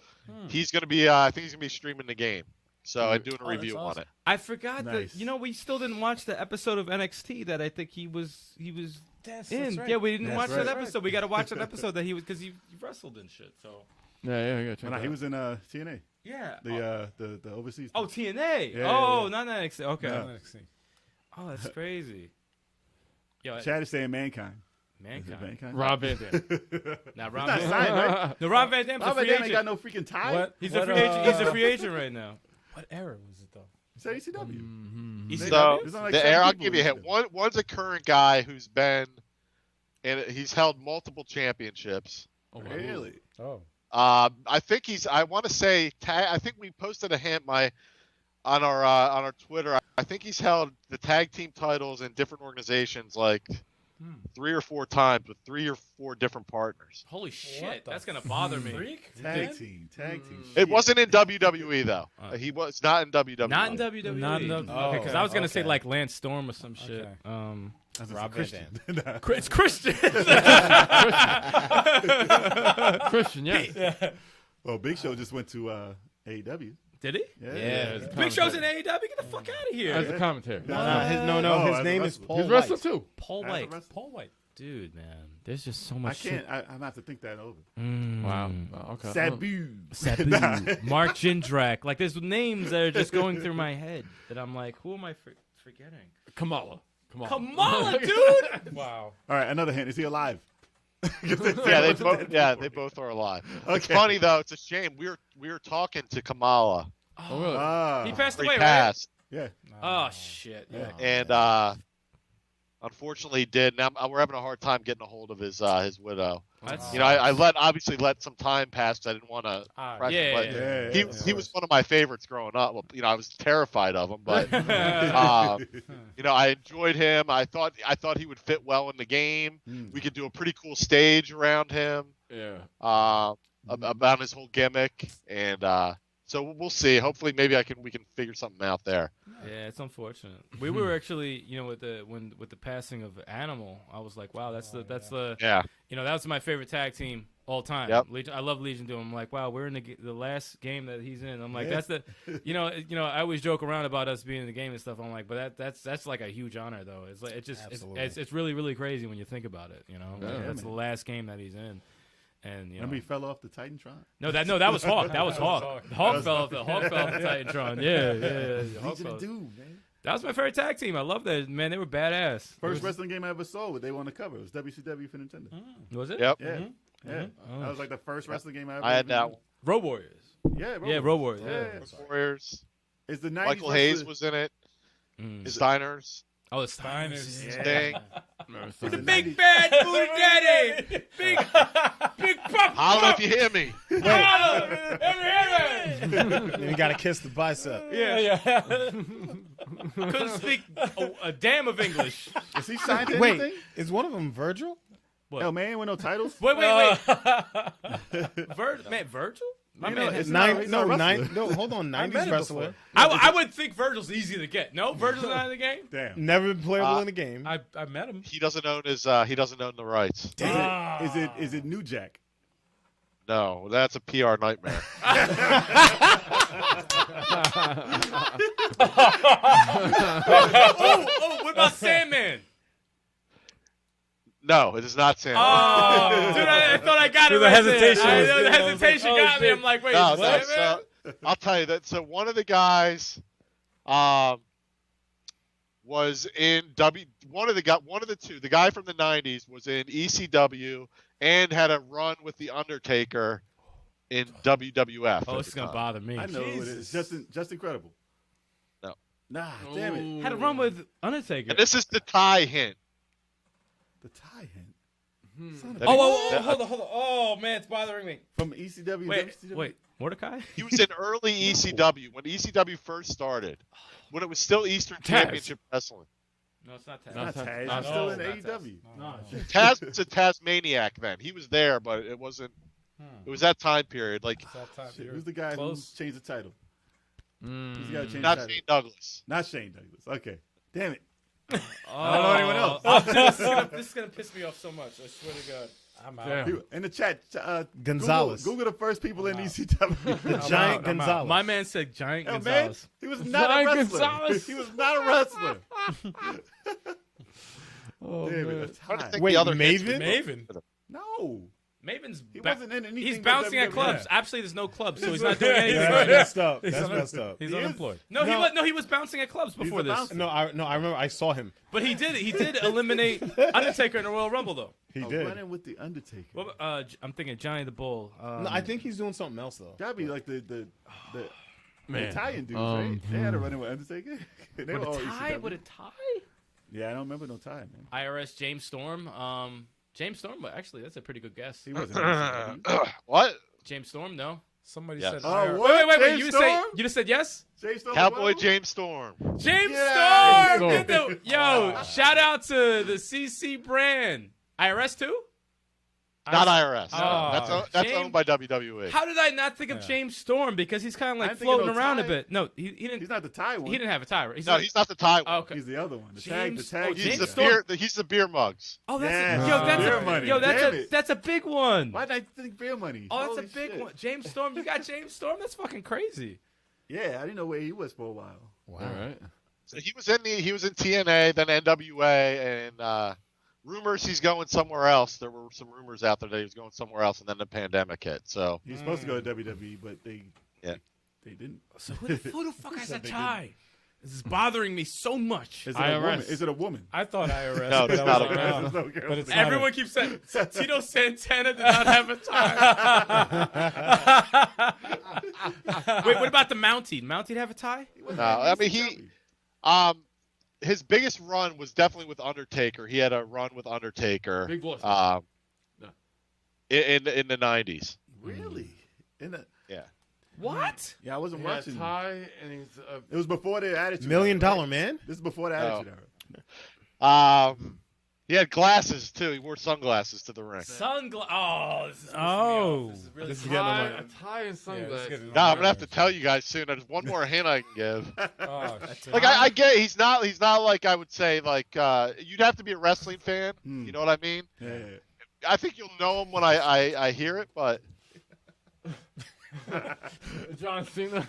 he's gonna be. I think he's gonna be streaming the game. So I'm doing a review
that's
on
awesome.
it.
I forgot
Nice.
that. We still didn't watch the episode of NXT that I think he was
That's
in.
right.
Yeah, we didn't
That's
watch
right.
that episode. We got to watch that episode that he was because he wrestled and shit. So
Yeah. Check
No,
that
he
out.
was in TNA.
yeah.
The overseas.
Oh, TNA.
Yeah,
oh,
yeah.
not NXT. Okay.
No.
Oh, that's crazy. Yo,
Chad is saying Mankind. Is it
Mankind.
Mankind?
Rob Van Dam.
Now Rob
Not
Van
signed, right?
No, Rob Van Dam's a
Rob Van
free
Dam ain't got
agent.
no freaking tie.
What?
He's
what,
a free agent. He's a free agent right now.
What era was it, though?
It's ECW.
So
There's not like
the
seven
air, I'll
people
give you a
in
hint.
it.
One's a current guy who's been, and he's held multiple championships.
Really?
Oh.
I think I want to say. I think we posted a hint on our Twitter. I think he's held the tag team titles in different organizations like 3 or 4 times with 3 or 4 different partners.
Holy shit,
What the
that's gonna bother me.
Freak?
Tag team.
It wasn't in WWE though. He was not in WWE.
Not in WWE.
Not in WWE.
Okay, because I was gonna say
okay.
like Lance Storm or some shit.
Okay.
That's
Rob Van
Christian.
It's Christian.
Christian, yes.
Well, Big Show just went to AEW.
Did he?
Yeah.
Big Show's in AEW. Get the fuck out of here.
As a commentator.
No,
Oh,
his
as a
name is
wrestler.
Paul
He's
White.
wrestling too.
Paul
As a
White.
wrestler.
Paul White.
Dude, man, there's just so
I
much.
can't. I'm gonna have to think that over.
Wow. Okay.
Sabu.
Sabu, Mark Jindrak. Like, there's names that are just going through my head that I'm like, who am I forgetting?
Kamala.
Kamala, dude.
Wow.
All right, another hint. Is he alive?
They both are alive. It's funny though. It's a shame. We were talking to Kamala.
Oh, really?
He passed
He
away,
passed,
Yeah.
right? Oh shit. Yeah.
and unfortunately he did. Now we're having a hard time getting a hold of his widow.
That's,
I obviously let some time pass because I didn't want to.
yeah.
He was one of my favorites growing up. Well, I was terrified of him, but I enjoyed him. I thought he would fit well in the game. We could do a pretty cool stage around him.
Yeah.
About his whole gimmick, and so we'll see. Hopefully, maybe we can figure something out there.
Yeah, it's unfortunate. We were actually, with the passing of Animal, I was like, wow, that's the that was my favorite tag team all time.
Yep.
Legion, I love Legion doing. I'm like, wow, we're in the last game that he's in. I'm like, that's the, I always joke around about us being in the game and stuff. I'm like, but that's like a huge honor though. It's like it's really really crazy when you think about it. That's the last game that he's in. And
Remember he fell off the Titantron?
No, that was Hawk. That was Hawk. Hawk fell off the Titantron. Yeah. Hawk fell.
Man.
That was my favorite tag team. I love that. Man, they were badass.
First wrestling game I ever saw, they won the cover. It was WCW for Nintendo.
Was it?
Yep.
Yeah. Yeah. That was like the first wrestling game I ever
I had that one.
Road Warriors.
Yeah,
Road Warriors. Yeah.
Warriors.
Is the 90s
Michael Hayes was in it. Steiners.
Oh, the Steiners.
Sting.
The big bad booty daddy. Big pup.
Holla if you hear me.
Then you got to kiss the bicep.
Yeah. Couldn't speak a damn of English.
Is he signed to
Wait,
anything?
is one of them Virgil?
What?
No, man, with no titles.
Wait. Virgil? My man has
Hold on, 90s wrestler.
I would think Virgil's easy to get. No, Virgil's not in the game.
Damn.
Never been playable in the game.
I met him.
He doesn't own the rights.
Is it New Jack?
No, that's a PR nightmare.
What about Sandman?
No, it is not Sandman.
Oh, dude, I thought I got it.
The hesitation.
The hesitation got me. I'm like, wait,
No,
Sandman?
I'll tell you that. So one of the guys, was in one of the two. The guy from the '90s was in ECW and had a run with the Undertaker in WWF.
Oh, this is gonna bother me.
I know who it is. Just incredible.
No.
Nah, damn it.
Had a run with Undertaker.
And this is the tie hint.
The tie hint.
Hold on. Oh man, it's bothering me.
From ECW.
Wait, Mordecai?
He was in early ECW when ECW first started, when it was still Eastern Championship Wrestling.
No, it's not Taz.
Not Taz.
No,
He's still in
not
AEW.
Taz was a Tasmaniac then. He was there, but it wasn't. It was that time period. Like
Shit, who's the guy who changed the title? Who's the guy who changed
not
the title?
Shane Douglas.
Not Shane Douglas. Okay. Damn it.
I
don't know anyone else.
This is gonna piss me off so much. I swear to God.
I'm out.
Damn.
In the chat,
Gonzalez.
Google the first people in ECW.
The Giant Gonzalez.
My man said Giant
Hell,
Gonzalez.
man, he was not
Giant
a wrestler.
Gonzalez.
He was not a wrestler.
Oh,
Damn
man.
it, a
I
tie.
think
Wait,
the other
Maven?
Maven.
No.
Maven's
He wasn't in anything.
he's
but
bouncing at
WWE.
clubs. Absolutely, there's no clubs, so he's not doing anything.
Yeah, that's messed up. That's messed up.
He's
He is?
unemployed.
He was bouncing at clubs before
a
this.
bouncer.
No, I remember I saw him.
But he did eliminate Undertaker in the Royal Rumble though.
He
Oh,
did.
running with the Undertaker.
What, I'm thinking Johnny the Bull.
No, I think he's doing something else though.
That'd be like the
Man.
Italian dudes, right? They had a running with Undertaker. They were all
With a tie?
ECW.
With a tie?
Yeah, I don't remember no tie, man.
IRS James Storm. James Storm, but actually that's a pretty good guess.
He wasn't. in ECW.
What?
James Storm, no.
Somebody
Yes.
said.
Oh,
IRS.
what?
Wait.
James
You
Storm?
just said yes?
James Storm
Cowboy
was
James Storm.
James
Yeah.
Storm.
James
Get the- Yo, shout out to the CC brand. IRS too?
Not IRS.
Oh,
That's
James-
owned by WWE.
How did I not think of James Storm? Because he's kind of
I
like
didn't think of
floating
no
around a
tie.
bit. No, he didn't.
He's not the tie one.
He didn't have a tie. Right?
No, he's not the tie one.
Oh, okay.
He's the other one. The
James-
tag.
oh,
He's
James
the
Storm.
beer. He's the beer mugs.
Oh, that's
Yeah.
yo, that's
Beer
a
money.
yo,
Damn it.
that's a big one.
Why did I think beer money?
Oh, that's
Holy
a big
shit.
one. James Storm, you got James Storm? That's fucking crazy.
Yeah, I didn't know where he was for a while.
All right.
So he was in TNA, then NWA, and rumors he's going somewhere else. There were some rumors out there that he was going somewhere else, and then the pandemic hit. So
He's supposed to go to WWE, but they didn't.
So who the fuck has a tie? This is bothering me so much.
Is it a woman? Is it a woman?
I thought IRS.
No,
but
it's
I
not
was
a
like,
woman.
no.
No, girl.
But it's not
Everyone keeps saying Tito Santana did not have a tie. Wait, what about the Mountie? Mountie have a tie?
no, I mean his biggest run was definitely with Undertaker. He had a run with Undertaker.
Big boss.
In the 90s.
Really?
Yeah.
What?
Yeah, I wasn't
He had a
watching.
tie, and he's
It was before the Attitude
$1 million
Era, right?
man.
This is before the Attitude Era.
He had glasses too. He wore sunglasses to the ring.
Oh, this is really
This is
fun.
getting on
tie,
my.
a tie and sunglasses.
No, I'm gonna have to tell you guys soon. There's one more hint I can give.
Oh,
Like I get it. He's not like I would say like you'd have to be a wrestling fan. You know what I mean?
Yeah.
I think you'll know him when I hear it, but
John Cena.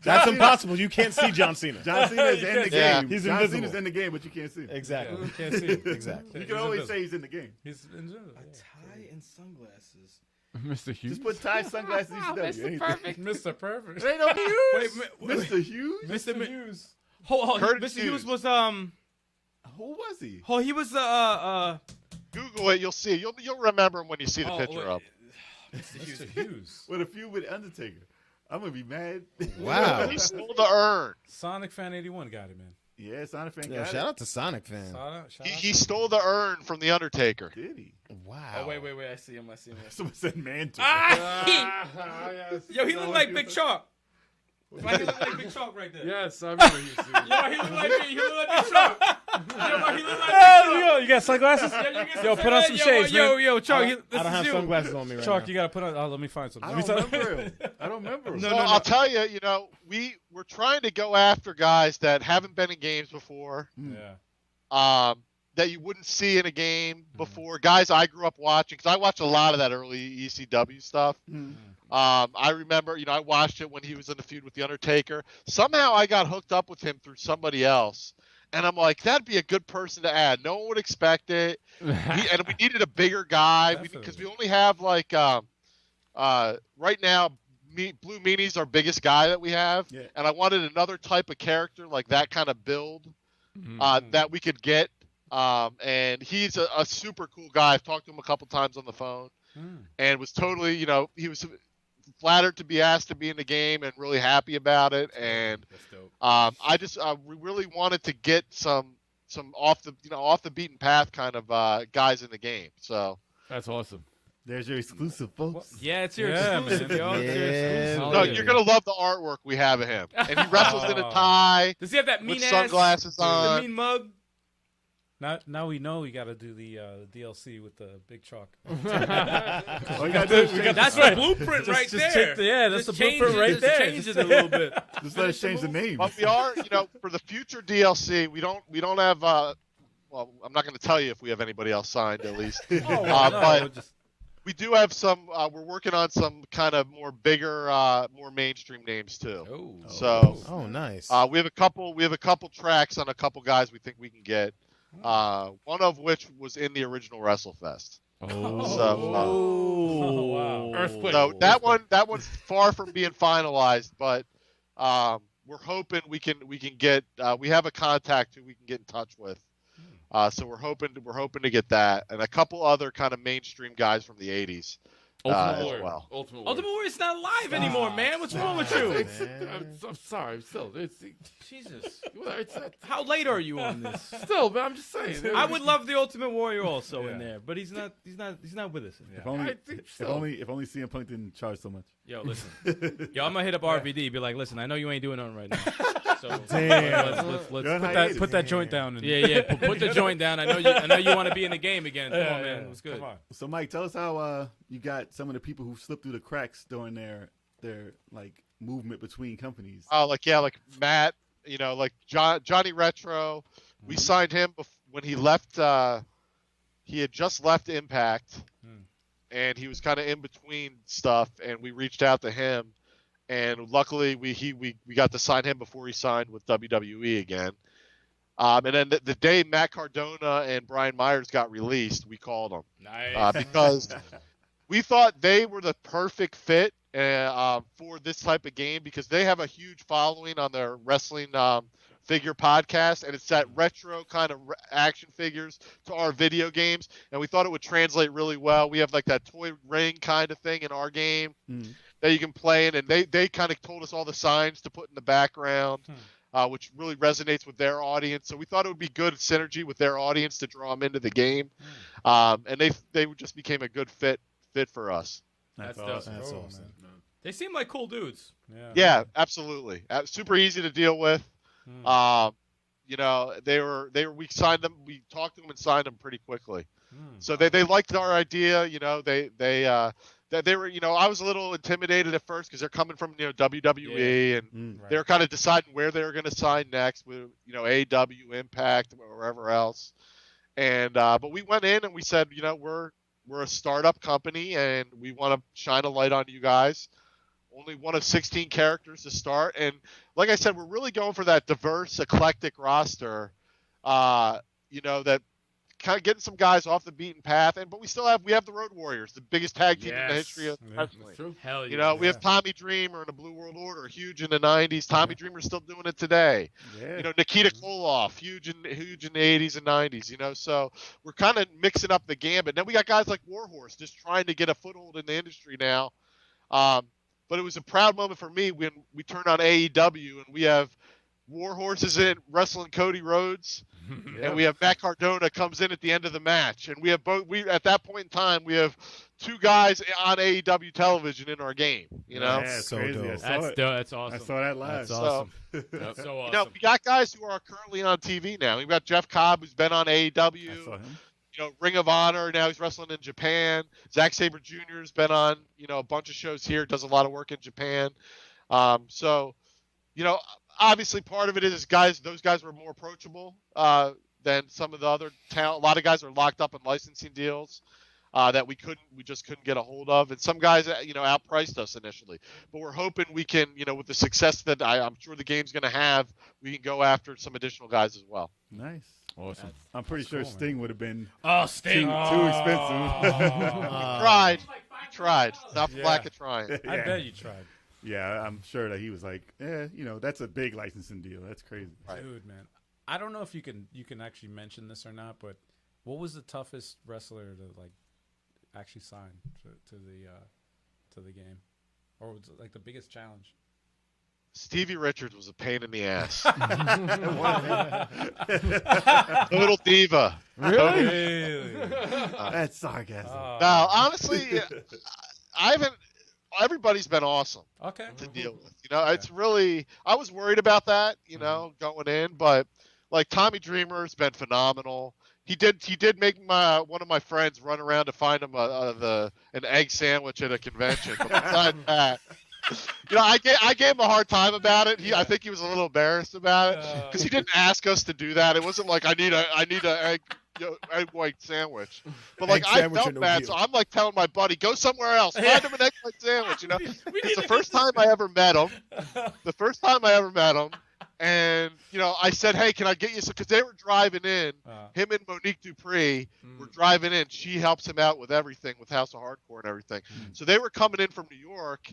That's impossible. You can't see John Cena.
John Cena is in the
Yeah.
game.
He's
John
invisible.
Cena's in the game, but you can't see him.
Exactly.
You can't see him.
Exactly.
You can always say he's in the game.
He's invisible.
Tie and sunglasses.
Mr. Hughes.
Just put tie, sunglasses, ECW.
Perfect. Mr. Perfect.
Ain't no Hughes.
Wait,
Mr. Hughes?
Mr.
Hughes.
Hold on.
Curtis
Mr. Hughes
Hughes.
was
Who was he?
Oh, he was
Google it. You'll see. You'll remember him when you see the picture up.
Mr. Hughes.
With a feud with Undertaker. I'm going to be mad.
Wow.
He stole the urn.
Sonic Fan 81 got it, man.
Yeah, Sonic fan
Yeah,
got
shout
it.
out to Sonic fan.
He stole the urn from the Undertaker.
Did he?
Wow.
Oh wait, I see him.
Someone said man to
Yes.
Yo, he looked like Big Chalk. Why he look like Big Chalk right there?
Yes, I remember you.
Yo, he look like Big Chalk. Yo, he look like
Yo, you got sunglasses? Yo, put on some shades, man.
Yo, Chalk.
I don't have sunglasses on me right
Chalk,
now.
you got to put on. Oh, let me find something.
I
Let me
don't
find-
remember him. I don't remember him.
So I'll tell you, we're trying to go after guys that haven't been in games before,
Yeah.
that you wouldn't see in a game before. Guys I grew up watching, because I watched a lot of that early ECW stuff. I remember, I watched it when he was in the feud with The Undertaker. Somehow I got hooked up with him through somebody else. And I'm like, that'd be a good person to add. No one would expect it. And we needed a bigger guy because we only have like, right now, Blue Meanie's our biggest guy that we have.
Yeah.
And I wanted another type of character, like that kind of build that we could get. And he's a super cool guy. I've talked to him a couple times on the phone and was totally, he was flattered to be asked to be in the game and really happy about it. And we really wanted to get some off the beaten path kind of guys in the game. So
That's awesome.
There's your exclusive, folks.
Yeah, it's your
Yeah,
exclusive,
man.
yo. It's your
Yeah.
exclusive.
no, you're gonna love the artwork we have of him. And he wrestles in a tie
Does he have that mean
with
ass?
sunglasses
The
on.
mean mug?
Now we know we got to do the DLC with the big chalk.
All you gotta do is change,
That's the blueprint right there.
take the- that's
Just
the blueprint
change it-
right
just
there.
Change it a little bit.
just let us change the name.
But we are, for the future DLC, we don't have. Well, I'm not going to tell you if we have anybody else signed at least. But we do have some. We're working on some kind of more bigger, more mainstream names too. So
Oh, nice.
we have a couple. We have a couple tracks on a couple guys we think we can get. One of which was in the original WrestleFest.
wow.
Earthquake.
So that one's far from being finalized, but we're hoping we can get. We have a contact who we can get in touch with. So we're hoping to get that and a couple other kind of mainstream guys from the '80s
Ultimate
as
Warrior.
well.
Ultimate
Ultimate Warrior's not alive anymore, man. What's wrong with you?
I'm sorry. Still,
Jesus.
it's
How late are you on this?
still, but I'm just saying.
I would love the Ultimate Warrior also in there, but he's not with us.
If only,
I think
if
so.
only CM Punk didn't charge so much.
Yo, listen. Yo, I'm gonna hit up RVD. Be like, listen, I know you ain't doing nothing right now. So
Damn.
let's
You're on
Put
hiatus.
that joint down. And
yeah. Put the joint down. I know you want to be in the game again. Come on, man. What's good?
Come on.
So, Mike, tell us how you got some of the people who slipped through the cracks during their like movement between companies.
Like Matt, like Johnny Retro. We signed him when he left. He had just left Impact, and he was kind of in between stuff. And we reached out to him, and luckily we got to sign him before he signed with WWE again. And then the day Matt Cardona and Brian Myers got released, we called them.
Nice.
Because we thought they were the perfect fit for this type of game because they have a huge following on their wrestling figure podcast, and it's that retro kind of action figures to our video games, and we thought it would translate really well. We have like that toy ring kind of thing in our game that you can play in, and they kind of told us all the signs to put in the background, which really resonates with their audience. So we thought it would be good synergy with their audience to draw them into the game, and they just became a good fit for us.
That's
awesome.
dope.
That's awesome.
They seem like cool dudes.
Yeah, absolutely. Super easy to deal with. You know, we signed them, we talked to them and signed them pretty quickly. So they liked our idea. You know, they were, you know, I was a little intimidated at first because they're coming from, you know, WWE and they were kind of deciding where they were going to sign next with, you know, AEW, Impact, or wherever else. And but we went in and we said, you know, we're a startup company and we want to shine a light on you guys. Only one of 16 characters to start, and like I said, we're really going for that diverse, eclectic roster. You know, that kind of getting some guys off the beaten path, but we have the Road Warriors, the biggest tag team in the history of wrestling.
Hell yeah.
You know, we have Tommy Dreamer and the Blue World Order, huge in the '90s. Tommy Dreamer's still doing it today. You know, Nikita Koloff, huge in the '80s and '90s. You know, so we're kind of mixing up the gambit. Then we got guys like Warhorse just trying to get a foothold in the industry now. But it was a proud moment for me when we turned on AEW and we have Warhorses in wrestling Cody Rhodes, and we have Matt Cardona comes in at the end of the match, and we have both. At that point in time, we have two guys on AEW television in our game. You know,
Yeah,
So
crazy.
dope.
That's awesome.
I saw that live.
That's awesome.
So awesome.
You know, we got guys who are currently on TV now. We've got Jeff Cobb, who's been on AEW.
I saw him.
You know, Ring of Honor. Now he's wrestling in Japan. Zack Sabre Jr. has been on, you know, a bunch of shows here. Does a lot of work in Japan. So, you know, obviously part of it is those guys were more approachable than some of the other talent. A lot of guys are locked up in licensing deals that we just couldn't get a hold of. And some guys, you know, outpriced us initially. But we're hoping we can, you know, with the success that I'm sure the game's going to have, we can go after some additional guys as well.
Nice.
Awesome.
I'm pretty sure
cool,
Sting would have been
Sting.
too expensive.
Tried. Not for lack of trying.
I bet you tried.
Yeah, I'm sure that he was like, you know, that's a big licensing deal. That's crazy.
Dude, man. I don't know if you can actually mention this or not, but what was the toughest wrestler to like actually sign to the game, or was it like the biggest challenge?
Stevie Richards was a pain in the ass. Little diva.
Really?
That's sarcasm.
No, honestly, everybody's been awesome
Okay.
to deal with. You know, it's really, I was worried about that, you know, going in, but like Tommy Dreamer's been phenomenal. He did make one of my friends run around to find him an egg sandwich at a convention. But besides that, you know, I gave him a hard time about it. I think he was a little embarrassed about it because he didn't ask us to do that. It wasn't like I need a egg white sandwich. But like I felt bad, so I'm like telling my buddy, go somewhere else. Find him an egg white sandwich. You know, it's the first time I ever met him. And, you know, I said, hey, can I get you some? Because they were driving in. Him and Monique Dupree were driving in. She helps him out with everything, with House of Hardcore and everything. So they were coming in from New York.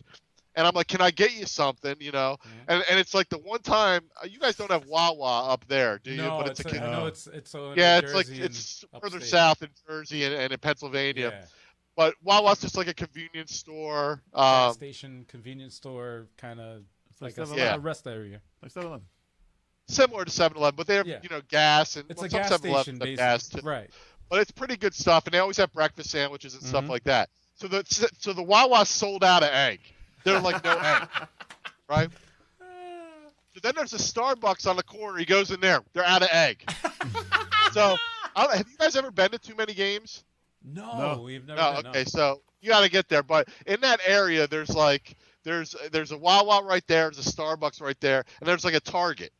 And I'm like, can I get you something, you know? And it's like the one time, you guys don't have Wawa up there, do you?
No,
but
I know it's
yeah,
Jersey,
it's like it's further
upstate.
south in Jersey and in Pennsylvania.
Yeah.
But Wawa's just like a convenience store.
Gas station, convenience store, kind of like a rest area.
Like 7-Eleven.
Similar to 7-Eleven, but they have, you know, gas and
it's a
some
gas
7-Elevens
station,
have
basically.
gas too.
Right.
But it's pretty good stuff, and they always have breakfast sandwiches and stuff like that. So the Wawa sold out of egg. They're like no egg, right? So then there's a Starbucks on the corner. He goes in there. They're out of egg. So have you guys ever been to too many games?
No, we've never.
No,
been,
okay, so you got to get there. But in that area, there's a Wawa right there, there's a Starbucks right there, and there's like a Target.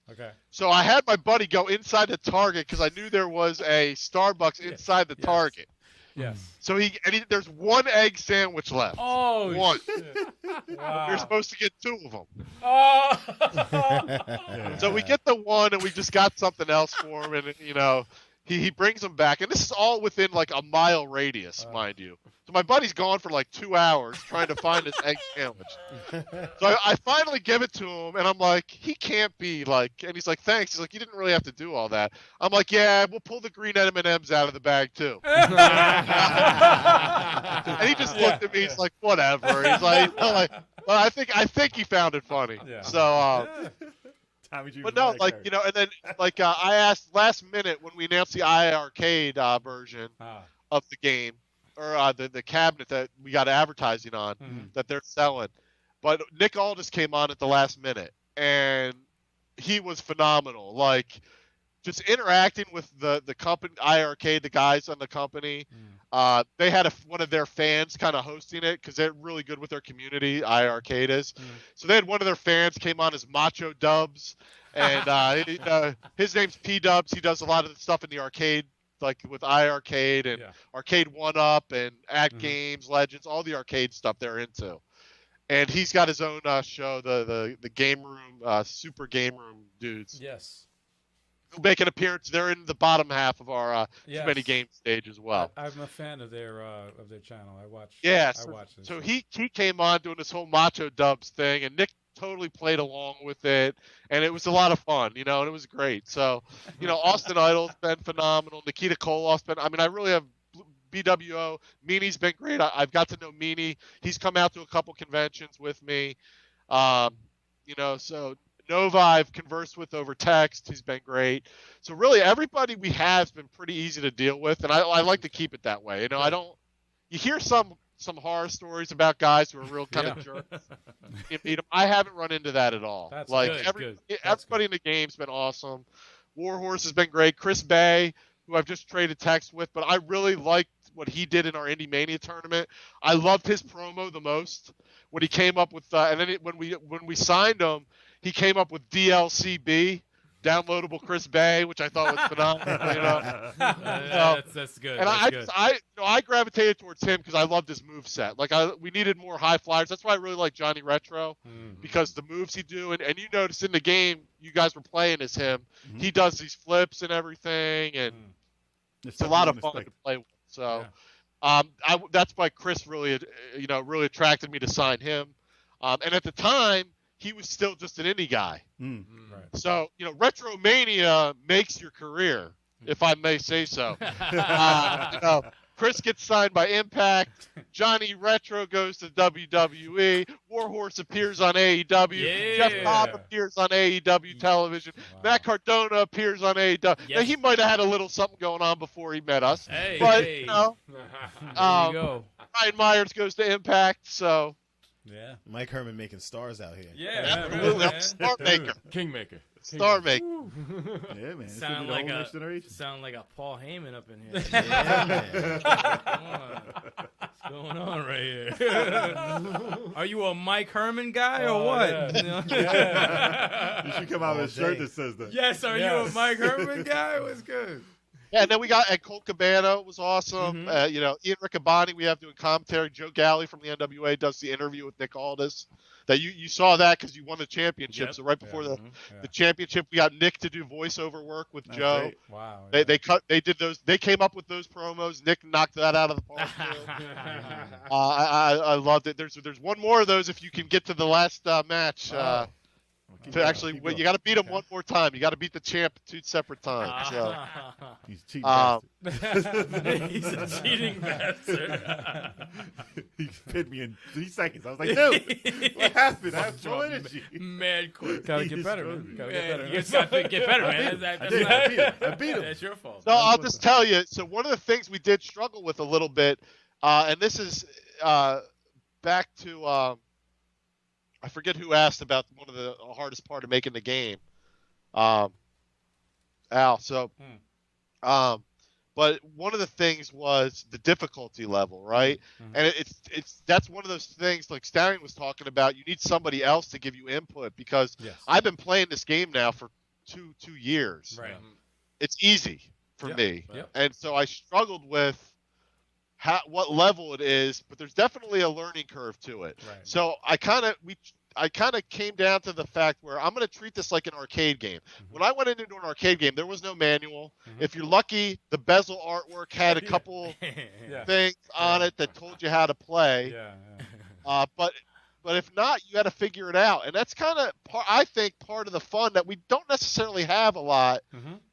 Okay.
So I had my buddy go inside the Target because I knew there was a Starbucks inside the Target.
Yes.
So there's one egg sandwich left.
Oh,
One.
shit. Wow.
You're supposed to get 2 of them.
Oh.
So we get the one, and we just got something else for him, and he brings them back, and this is all within like a mile radius, mind you. So my buddy's gone for like 2 hours trying to find his egg sandwich. So I finally give it to him, and I'm like, he can't be like, and he's like, thanks. He's like, you didn't really have to do all that. I'm like, yeah, we'll pull the green M&Ms out of the bag too. And he just looked at me. He's like, whatever. He's like, well, I think he found it funny.
Yeah.
So. But no, like, and then like I asked last minute when we announced the iArcade version of the game, or the cabinet that we got advertising on that they're selling. But Nick Aldis came on at the last minute, and he was phenomenal. Like, just interacting with the company, iArcade, the guys on the company. They had one of their fans kind of hosting it because they're really good with their community, iArcade is. So they had one of their fans came on as Macho Dubs, and his name's P Dubs. He does a lot of the stuff in the arcade, like with iArcade and Arcade 1-Up and At Games, Legends, all the arcade stuff they're into. And he's got his own show, the Game Room, Super Game Room dudes.
Yes.
Who make an appearance. They're in the bottom half of our Too Many Games stage as well.
I'm a fan of their channel. I watch.
Yeah.
I watch this.
So he came on doing this whole Macho Dubs thing, and Nick totally played along with it, and it was a lot of fun, and it was great. So, Austin Idol's been phenomenal. Nikita Koloff's been. I mean, I really have. BWO. Meanie's been great. I've got to know Meanie. He's come out to a couple conventions with me. So Nova I've conversed with over text. He's been great. So really everybody we have has been pretty easy to deal with, and I like to keep it that way. You hear some horror stories about guys who are real kind of jerks. I haven't run into that at all.
That's
like
good.
Everybody in the game's been awesome. Warhorse has been great. Chris Bay, who I've just traded text with, but I really liked what he did in our Indie Mania tournament. I loved his promo the most when he came up with, and then when we signed him, he came up with DLCB, downloadable Chris Bay, which I thought was phenomenal.
That's good.
And
That's good.
I gravitated towards him because I loved his move set. Like we needed more high flyers. That's why I really like Johnny Retro, because the moves he do, and you notice in the game you guys were playing as him. He does these flips and everything, and it's a lot of fun to play with. So, that's why Chris really attracted me to sign him. And at the time, he was still just an indie guy.
Right.
So, RetroMania makes your career, if I may say so. Chris gets signed by Impact. Johnny Retro goes to WWE. Warhorse appears on AEW.
Yeah.
Jeff Cobb appears on AEW television.
Wow.
Matt Cardona appears on AEW.
Yes.
Now, he might have had a little something going on before he met us.
Hey,
but,
hey. There you go.
Ryan Myers goes to Impact, so.
Yeah.
Mike Herman making stars out here.
Yeah.
Absolutely. I'm a star maker.
Kingmaker.
Star maker.
Yeah, man. This
Sound
will be the
like
whole next generation.
Sound like a Paul Heyman up in here.
Yeah, man.
What's going on right here? Are you a Mike Herman guy or what?
You should come out with a shirt
day.
that says that.
Yes, are you a Mike Herman guy? What's good?
Yeah, and then we got Colt Cabana was awesome. Ian Riccaboni we have doing commentary. Joe Galley from the NWA does the interview with Nick Aldis. That you saw that because you won the championship.
Yep.
So right before the championship, we got Nick to do voiceover work with
That's
Joe.
great.
Wow.
They did those. They came up with those promos. Nick knocked that out of the park. I loved it. There's one more of those if you can get to the last match. You got to beat him one more time. You got to beat the champ 2 separate times. So.
He's cheating. bastard.
He's a cheating bastard.
He hit me in 3 seconds. I was like, dude, what happened? I have no energy.
Mad quick.
Gotta get better, man. Gotta get better.
You got to get better, man.
I beat him.
That's your fault.
So I'll just tell you. So one of the things we did struggle with a little bit, and this is back to I forget who asked about one of the hardest part of making the game. Al. So, but one of the things was the difficulty level, right? And that's one of those things like Starion was talking about. You need somebody else to give you input because I've been playing this game now for two years.
Right.
It's easy for me, and so I struggled with what level it is, but there's definitely a learning curve to it.
Right.
So I kind of came down to the fact where I'm going to treat this like an arcade game. When I went into an arcade game, there was no manual. If you're lucky, the bezel artwork had a couple things on it that told you how to play. But if not, you got to figure it out. And that's kind of, I think, part of the fun that we don't necessarily have a lot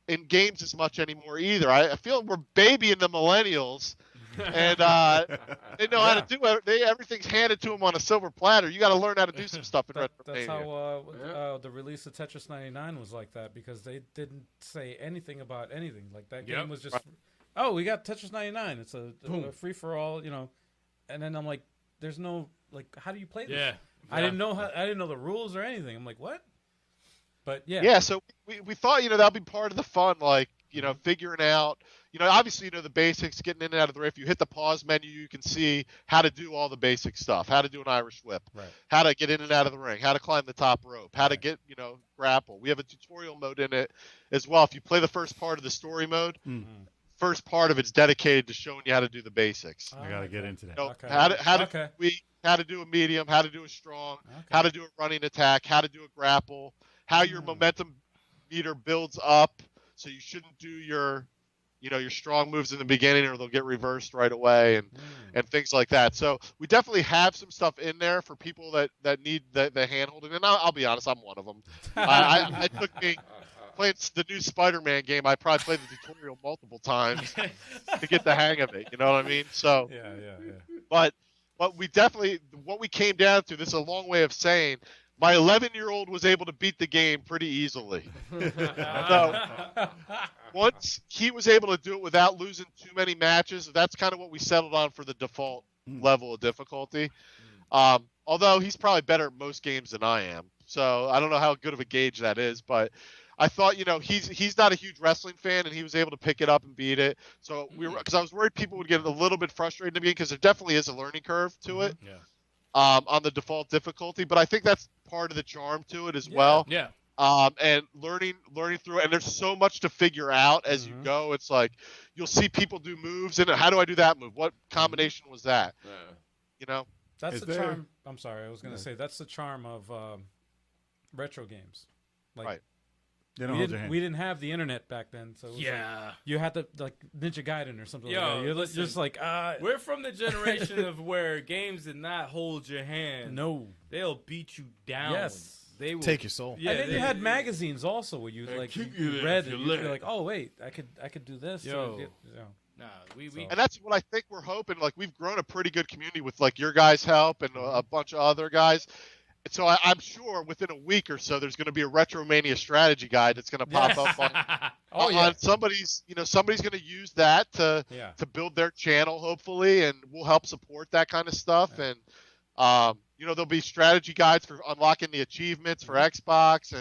in games as much anymore either. I feel we're babying the millennials. And they know how to do it. Everything's handed to them on a silver platter. You got to learn how to do some stuff in RetroMania.
That's how the release of Tetris 99 was like that, because they didn't say anything about anything. Like that game was just, oh, we got Tetris 99. It's a free for all, you know. And then I'm like, there's no, like, how do you play this?
Yeah.
I didn't know the rules or anything. I'm like, what? But
yeah. So we thought, that'll be part of the fun, like, figuring out, obviously, the basics, getting in and out of the ring. If you hit the pause menu, you can see how to do all the basic stuff, how to do an Irish whip, how to get in and out of the ring, how to climb the top rope, how to get, grapple. We have a tutorial mode in it as well. If you play the first part of the story mode, first part of it's dedicated to showing you how to do the basics.
I got to get into that.
How to do a medium, how to do a strong, how to do a running attack, how to do a grapple, how your momentum meter builds up. So you shouldn't do your strong moves in the beginning, or they'll get reversed right away, and things like that. So we definitely have some stuff in there for people that need the hand holding. And I'll be honest, I'm one of them. I took me playing the new Spider-Man game. I probably played the tutorial multiple times to get the hang of it. You know what I mean? So But we definitely, what we came down to, this is a long way of saying, my 11-year-old was able to beat the game pretty easily. So once he was able to do it without losing too many matches, that's kind of what we settled on for the default level of difficulty. Although he's probably better at most games than I am. So I don't know how good of a gauge that is, but I thought, he's not a huge wrestling fan, and he was able to pick it up and beat it. So because I was worried people would get a little bit frustrated in the beginning, because there definitely is a learning curve to it. On the default difficulty, but I think that's part of the charm to it as well.
Yeah.
And learning through it, and there's so much to figure out as you go. It's like you'll see people do moves, and how do I do that move? What combination was that?
That's the charm. I'm sorry, I was going to say that's the charm of retro games. Like,
They don't hold your hand.
We didn't have the internet back then, so it was like, you had to, like, Ninja Gaiden or something like that. You're just like,
we're from the generation of where games did not hold your hand.
No.
They'll beat you down.
Yes.
They will
take your soul.
Yeah, and then you had magazines also where you like you read and you'd be like, oh wait, I could do this.
And that's what I think we're hoping. Like, we've grown a pretty good community with like your guys' help and a bunch of other guys. So I'm sure within a week or so, there's going to be a RetroMania strategy guide that's going to pop up on somebody's. Somebody's going to use that to build their channel, hopefully, and we'll help support that kind of stuff. And there'll be strategy guides for unlocking the achievements for Xbox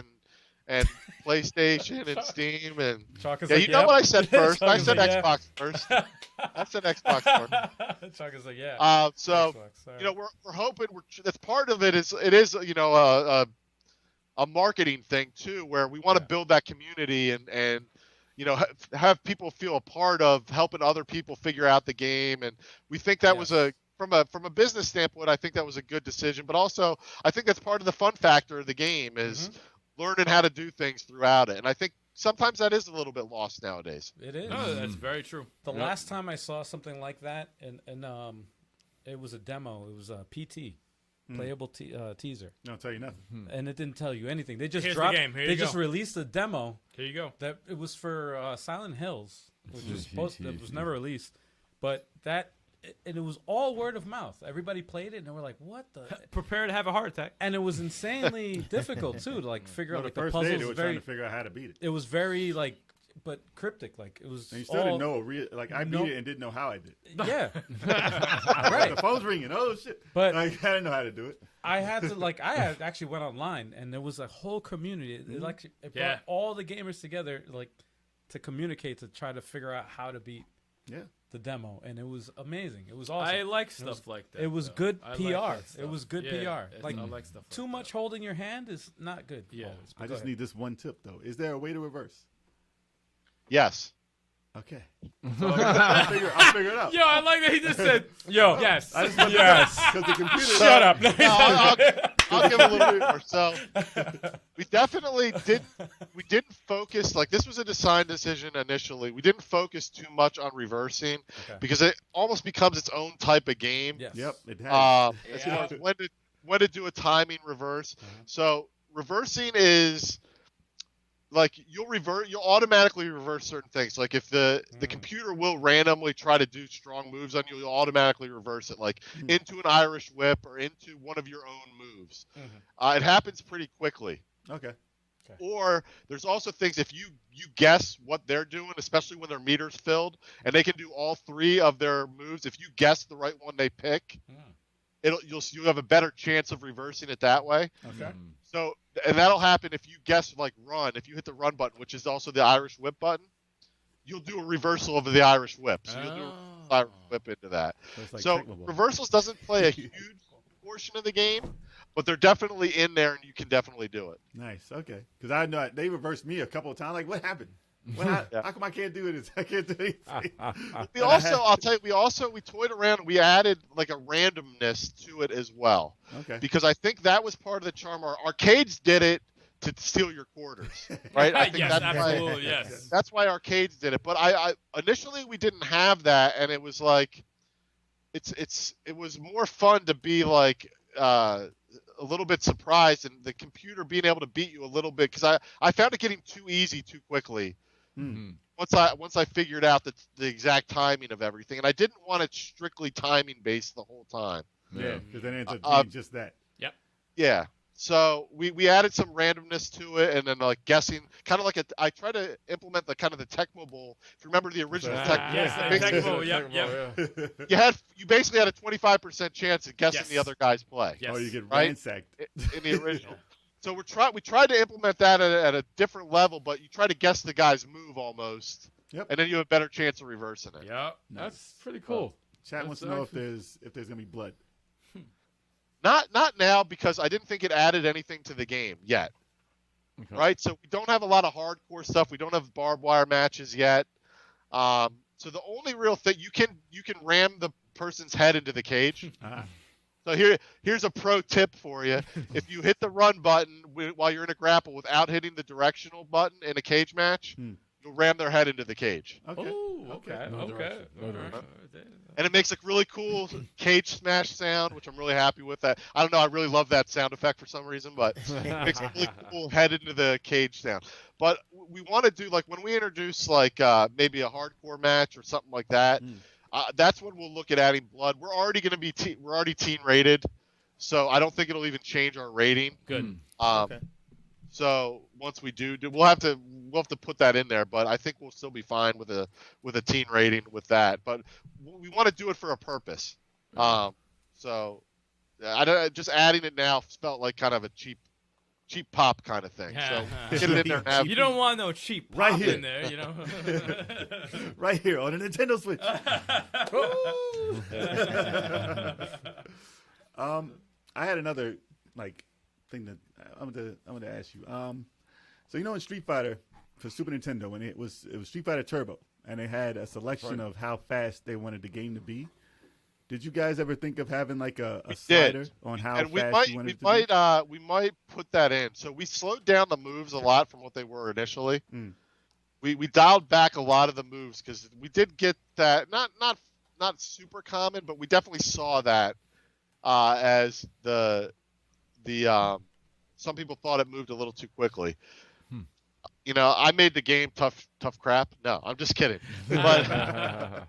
and PlayStation and Steam and what I said first. I said Xbox first. I said Xbox first.
Chuck is like,
so Xbox, we're hoping that's part of it. It is a marketing thing too, where we want to build that community and have people feel a part of helping other people figure out the game. And we think that was from a business standpoint, I think that was a good decision. But also, I think that's part of the fun factor of the game is learning how to do things throughout it. And I think sometimes that is a little bit lost nowadays.
It is.
No, that's very true.
The last time I saw something like that, and it was a demo. It was a PT, playable teaser.
No, I'll tell you nothing.
And it didn't tell you anything. They just
Here's
dropped.
the game. Here
they
you
just
go.
released a demo.
Here you go.
That it was for Silent Hills, which was that was never released, but and it was all word of mouth. Everybody played it, and they were like, "What the?"
Prepare to have a heart attack.
And it was insanely difficult too to like figure out like the puzzles.
They were trying to figure out how to beat it.
It was very but cryptic. Like it was.
And you still didn't know I beat it and didn't know how I did it.
Yeah.
Right. The phone's ringing. Oh shit!
But
I didn't know how to do it.
I had actually went online, and there was a whole community. It brought all the gamers together, like to communicate to try to figure out how to beat. The demo, and it was amazing. It was awesome.
I like stuff like that.
It was good PR. It was good PR.
I like stuff.
Too much holding your hand is not good.
Yeah,
I just need this one tip though. Is there a way to reverse?
Yes.
Okay. So I'll figure it out.
Yo, I like that he just said, "Yo, yes,
I just want
yes."
because the computer.
Shut up.
No, I'll give a little bit more. So we definitely didn't focus, like this was a design decision initially. We didn't focus too much on reversing because it almost becomes its own type of game.
Yes.
Yep, it has.
As far as when to do a timing reverse. So reversing is like you'll automatically reverse certain things. Like if the computer will randomly try to do strong moves on you, you'll automatically reverse it, like into an Irish whip or into one of your own moves. It happens pretty quickly.
Okay.
Or there's also things if you guess what they're doing, especially when their meter's filled, and they can do all three of their moves. If you guess the right one they pick, you'll have a better chance of reversing it that way.
Okay.
So, and that'll happen if you guess like run. If you hit the run button, which is also the Irish whip button, you'll do a reversal of the Irish whip. So you'll do an Irish whip into that.
So, like
reversals doesn't play a huge portion of the game, but they're definitely in there, and you can definitely do it.
Nice. Okay. Because I know they reversed me a couple of times. Like, what happened? How come I can't do it? I can't do anything.
I'll tell you, we toyed around and we added like a randomness to it as well.
Okay.
Because I think that was part of the charm. Our arcades did it to steal your quarters, right? I think
Yes,
that's
absolutely, yes.
That's why arcades did it. But I initially we didn't have that, and it was like, it was more fun to be like a little bit surprised, and the computer being able to beat you a little bit, because I found it getting too easy too quickly. Once I figured out the exact timing of everything, and I didn't want it strictly timing based the whole time.
Yeah, because then it ends up being just that.
Yep.
Yeah. So we added some randomness to it, and then like guessing, kind of like I try to implement the kind of the Tecmo Bowl. If you remember the original Tecmo,
Yes, Tecmo, yep.
You basically had a 25% chance of guessing
Yes.
the other guy's play.
Yes.
Oh, you get
Right?
ransacked.
In the original. So we tried to implement that at a different level, but you try to guess the guy's move almost,
Yep.
and then you have a better chance of reversing it.
Yep.
That's pretty cool.
Chat wants to know if there's gonna be blood.
Not now, because I didn't think it added anything to the game yet.
Okay.
Right? So we don't have a lot of hardcore stuff. We don't have barbed wire matches yet. So the only real thing you can ram the person's head into the cage. So here's a pro tip for you. If you hit the run button while you're in a grapple without hitting the directional button in a cage match, you'll ram their head into the cage.
Okay.
Oh, okay. Okay.
And it makes a really cool cage smash sound, which I'm really happy with. That I don't know, I really love that sound effect for some reason, but it makes a really cool head into the cage sound. But we want to do, like, when we introduce like maybe a hardcore match or something like that. That's when we'll look at adding blood. We're already going to be we're already teen rated, so I don't think it'll even change our rating.
Good.
Okay.
So once we do, we'll have to put that in there. But I think we'll still be fine with a teen rating with that. But we want to do it for a purpose. So just adding it now felt like kind of a cheap pop kind of thing. So get it in there now.
You don't want no cheap pop
Right here.
in there, you know.
Right here on the Nintendo Switch. I had another thing that I'm gonna ask you. So in Street Fighter for Super Nintendo, when it was Street Fighter Turbo, and they had a selection of how fast they wanted the game to be. Did you guys ever think of having like a slider on how fast you wanted it to be?
We might put that in. So we slowed down the moves a lot from what they were initially. We dialed back a lot of the moves because we did get that not super common, but we definitely saw that as the some people thought it moved a little too quickly. I made the game tough crap. No, I'm just kidding. But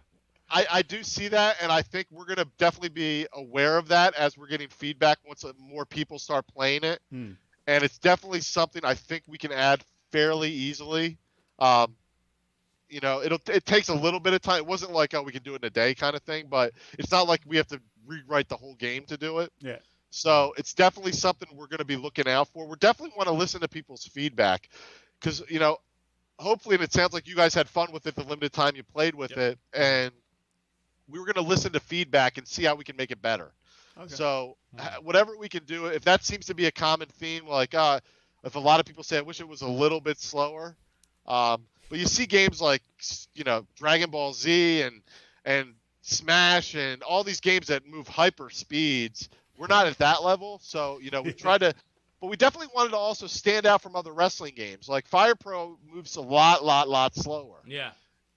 I do see that, and I think we're going to definitely be aware of that as we're getting feedback once more people start playing it. And it's definitely something I think we can add fairly easily. It takes a little bit of time. It wasn't like, we can do it in a day kind of thing, but it's not like we have to rewrite the whole game to do it.
Yeah.
So it's definitely something we're going to be looking out for. We definitely want to listen to people's feedback because, hopefully, and it sounds like you guys had fun with it the limited time you played with it, and we were going to listen to feedback and see how we can make it better. Okay. So whatever we can do, if that seems to be a common theme, like if a lot of people say, I wish it was a little bit slower, But you see games like, Dragon Ball Z and Smash and all these games that move hyper speeds. We're not at that level, so we try to. But we definitely wanted to also stand out from other wrestling games. Like Fire Pro moves a lot slower.
Yeah.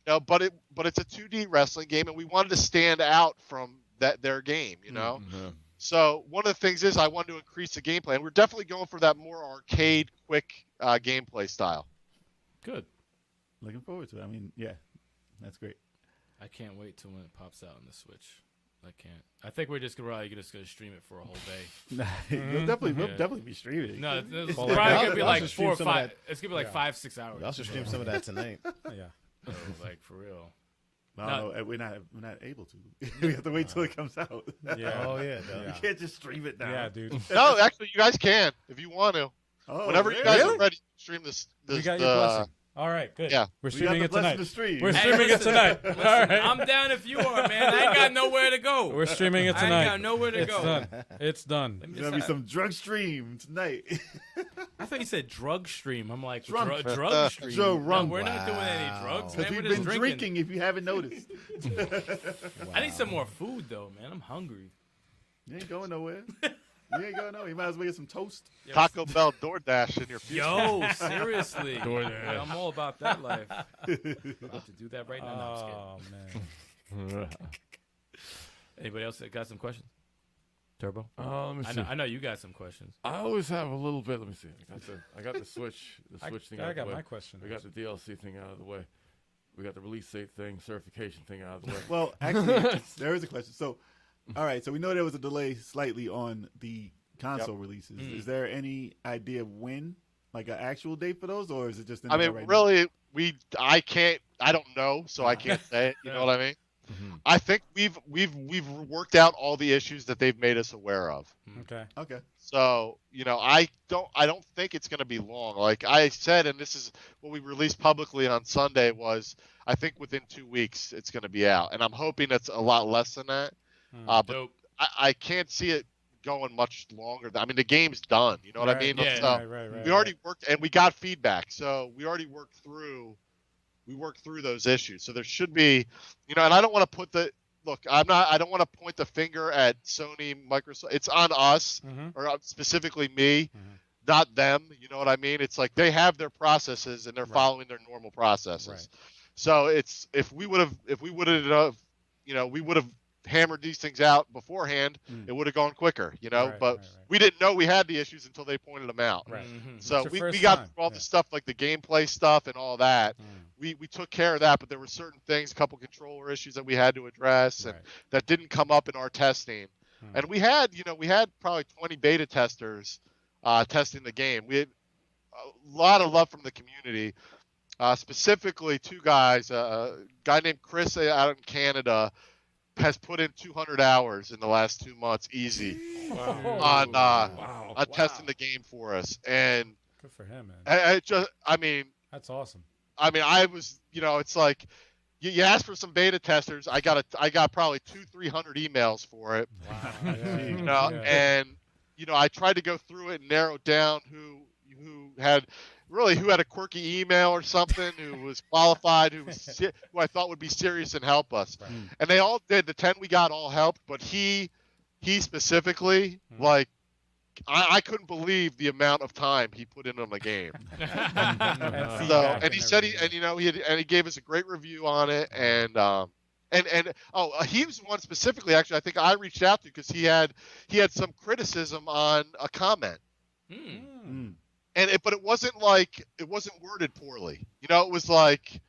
But it's a 2D wrestling game, and we wanted to stand out from their game.
Mm-hmm.
So one of the things is I wanted to increase the gameplay, and we're definitely going for that more arcade, quick gameplay style.
Good.
Looking forward to it. I mean, yeah, that's great.
I can't wait till when it pops out on the Switch. I can't. I think we're just gonna stream it for a whole day.
We'll definitely be streaming.
No, it's
Well,
probably
I'll-
gonna be
I'll
like
just
4 or
stream some of
5.
that.
It's gonna be like 5-6 hours.
I'll just stream some of that tonight.
Yeah.
So, like for real.
No, we're not able to. We have to wait till it comes out.
Yeah.
Oh yeah,
You can't just stream it now.
Yeah, dude.
No, actually, you guys can if you want to.
Oh,
Whenever you guys
really?
are ready, stream this.
We got your blessing. All right, good.
Yeah.
We're
We got
streaming
the
it
blessing
tonight.
to stream.
We're
Hey,
streaming
listen,
it tonight.
listen,
All right.
I'm down if you are, man. I ain't got nowhere to go.
We're streaming it
I
tonight.
ain't got nowhere to
It's
go.
done. It's done.
Let me
There's gonna be
just-
some drug stream tonight.
I thought you said drug stream. I'm like,
Drunk.
drug stream.
Drunk.
No, we're not doing any drugs, man.
Because
We're
we've
just
been
drinking.
drinking, if you haven't noticed.
I need some more food, though, man. I'm hungry.
You ain't going nowhere. You ain't going nowhere. You might as well get some toast.
Taco Bell DoorDash in your future.
Yo, seriously.
DoorDash.
I'm all about that life. I'm about to do that right now. No, I'm just kidding.
Oh man.
Anybody else that got some questions? Turbo?
Let me see.
I know you got some questions.
I always have a little bit. Let me see. I got the Switch. Thing out
I
of the
got
way.
my question.
We got the DLC thing out of the way. We got the release date thing, certification thing out of the way.
Well, actually, there is a question. So, all right. So we know there was a delay slightly on the console releases. Is there any idea of when, like an actual date for those, or is it just? In
I
there
mean,
right
really, I don't know, so I can't say it. You know what I mean?
Mhm.
I think we've worked out all the issues that they've made us aware of.
Okay.
now? Okay.
So, I don't think it's going to be long. Like I said, and this is what we released publicly on Sunday, was I think within 2 weeks it's going to be out, and I'm hoping it's a lot less than that. But
Dope.
I can't see it going much longer. I mean, the game's done. You know what I mean?
Yeah.
So
Right.
we already worked, and we got feedback. So we already worked through those issues. So there should be, and I don't want to put I don't want to point the finger at Sony, Microsoft. It's on us,
Mhm.
or specifically me,
Mhm.
not them. You know what I mean? It's like they have their processes and they're
Right.
following their normal processes.
Right.
So it's if we would have we would have hammered these things out beforehand,
Mm.
it would have gone quicker.
Right,
but
right.
we didn't know we had the issues until they pointed them out.
Right.
Mhm.
So
It's
we
your first
got
time.
through all
Yeah.
the stuff like the gameplay stuff and all that.
Mm.
We took care of that, but there were certain things, a couple controller issues that we had to address and
Right.
that didn't come up in our testing.
Hmm.
And we had probably 20 beta testers testing the game. We had a lot of love from the community, specifically two guys. A guy named Chris out in Canada has put in 200 hours in the last 2 months, easy, on testing the game for us. And
Good for him, man.
That's
awesome.
I was, it's like you asked for some beta testers. I got probably 200-300 emails for it.
Wow.
And I tried to go through it and narrow down who had a quirky email or something, who was qualified, who I thought would be serious and help us.
Right.
And they all did. The 10 we got all helped, but he specifically, like, I couldn't believe the amount of time he put in on the game. He said he gave us a great review on it, and he was one specifically, actually, I think I reached out to because he had some criticism on a comment. But it wasn't worded pourly. It was like,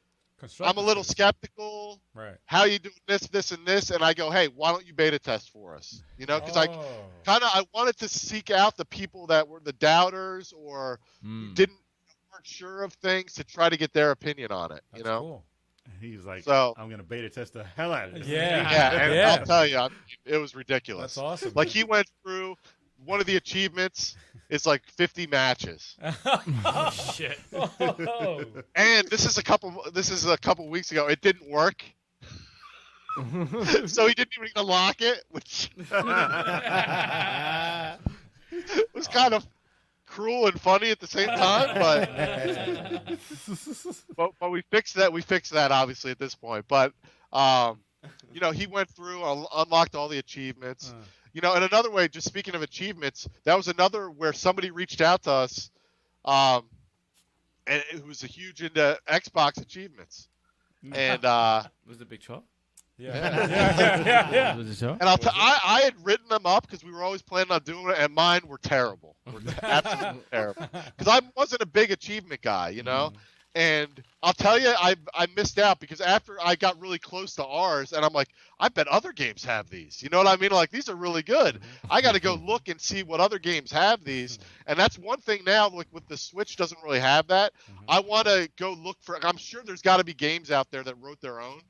I'm a little skeptical.
Right.
How you doing this, and this? And I go, hey, why don't you beta test for us? Because I wanted to seek out the people that were the doubters or weren't sure of things to try to get their opinion on it.
That's cool.
He was like,
So-
I'm gonna beta test the hell out of this.
And I'll tell you, it was ridiculous.
That's awesome.
Like he went through one of the achievements is like 50 matches.
Oh shit!
And this is a couple weeks ago. It didn't work. So he didn't even unlock it, which was kind of cruel and funny at the same time, but we fixed that. We fixed that obviously at this point. But you know, he went through, unlocked all the achievements. You know, and another way, just speaking of achievements, that was another where somebody reached out to us, and it was a huge into Xbox achievements, and
Was it Big Chalk?
Yeah.
Was it Chalk?
and I had written them up because we were always planning on doing it, and mine were terrible, absolutely terrible, because I wasn't a big achievement guy, you know. And I'll tell you, I missed out because after I got really close to ours, and I'm like, I bet other games have these. You know what I mean? Like, these are really good. I got to go look and see what other games have these. And that's one thing now, like with the Switch doesn't really have that. I want to go look for, I'm sure there's got to be games out there that wrote their own.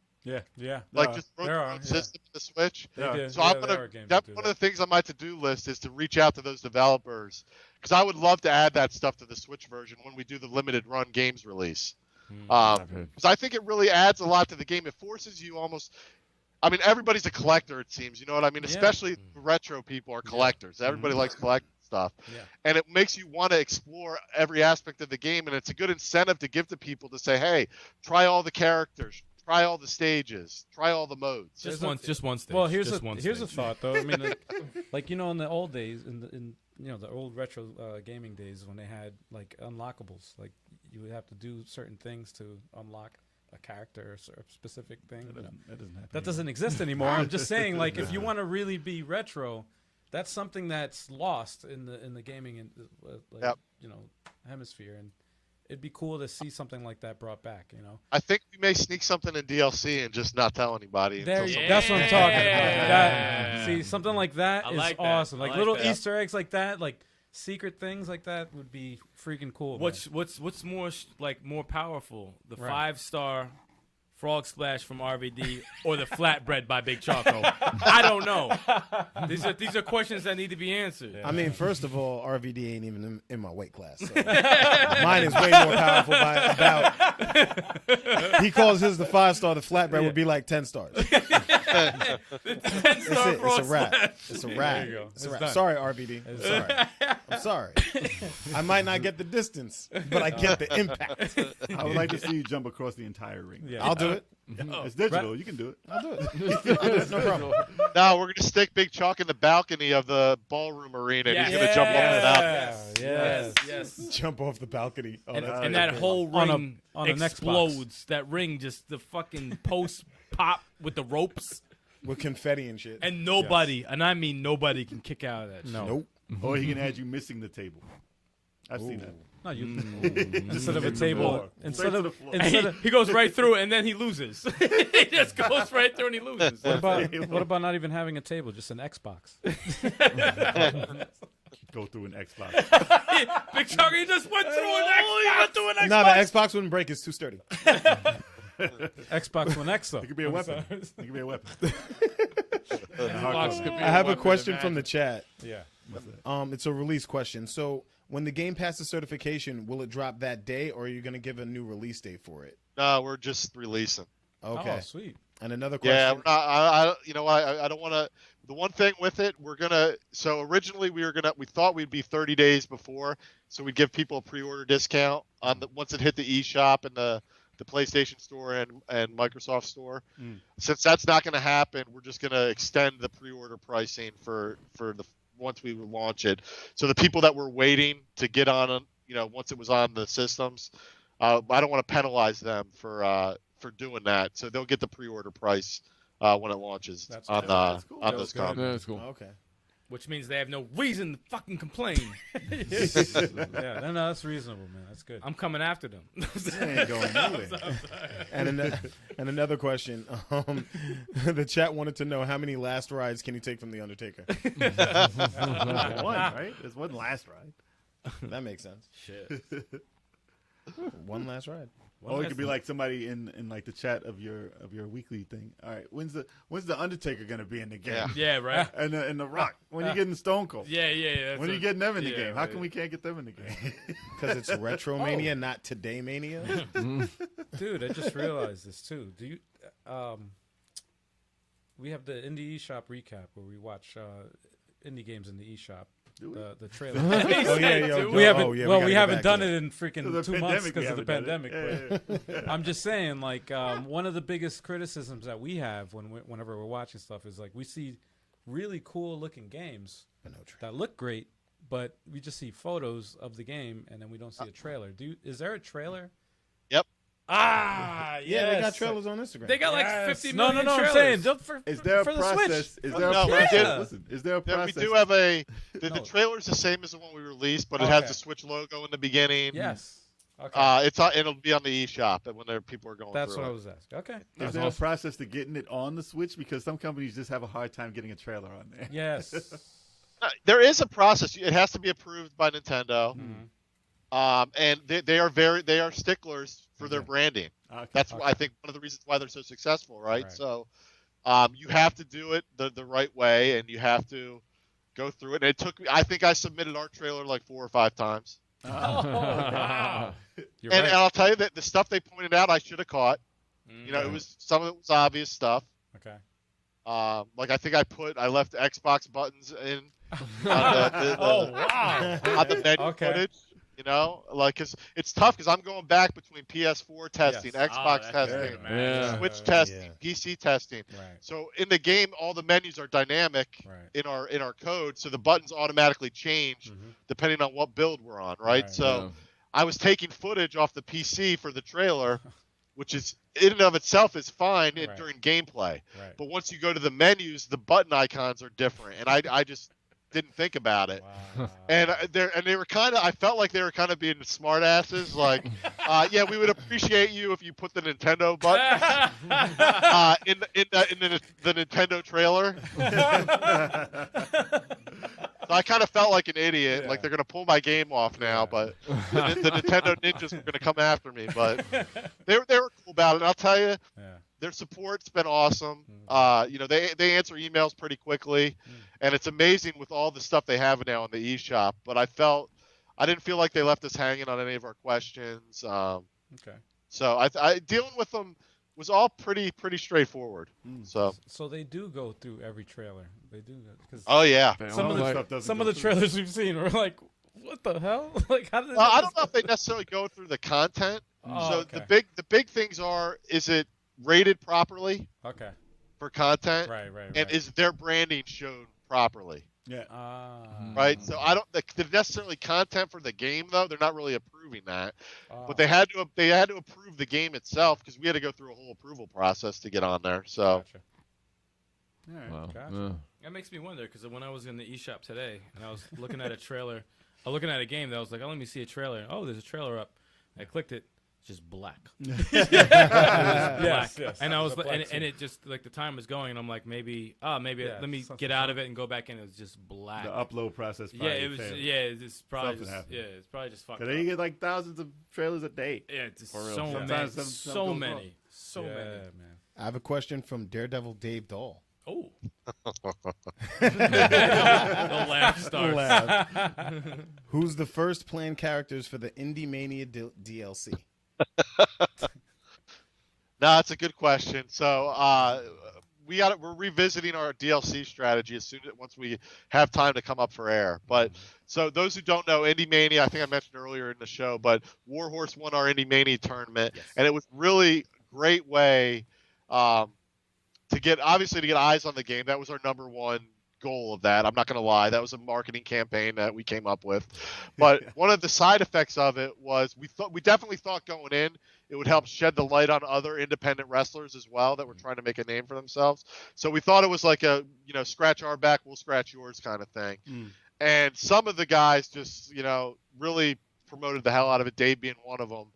Yeah.
Like just wrote their own system in the Switch.
They do.
So
Yeah,
I'm
there
gonna.
are games
That's
that do
one
that.
of the things on my to-do list is to reach out to those developers because I would love to add that stuff to the Switch version when we do the limited run games release. Because I think it really adds a lot to the game. It forces you almost. I mean, everybody's a collector. It seems. You know what I mean?
Yeah.
Especially retro people are collectors. Everybody likes collecting stuff, and it makes you want to explore every aspect of the game. And it's a good incentive to give to people to say, "Hey, try all the characters." Try all the stages. Try all the modes.
Just one stage.
Well, here's
just
a
one
here's a
stage.
thought though. I mean, like you know, in the old days, in you know the old retro gaming days when they had like unlockables, like you would have to do certain things to unlock a character or a specific thing.
That doesn't happen.
That doesn't exist anymore. I'm just saying, like, if you want to really be retro, that's something that's lost in the gaming and you know hemisphere, and it'd be cool to see something like that brought back. You know,
I think we may sneak something in DLC and just not tell anybody.
there
until
you,
someone-
that's what I'm talking about.
Yeah.
See, something like that
I
is
like that.
awesome.
I
Like
like
little
that.
Easter eggs like that, like secret things like that would be freaking cool. man.
What's more like more powerful? The
Right.
5-star Frog Splash from RVD or the flatbread by Big Choco? I don't know. These are questions that need to be answered.
I mean, first of all, RVD ain't even in my weight class. So. Mine is way more powerful by about. He calls his the 5-star. The flatbread would be like 10 stars. That's it. It's a wrap. It's a wrap.
There you go.
It's a
It's
wrap.
done.
Sorry, RVD. Sorry. I'm sorry. I might not get the distance, but I get the impact.
I would like to see you jump across the entire ring.
Yeah.
I'll do it.
It's digital. You can do it.
I'll do it. No problem.
No, we're gonna stick Big Chalk in the balcony of the ballroom arena. And he's gonna jump off it out.
Yes.
Jump off the balcony. Oh, that's
And that whole
On a-
ring
on an Xbox.
explodes. That ring just the fucking post pop with the ropes,
with confetti and shit.
and nobody, and I mean nobody, can kick out of that. Shit.
Nope.
Or he can add you missing the table. I've seen that.
No, you instead of a table, instead
to
of
the floor.
instead of
He goes right through it, and then he loses. He just goes right through and he loses.
what about not even having a table, just an Xbox?
Go through an Xbox.
Big Chunky just went through an Xbox.
No, the Xbox wouldn't break. It's too sturdy.
Xbox One X though.
It could be a weapon. It could be a weapon.
Xbox could be
I have a
weapon
question
of
from the
magic.
chat.
Yeah.
It's a release question. So when the game passes certification, will it drop that day, or are you going to give a new release date for it?
No, we're just releasing.
Okay.
Oh, sweet.
And another question.
Yeah, we're not, I you know, I don't want to. The one thing with it, we're gonna. So originally we thought we'd be 30 days before, so we'd give people a pre-order discount on the once it hit the eShop and the PlayStation Store and Microsoft Store. Since that's not going to happen, we're just going to extend the pre-order pricing for the once we launch it. So the people that were waiting to get on, you know, once it was on the systems, I don't want to penalize them for doing that. So they'll get the pre-order price when it launches
That's
on
cool.
on
That
those
was good.
consoles.
Yeah, that's cool.
Okay.
Which means they have no reason to fucking complain.
Yeah, no, that's reasonable, man. That's good.
I'm coming after them.
Ain't going nowhere.
And another question. The chat wanted to know how many last rides can you take from the Undertaker?
One, right? There's one last ride.
That makes sense.
Shit.
One last ride.
Or it could be like somebody in like the chat of your weekly thing. All right, when's the Undertaker gonna be in the game?
Yeah, right.
And the Rock. When you getting Stone Cold?
Yeah. That's
When are you getting them in the
yeah,
game? How
right.
come we can't get them in the game?
Because it's RetroMania, not Today Mania.
Dude, I just realized this too. Do you? We have the Indie eShop recap where we watch indie games in the eShop. the trailer.
Oh yeah, yo,
We haven't.
we
well,
gotta
we
get
haven't
back
done
to
it in freaking
The
2 months
pandemic,
because of the
we haven't done
pandemic.
it.
But I'm just saying, like, one of the biggest criticisms that we have whenever we're watching stuff is like we see really cool looking games that look great, but we just see photos of the game and then we don't see a trailer. Is there a trailer?
Yep.
Ah,
Yeah, they got trailers on Instagram.
They got like 50 million
No,
trailers.
I'm saying just for,
Is there a
for the
process?
Switch.
Is there a
No, we
process?
did.
Listen, is there a
Yeah,
process?
we do have the
No.
trailer's the same as the one we released, but it has
Okay.
the Switch logo in the beginning.
Yes. Okay.
It'll be on the eShop when people are going
That's
through
what I
it.
was asking. Okay.
Is there a process to getting it on the Switch? Because some companies just have a hard time getting a trailer on there.
Yes.
There is a process. It has to be approved by Nintendo.
Mhm.
And they are sticklers for their branding.
Okay.
That's I think one of the reasons why they're so successful, right?
Right.
So, you have to do it the right way, and you have to go through it. And it took me. I think I submitted our trailer like 4 or 5 times.
Oh, wow. You're
And
right.
I'll tell you that the stuff they pointed out, I should have caught.
Mm.
You know, some of it was obvious stuff.
Okay.
Like I think I left Xbox buttons in on
Oh, wow.
on the menu
Okay.
footage. You know, like 'cause it's tough because I'm going back between PS4 testing,
Yes.
Xbox
that's
testing,
good, man.
Yeah.
Switch
Yeah.
testing, PC testing.
Right.
So in the game, all the menus are dynamic
Right.
in our code, so the buttons automatically change
Mhm.
depending on what build we're on, right?
Right.
So I was taking footage off the PC for the trailer, which is in and of itself is fine
Right.
during gameplay.
Right.
But once you go to the menus, the button icons are different, and I just didn't think about it.
Wow.
And they were kind of, I felt like they were kind of being smart asses, like, yeah, we would appreciate you if you put the Nintendo button in the Nintendo trailer. So I kind of felt like an idiot,
Yeah.
like they're gonna pull my game off now, but the Nintendo ninjas are gonna come after me. But they were cool about it. And I'll tell you,
Yeah.
their support's been awesome. You know, they answer emails pretty quickly, and it's amazing with all the stuff they have now on the eShop. But I didn't feel like they left us hanging on any of our questions.
Okay.
So I dealing with them was all pretty straightforward. So
they do go through every trailer. They do because
oh yeah.
some of the trailers we've seen were like, what the hell? Like how did they
I don't know if they necessarily go through the content.
Oh,
So
okay.
the big things are, is it rated properly
Okay.
for content?
Right.
And is their branding shown properly?
Yeah.
Right. So I don't the necessarily content for the game though. They're not really approving that,
Oh.
but they had to approve the game itself because we had to go through a whole approval process to get on there. So
Gotcha.
All right.
Wow.
Gotcha.
That makes me wonder because when I was in the eShop today and I was looking at a trailer, I was looking at a game that I was like, oh, let me see a trailer. Oh, there's a trailer up. I clicked it. It's just black.
Yes.
And I was
The
like,
black
and it just like the time was going and I'm like, maybe let me
something
get out of it and go back in. It was just black.
The upload process.
Yeah,
probably
it was.
failed.
Yeah, it's probably
Something
just.
happened.
Yeah, it's probably just fucked
So
up.
they get like thousands of trailers a day.
Yeah, it's just
For real.
so many,
Sometimes some
so
goes wrong.
many, so
Yeah,
many.
man.
I have a question from Daredevil Dave Dahl.
Oh, the laugh starts.
Who's the first planned characters for the Indie Mania DLC?
no, that's a good question. So we're revisiting our DLC strategy once we have time to come up for air. But so those who don't know, Indie Mania, I think I mentioned earlier in the show, but Warhorse won our Indie Mania tournament, and it was really great way to get eyes on the game. That was our number one goal of that. I'm not going to lie. That was a marketing campaign that we came up with. But one of the side effects of it was we definitely thought going in it would help shed the light on other independent wrestlers as well that were trying to make a name for themselves. So we thought it was like a, scratch our back, we'll scratch yours kind of thing. And some of the guys just, really promoted the hell out of it, Dave being one of them.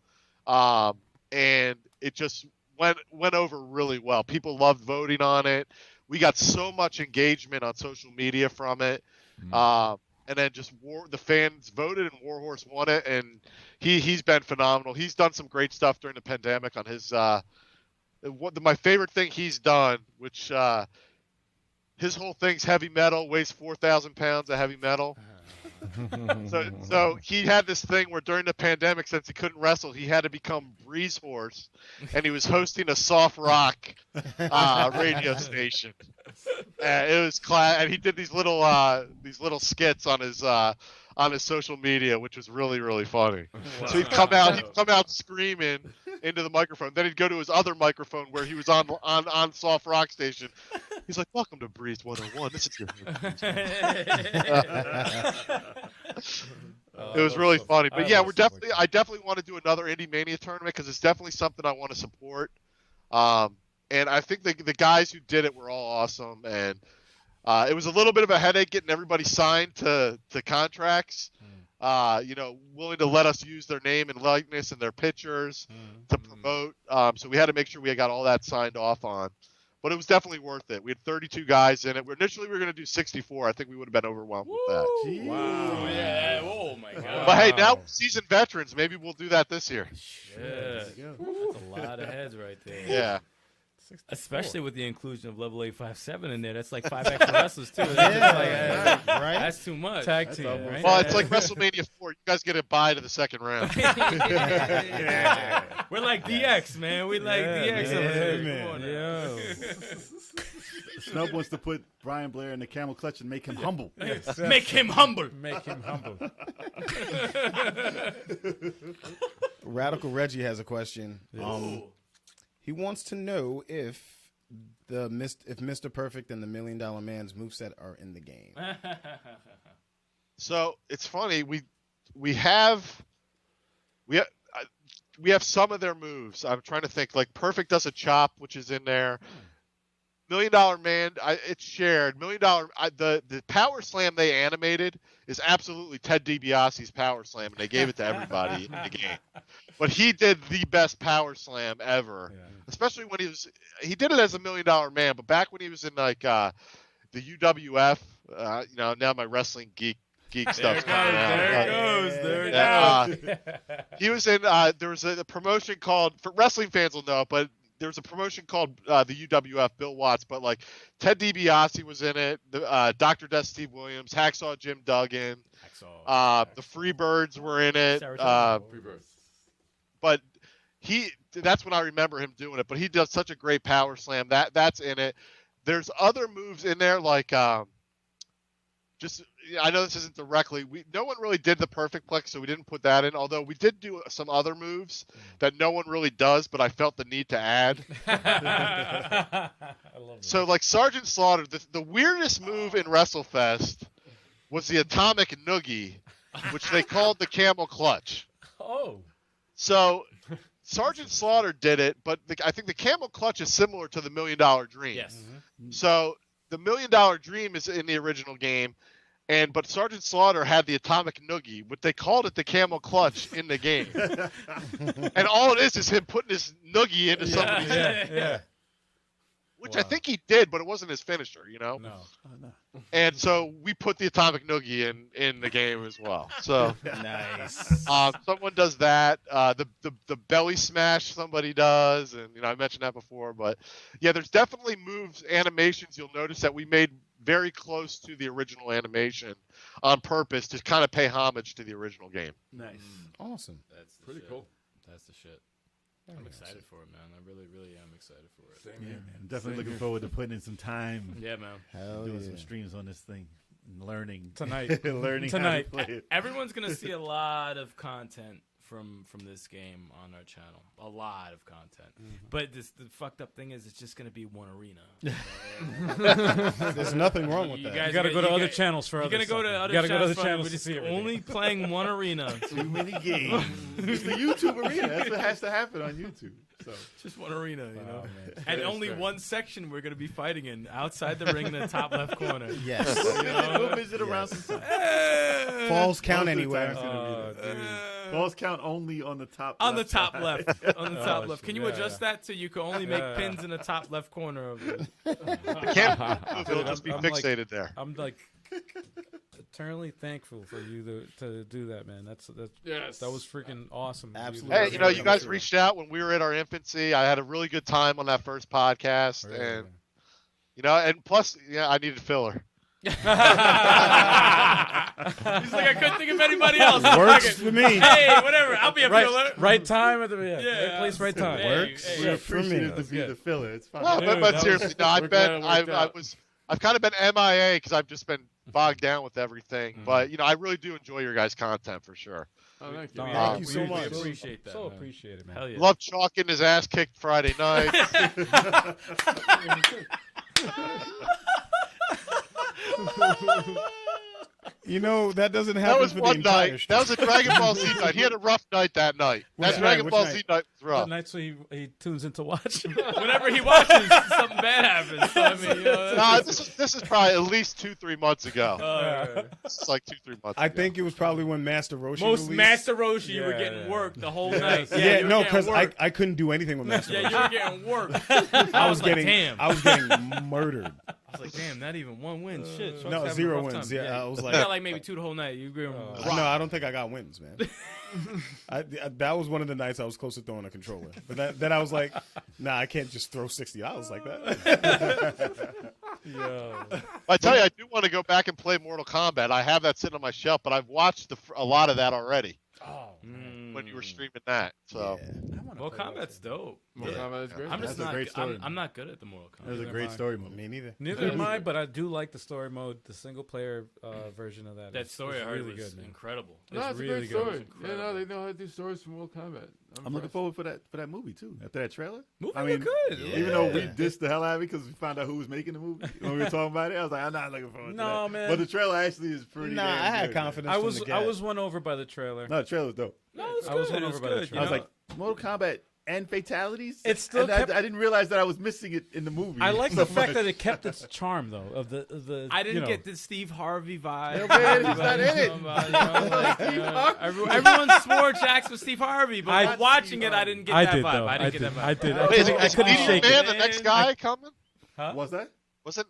And it just went over really well. People loved voting on it. We got so much engagement on social media from it. And then just the fans voted and Warhorse won it. And he's been phenomenal. He's done some great stuff during the pandemic on his, my favorite thing he's done, which, his whole thing's heavy metal, weighs 4,000 pounds of heavy metal. So he had this thing where during the pandemic, since he couldn't wrestle, he had to become Breeze Horse, and he was hosting a soft rock radio station. It was and he did these little skits on his social media, which was really, really funny. Wow. So he'd come out screaming into the microphone. Then he'd go to his other microphone where he was on soft rock station. He's like, "Welcome to Breeze 101. This is your." It was really funny, but yeah, I definitely want to do another Indie Mania tournament because it's definitely something I want to support. And I think the guys who did it were all awesome, and it was a little bit of a headache getting everybody signed to contracts. Willing to let us use their name and likeness and their pictures to promote. So we had to make sure we got all that signed off on. But it was definitely worth it. We had 32 guys in it. Initially, we were going to do 64. I think we would have been overwhelmed with that.
Wow. Yeah. Oh, my God.
But hey, now we're seasoned veterans. Maybe we'll do that this year.
Yeah. That's a lot of heads right there.
Yeah.
Especially with the inclusion of level 857 in there. That's like 5 extra wrestlers, too. Right? That's too much.
Tag team, right?
Well, it's like WrestleMania 4. You guys get a bye to the second round.
We're like DX, man. We like DX over here.
man.
Come on,
Yo.
Snub wants to put Brian Blair in the camel clutch and make him humble.
Make him humble.
Make him humble.
Radical Reggie has a question. He wants to know if Mr. Perfect and the $1 Million Man's moveset are in the game.
So it's funny. We have some of their moves. I'm trying to think. Like Perfect does a chop, which is in there. $1 Million Man, it's shared. $1 Million. The power slam they animated is absolutely Ted DiBiase's power slam, and they gave it to everybody in the game. But he did the best power slam ever, especially when he did it as $1 Million Man. But back when he was in like the UWF, now my wrestling geek stuff's coming out.
There it goes.
He was in. There was a promotion called, for wrestling fans will know, but there's a promotion called the UWF, Bill Watts, but like Ted DiBiase was in it, Dr. Death Steve Williams, Hacksaw Jim Duggan, the Freebirds were in it.
Freebirds.
But that's when I remember him doing it. But he does such a great power slam. That's in it. There's other moves in there like I know this isn't directly. No one really did the perfect plex, so we didn't put that in. Although we did do some other moves that no one really does, but I felt the need to add.
I love that.
So like Sergeant Slaughter, the weirdest move in WrestleFest was the Atomic Noogie, which they called the Camel Clutch.
Oh.
So Sergeant Slaughter did it, but I think the Camel Clutch is similar to the $1 Million Dream.
Yes.
So the $1 Million Dream is in the original game, but Sergeant Slaughter had the Atomic Noogie, but they called it the Camel Clutch in the game. And all it is him putting his noogie into somebody's head. Which I think he did, but it wasn't his finisher,
No.
And so we put the Atomic Noogie in the game as well. So
Nice.
someone does that. The belly smash somebody does, and I mentioned that before. But yeah, there's definitely moves, animations you'll notice that we made very close to the original animation on purpose to kind of pay homage to the original game.
Nice.
Awesome.
That's the
Pretty
shit.
cool.
That's the shit. I'm excited for it, man. I really, really am excited for it.
Same
Yeah,
here.
man. Definitely looking forward to putting in some time,
Yeah, man.
Hell
doing
yeah.
some streams on this thing, and learning
Tonight.
learning
Tonight.
how to play it.
Everyone's gonna see a lot of content from this game on our channel. A lot of content. But the fucked up thing is, it's just gonna be one arena.
There's nothing wrong with that.
You got to go to other channels for
You're
other
gonna go to
stuff.
other
You gotta
channels.
go to other
for-
channels
we're
to
just
see everything.
only playing one arena.
Too many games. It's the YouTube arena. That's what has to happen on YouTube. So
Just one arena, you know.
man.
And only one section we're gonna be fighting in, outside the ring in the top left corner.
Yes.
we'll visit around sometime.
Falls count
Most of the
anywhere.
time it's gonna be that. Falls count only on the top.
On the
left
top
side.
left. On the top left. Can you
yeah,
adjust that so you can only make pins in the top left corner of it?
Can't move, it'll just be
I'm like-
fixated there.
I'm like eternally thankful for you to do that, man.
Yes.
That was freaking awesome.
Absolutely.
Hey,
Yeah,
you guys reached out when we were in our infancy. I had a really good time on that first podcast,
Really,
and
man.
and plus, I needed filler.
He's like, I couldn't think of anybody else.
Works for me.
Hey, whatever. I'll be a filler.
Right time at the
Yeah,
right place, right time.
Works.
Hey,
We're
Yeah, for me.
appreciative to be the filler. It's fine.
No,
Dude,
but
that
seriously, no, I've
we're
been,
glad it worked out.
I've kind of been MIA because I've just been bogged down with everything. But I really do enjoy your guys' content for sure.
Oh, thank you.
No,
Thank you
we
so much.
appreciate that.
So
man.
appreciate it, man.
Hell yeah.
Love Chalk getting his ass kicked Friday night.
You know, that doesn't happen
That was
for the
one
entire
night.
stream.
That was a Dragon Ball Z night. He had a rough night that night.
Which
That
night?
Dragon
Which
Ball
night?
Z night was
The
rough.
nights he tunes into watch.
Whenever he watches, something bad happens. So, I mean, you know,
Nah, this is probably at least 2-3 months ago.
uh,
This is like 2-3 months
I
ago.
think it was probably when Master Roshi
most
released.
Master Roshi, you were
Yeah,
getting
yeah.
worked the whole night.
Yeah,
you were
no,
getting
because
worked.
I couldn't do anything with Master
Yeah,
Roshi.
you were getting worked.
I was
like,
getting
damn.
I was getting murdered.
I was like, damn, not even one win. Shit. Sharks
No,
having a
0
rough
wins.
time.
Yeah, I was
You
like,
got like maybe 2 the whole night. You were
no, I don't think I got wins, man. That was one of the nights I was close to throwing a controller. But then I was like, nah, I can't just throw $60 like that.
Yo.
I tell you, I do want to go back and play Mortal Kombat. I have that sitting on my shelf, but I've watched a lot of that already
Oh,
when you were streaming that. So
Mortal Kombat's dope.
Mortal Kombat is great.
I'm just
That's a
not.
great story.
I'm not good at the Mortal
That was
Kombat.
a great story movie.
Me neither.
neither am I, but I do like the story mode. The single player version of that.
That
is
story I heard
really
was
good, man.
incredible.
No, it's
really
a great
good.
story.
It's
Yeah, no,
incredible.
they know how to do stories from Mortal Kombat.
I'm looking forward for that movie too. After that trailer,
Movie
I mean,
looked good.
even though we
Yeah.
dissed the hell out of it because we found out who was making the movie when we were talking about it, I was like, I'm not looking forward to
No,
that.
man.
But the trailer actually is pretty.
Nah,
damn
I had
good,
confidence.
I
from
was
the
I
get.
was won over by the trailer.
Man. No, the trailer was dope.
No, it's
I was
good.
won
It's
over by the
good.
trailer.
you
I was
know?
like, Mortal Kombat and fatalities.
It still
and
kept-
I didn't realize that I was missing it in the movie.
I like
so
the fact
much.
that it kept its charm though of the.
I didn't
you know,
get the Steve Harvey vibe.
Yeah, man, he's not in it.
Everyone swore Jax was Steve Harvey, but
I-
watching it, I didn't get
I
that
did
vibe.
though.
I didn't get that vibe.
I did. I
Wait,
couldn't, I
is
couldn't
Meteor
shake
Man
it.
the next guy coming?
What's that?
Was it?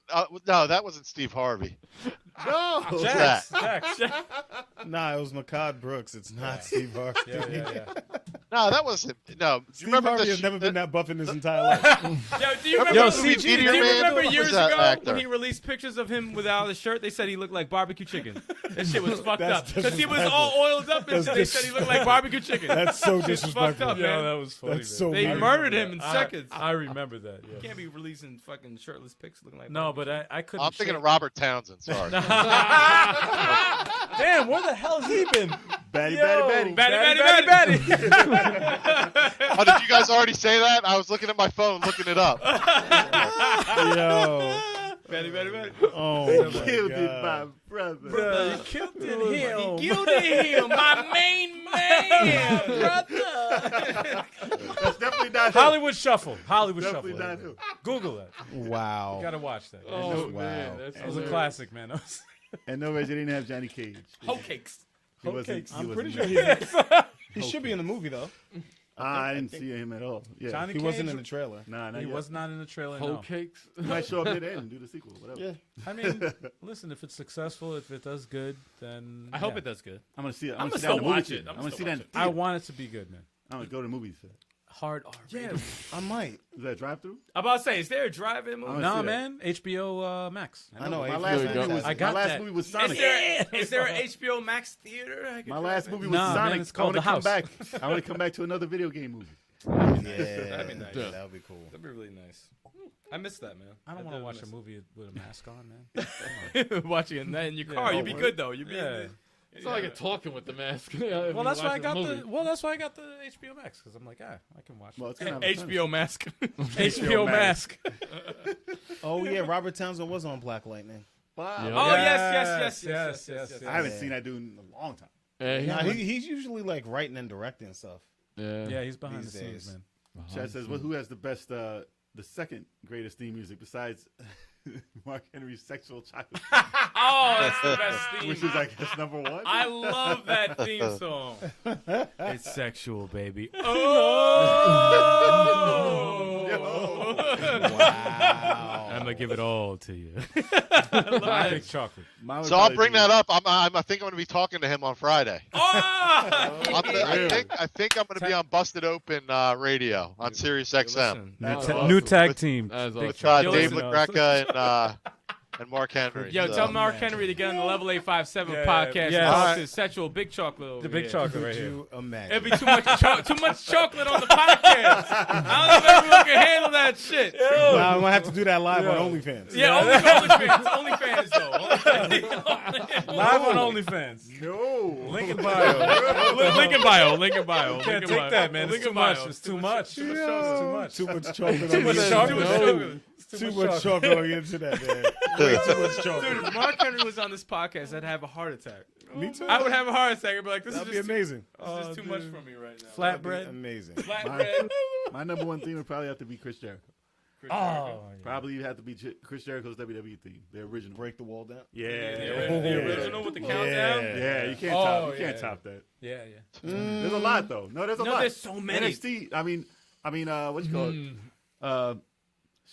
No, that wasn't Steve Harvey.
No,
Jax,
that?
Jax.
Nah, it was Makad Brooks. It's not Steve Harvey.
Yeah.
No, that wasn't. No, do you
Steve
remember
Harvey
the
has never been that buff in his entire life.
Yo, do you remember,
Yo,
do you
CG,
remember
Man,
years
was that
ago
actor?
when he released pictures of him without a shirt? They said he looked like barbecue chicken. That shit was fucked
That's
up. Because he was
disrespectful.
all oiled up and
That's
they said he looked like barbecue chicken.
That's so
Shit's fucked
disrespectful.
up, man.
Yo, that was funny.
That's
man.
so
They
weird.
murdered him in seconds.
I remember that.
You
Yeah.
can't be releasing fucking shirtless pics looking like
No, but I couldn't.
I'm thinking of
shake-
Robert Townsend. Sorry.
Damn, where the hell's he been?
Batty,
Yo,
batty, batty.
Batty.
Oh, did you guys already say that? I was looking at my phone, looking it up.
Yo.
Batty.
Oh,
They
my
killed it,
God.
my brother.
He killed him.
He killed him, my main man, brother.
That's definitely not him.
Hollywood Shuffle. Hollywood
Definitely
Shuffle.
not him.
Google that.
Wow.
You gotta watch that.
Oh,
Wow.
man. That's
That was a
hilarious.
classic, man. That was-
And no, they didn't have Johnny Cage.
Hoe cakes.
He wasn't.
cakes.
He
I'm
wasn't
pretty
in
sure
it.
he should be in the movie, though.
I didn't see him at all. Yeah.
Johnny
He
Cage,
wasn't in the trailer.
Nah, not
He
yet.
was not in the trailer.
Whole
No.
cakes.
He might show up at the end and do the sequel. Whatever.
Yeah.
I mean, listen. If it's successful, if it does good, then
I hope
yeah.
it does good.
I'm gonna see it.
I'm
I'm
gonna
gonna sit down
still
in the movie
watch
theater.
it.
I'm
I'm
gonna
still
see that in
watch
the
I
theater.
want it to be good, man.
I'm gonna go to the movies.
Hard R.
Yeah, I might.
Is that drive through?
I'm about to say, is there a drive-in
I'm
movie?
gonna
Nah,
see that.
man. HBO Max.
I know.
My
HBO
last
Max
movie was.
I got
my last
that.
movie was
Is
Sonic.
there an HBO Max theater? I could
My
drive
last
in?
movie was
Nah, man,
Sonic.
it's called
I wanna
The
come back. I want to come back to another video game movie.
Yeah,
That'd be nice.
Yeah, that would be cool.
That'd be really nice. I miss that, man.
I don't want to watch a movie with a mask on, man.
Watching it in your car, you'd be good though. You'd be.
Yeah.
It's not like you're talking with the mask.
Well, that's why I got the. Well, that's why I got the HBO Max because I'm like, I can watch
Well,
it.
it's gonna have a ton of-
HBO Mask.
HBO Mask.
Oh, yeah. Robert Townsend was on Black Lightning.
Wow.
Yeah.
Oh yes.
yes.
I haven't seen that dude in a long time.
Yeah,
Nah, he's usually like writing and directing stuff.
Yeah, he's behind
These
the scenes,
days.
man.
Chad says, "Well, who has the best, the second greatest theme music besides Mark Henry's Sexual Child,
Oh, that's the best theme.
which is, I guess, number one?"
I love that theme song. It's sexual, baby. Oh.
Wow.
I'm gonna give it all to you.
Big chocolate.
Mine would
So I'll
probably
bring
be-
that up. I think I'm going to be talking to him on Friday. I think I'm going to be on Busted Open Radio on Sirius XM
Listen,
That's
New
awesome.
tag team.
That's
Big
awesome.
chocolate.
with Dave
Listen,
LaGreca and Mark Henry.
Yo,
so.
tell Mark Henry to get on the Level 857
Yeah,
podcast
yeah.
and
Yes.
talk to Sexual Big Chocolate over
The big
here.
chocolate right
Could
here.
you imagine?
It'd be too much chocolate on the podcast. I don't know if everyone can handle that shit.
Nah, I'm gonna have to do that live on OnlyFans.
Yeah, OnlyFans though. OnlyFans.
Live on OnlyFans.
No.
Link in bio.
Link in bio. Link in bio.
Can't
Link in
take
bio.
that, man. It's
Link
too
in bio.
much. It's too much.
Too
much.
Too much chocolate.
Too
on
much
the
chocolate.
internet.
Too
Too
much
much chocolate on the internet, man. Way too much chocolate.
Dude, if Mark Henry was on this podcast, I'd have a heart attack.
Me too.
I would have a heart attack. I'd be like, this
That'd
is
be
just
amazing.
This is too much for me right now.
Flatbread.
Amazing.
Flatbread.
My number one theme would probably have to be Chris Jericho.
Oh,
Probably you have to be Chris Jericho's WWE theme, the original.
Break the wall down.
Yeah,
The original with the countdown.
Yeah, you can't
Oh,
top. You can't
yeah.
top that.
yeah.
There's a lot though. No, there's a lot.
there's so many.
NXT. I mean, what you call it?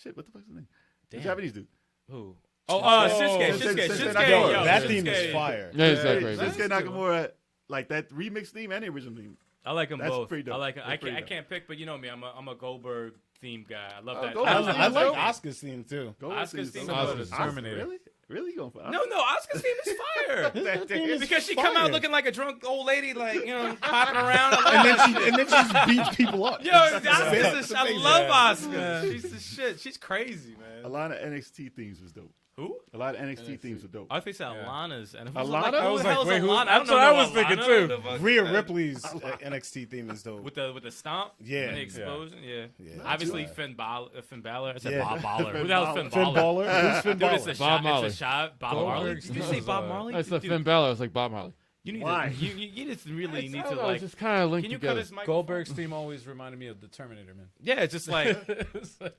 Shit. What the fuck's his name? The Japanese dude.
Who?
Shinsuke
Shinsuke.
Nakamura.
Yo,
Yo, that
Shinsuke.
theme is fire.
Yeah, it's that
Hey,
great. man.
Shinsuke Nakamura, like that remix theme and the original theme.
I like them
That's
both.
pretty dope.
I like.
That's
I
pretty
can't. I
dope.
can't pick, but you know me. I'm a Goldberg themed guy. I love that.
Goldberg.
I love
I like
dope.
Oscar's theme too.
Go
Oscar's
see
theme
some-
is
Terminator.
Really? Really going for
No, Oscar's theme is fire.
That theme is
Because she
fire.
come out looking like a drunk old lady, like, you know, popping around.
and then she just beats people up.
Yo, Oscar's I love Oscar.
Yeah.
She's the shit. She's crazy, man.
A lot of NXT themes was dope.
Who?
A lot of NXT themes were dope.
I think it's Alana's. And
Alana?
I was like, wait, who?
Alana?
That's what I was thinking too.
Rhea Ripley's NXT theme is dope.
With the stomp,
Yeah.
and the explosion, yeah.
Yeah.
Obviously
That's
Finn Balor. I said
Yeah.
Bob Balor. Who the hell's Finn
Finn
Balor?
Balor? Who's Finn
Dude, it's
Balor?
a
Bob
shot.
Marley.
It's a shot. Bob
Goldberg
Marley. Did you say
was,
Bob Marley?
That's the
Dude,
Finn Balor. It's like Bob Marley.
You need
Why?
to. You just really need
I
to
don't know,
like.
it's just kind of linked
Can you
together.
cut his mic?
Goldberg's theme always reminded me of the Terminator, man.
Yeah, it's just like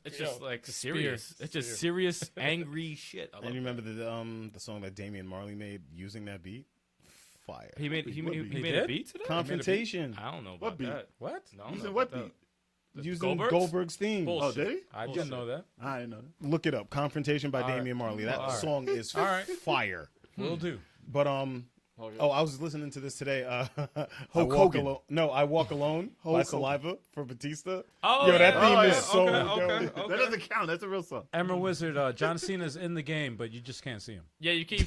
it's
Yo,
just like
spear,
serious. It's just
spear.
serious, angry shit. I love
And you
it.
remember the song that Damian Marley made using that beat? Fire.
He made
What beat?
he made
did?
a beat to that.
Confrontation.
I don't know about
What beat?
that.
What?
No, I don't
Using
know
what
about
beat?
that.
Using
Goldberg's?
Goldberg's theme.
Bullshit.
Oh, did he?
I didn't know that.
I didn't know that.
Look it up. Confrontation by
All right.
Damian Marley. That
All right.
song is
All right.
fire.
Will do.
But I was listening to this today. I
Hulk
Walk
Hogan.
Alone. No, I Walk Alone by
Hogan.
Saliva for Batista.
Oh,
Yo, that
yeah.
theme
Oh,
is
yeah.
so
Okay,
dope.
okay.
That doesn't count. That's a real song.
Emerald Wizard, John Cena's in the game, but you just can't see him.
Yeah, you can't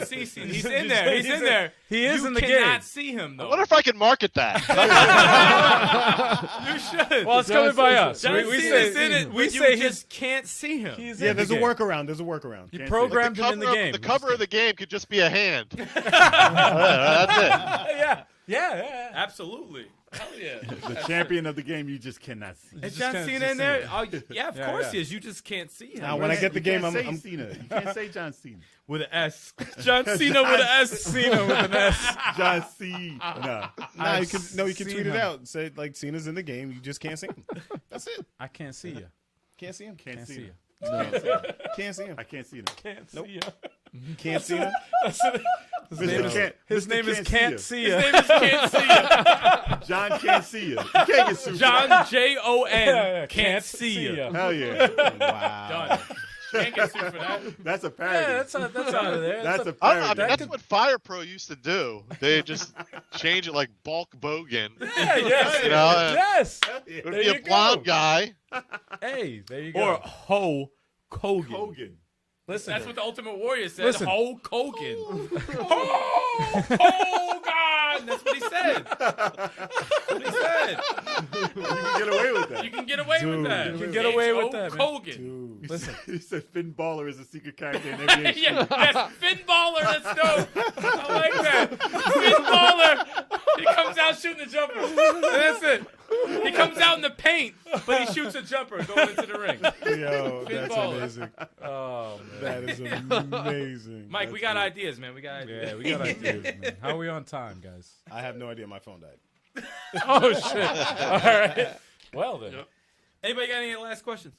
see. He's in there. He's in there.
He is
you
in the
cannot
game.
see him
I
though.
wonder if I can market that.
You should.
Well, it's coming by us.
John
We
Cena's in it,
we
but
say
you just can't see him.
he's
Yeah,
in
there's
the
a
game.
workaround. There's a workaround.
You
Can't
programmed him in the
Cover
game.
the cover of the game could just be a hand. That's it.
Yeah.
Absolutely. Hell yeah.
The champion of the game, you just cannot see.
Is
just
John
can't
Cena
see
in there?
him.
Oh, yeah, of
Yeah,
course
yeah.
he is. You just can't see him.
Now, when I get the game,
you can't
I'm
say Cena. You can't say John Cena.
with an S. John Cena with an S.
Cena with an S.
John Cena.
Nah, you can
seen
tweet it
him.
out and say like Cena's in the game. You just can't see him. That's it.
I can't see you.
Can't see him.
Can't
Can't
see
see
him.
you.
Can't see him.
I can't see him.
Can't
Nope.
see you.
Can't see him.
His name is Can't See
His
Ya.
name is Can't See Ya.
John can't see you. You can't get sued.
John Jon
Yeah,
Can't See Ya.
Hell yeah.
Wow.
Done. Can't get sued for that.
That's a parody.
Yeah, that's out of there.
That's a
I
parody.
mean, that's what Fire Pro used to do. They just change it like Bulk Bogan.
yeah, yes.
You know,
Yes.
it would
There
be a
you
blonde
go.
guy.
Hey, there you go.
Or Ho Kogan.
Hogan.
listen,
That's what the Ultimate Warrior said.
Listen.
Hulk Hogan. Hulk Hogan. That's what he said. That's what he said.
You can get away with that.
You can get away with that.
You can get away with that, man.
Hogan.
Dude.
listen.
He said Finn Balor is a secret character in NBA.
Yeah, that's Finn Balor. That's dope. I like that. Finn Balor. He comes out shooting a jumper. And that's it. He comes out in the paint, but he shoots a jumper going into the ring.
Yo,
Finn
that's
Balor.
amazing.
Oh man.
That is amazing.
Mike, we got ideas, man. We got ideas.
Yeah, we got ideas, man. How are we on time, guys?
I have no idea. My phone died.
Oh shit! All right. Well then.
Yep. Anybody got any last questions?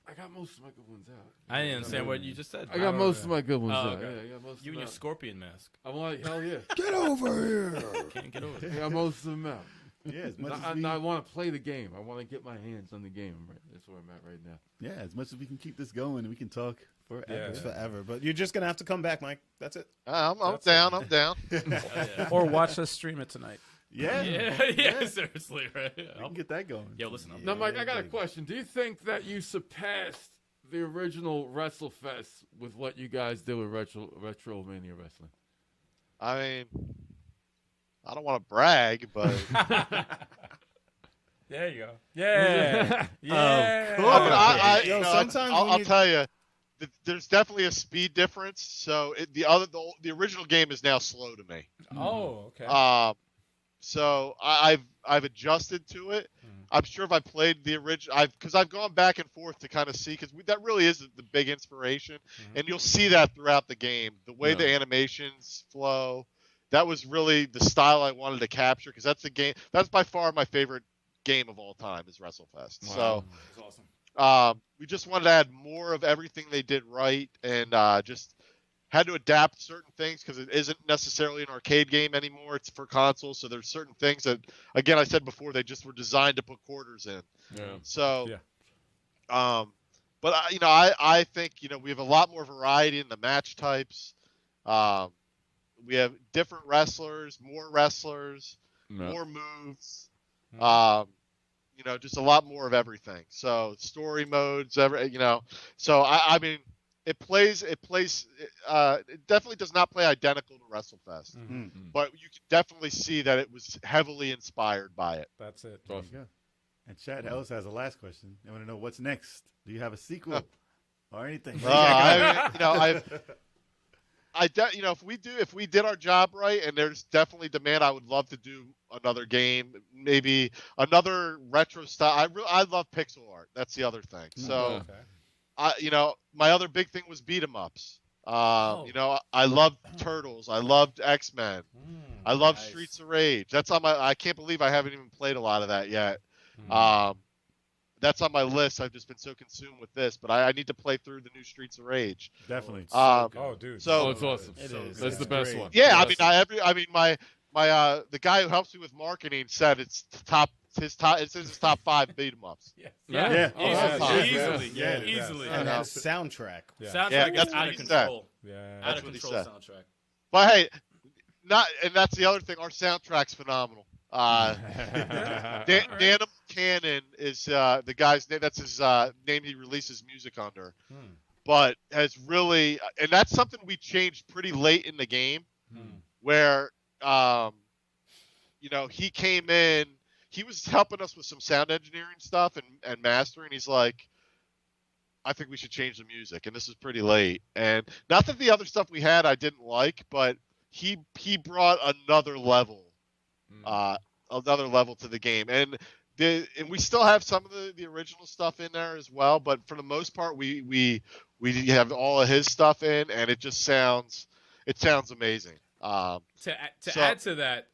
I got most of my good ones out.
I didn't understand what you just said.
I got most of my good ones
Oh,
out.
okay.
Yeah, I got most of
You and
them
your
out.
scorpion mask.
I'm like, hell yeah.
Get over here.
Can't get over
I
it.
got most of them out.
Yeah, as much as
I want to play the game. I want to get my hands on the game. Right, that's where I'm at right now.
yeah, as much as we can keep this going, we can talk forever.
Yeah.
It's forever. But you're just gonna have to come back, Mike. That's it.
I'm down. I'm down.
Or watch us stream it tonight.
Yeah,
Yeah, seriously, right?
we can get that going.
Yo, listen up.
Now, Mike, I got a question. Do you think that you surpassed the original WrestleFest with what you guys did with RetroMania Wrestling?
I mean, I don't want to brag, but
There you go.
Yeah. Yeah.
sometimes
I'll
when
tell you, there's definitely a speed difference. So the original game is now slow to me.
Oh, okay.
So I've adjusted to it. I'm sure if I played the original, because I've gone back and forth to kind of see, because that really is the big inspiration, and you'll see that throughout the game. The way the animations flow, that was really the style I wanted to capture, because that's the game. That's by far my favorite game of all time is WrestleFest.
Wow.
So that's awesome. We just wanted to add more of everything they did right, and just had to adapt certain things because it isn't necessarily an arcade game anymore. It's for consoles, so there's certain things that, again, I said before, they just were designed to put quarters in.
Yeah.
So, but I think we have a lot more variety in the match types. We have different wrestlers, more moves. Just a lot more of everything. So story modes, So I mean, it definitely does not play identical to WrestleFest, but you can definitely see that it was heavily inspired by it.
That's it.
There you go. And Chad Ellis has a last question. I want to know what's next. Do you have a sequel or anything?
If we did our job right, and there's definitely demand, I would love to do another game, maybe another retro style. I love pixel art. That's the other thing. So, my other big thing was beat 'em ups. I loved Turtles. I loved X-Men. I loved Streets of Rage. That's on my. I can't believe I haven't even played a lot of that yet. That's on my list. I've just been so consumed with this, but I need to play through the new Streets of Rage.
Definitely.
Dude.
So
it's awesome. That's the best one.
Yeah, the guy who helps me with marketing said it's his top 5 beat 'em ups.
Easily.
and that soundtrack.
Soundtrack
that's
is
what
out
he
of
said.
control.
Yeah.
Out
That's
of
what he
control
said.
soundtrack.
But hey, and that's the other thing. Our soundtrack's phenomenal. Dan Cannon is the guy's name. That's his name he releases music under. But has really, and that's something we changed pretty late in the game, where he came in. He was helping us with some sound engineering stuff and mastering. He's like, I think we should change the music, and this is pretty late. And not that the other stuff we had I didn't like, but he brought another level to the game. And we still have some of the original stuff in there as well, but for the most part, we have all of his stuff in, and it just sounds amazing.
To add to that,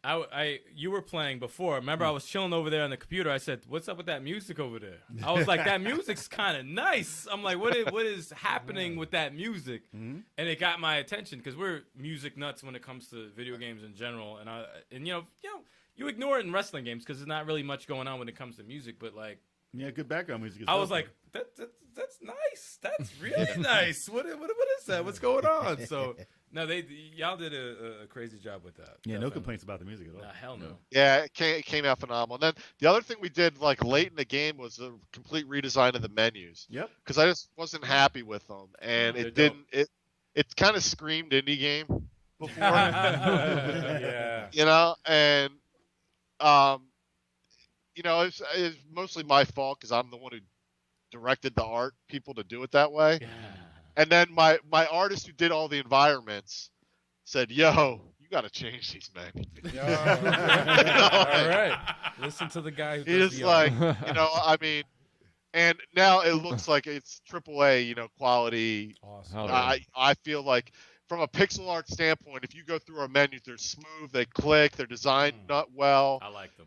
you were playing before. Remember, I was chilling over there on the computer. I said, "What's up with that music over there?" I was like, "That music's kind of nice." I'm like, "What is happening with that music?" And it got my attention because we're music nuts when it comes to video games in general. And you ignore it in wrestling games because there's not really much going on when it comes to music. But like,
good background music.
I was like, that's nice. That's really nice. What is that? What's going on? So. No, y'all did a crazy job with that.
Yeah, no complaints about the music at all.
Nah, hell no.
Yeah, it came out phenomenal. And then the other thing we did like late in the game was a complete redesign of the menus.
Yep.
Because I just wasn't happy with them, and it didn't. It kind of screamed indie game before.
Yeah.
And it's mostly my fault because I'm the one who directed the art people to do it that way.
Yeah.
And then my artist who did all the environments said, "Yo, you got to change these menus."
All right. Listen to the guy who does
He's
the
like,
art.
and now it looks like it's AAA, quality.
Awesome.
I feel like from a pixel art standpoint, if you go through our menus, they're smooth, they click, they're designed not well.
I like them.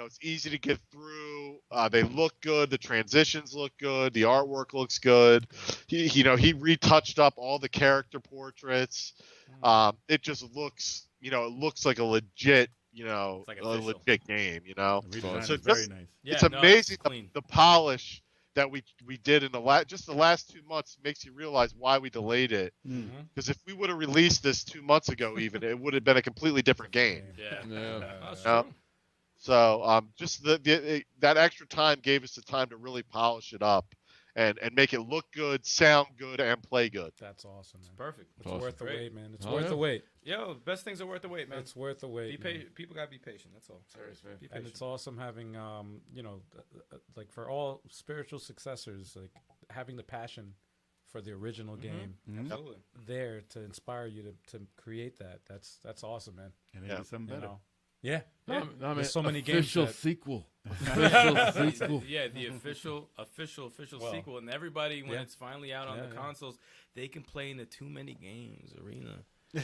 It's easy to get through. They look good. The transitions look good. The artwork looks good. He retouched up all the character portraits. It just looks, it looks like a legit,
like
a legit game.
Redesign
So
is very nice.
It's amazing the polish that we did in the last 2 months makes you realize why we delayed it. Because if we would have released this 2 months ago, even it would have been a completely different game.
Yeah. That's true.
So just that extra time gave us the time to really polish it up, and make it look good, sound good, and play good.
That's awesome, man.
Perfect.
It's
Awesome.
worth the
Great.
wait, man. It's
Oh,
worth
yeah.
the wait.
Yo, best things are worth the wait, man.
It's worth the wait.
Be
man.
patient. People gotta be patient. That's all.
Serious, man.
Be
And
patient.
it's awesome having, like for all spiritual successors, like having the passion for the original game
Absolutely.
there to inspire you to create that. That's awesome, man.
And then
Yeah.
get something
You
better.
know? Yeah.
There's
so many games
official
that-
sequel. Official sequel.
Yeah, the official
Well,
sequel, and everybody when
yeah.
it's finally out on
Yeah,
the
yeah.
consoles, they can play in the too many games arena,
Yeah.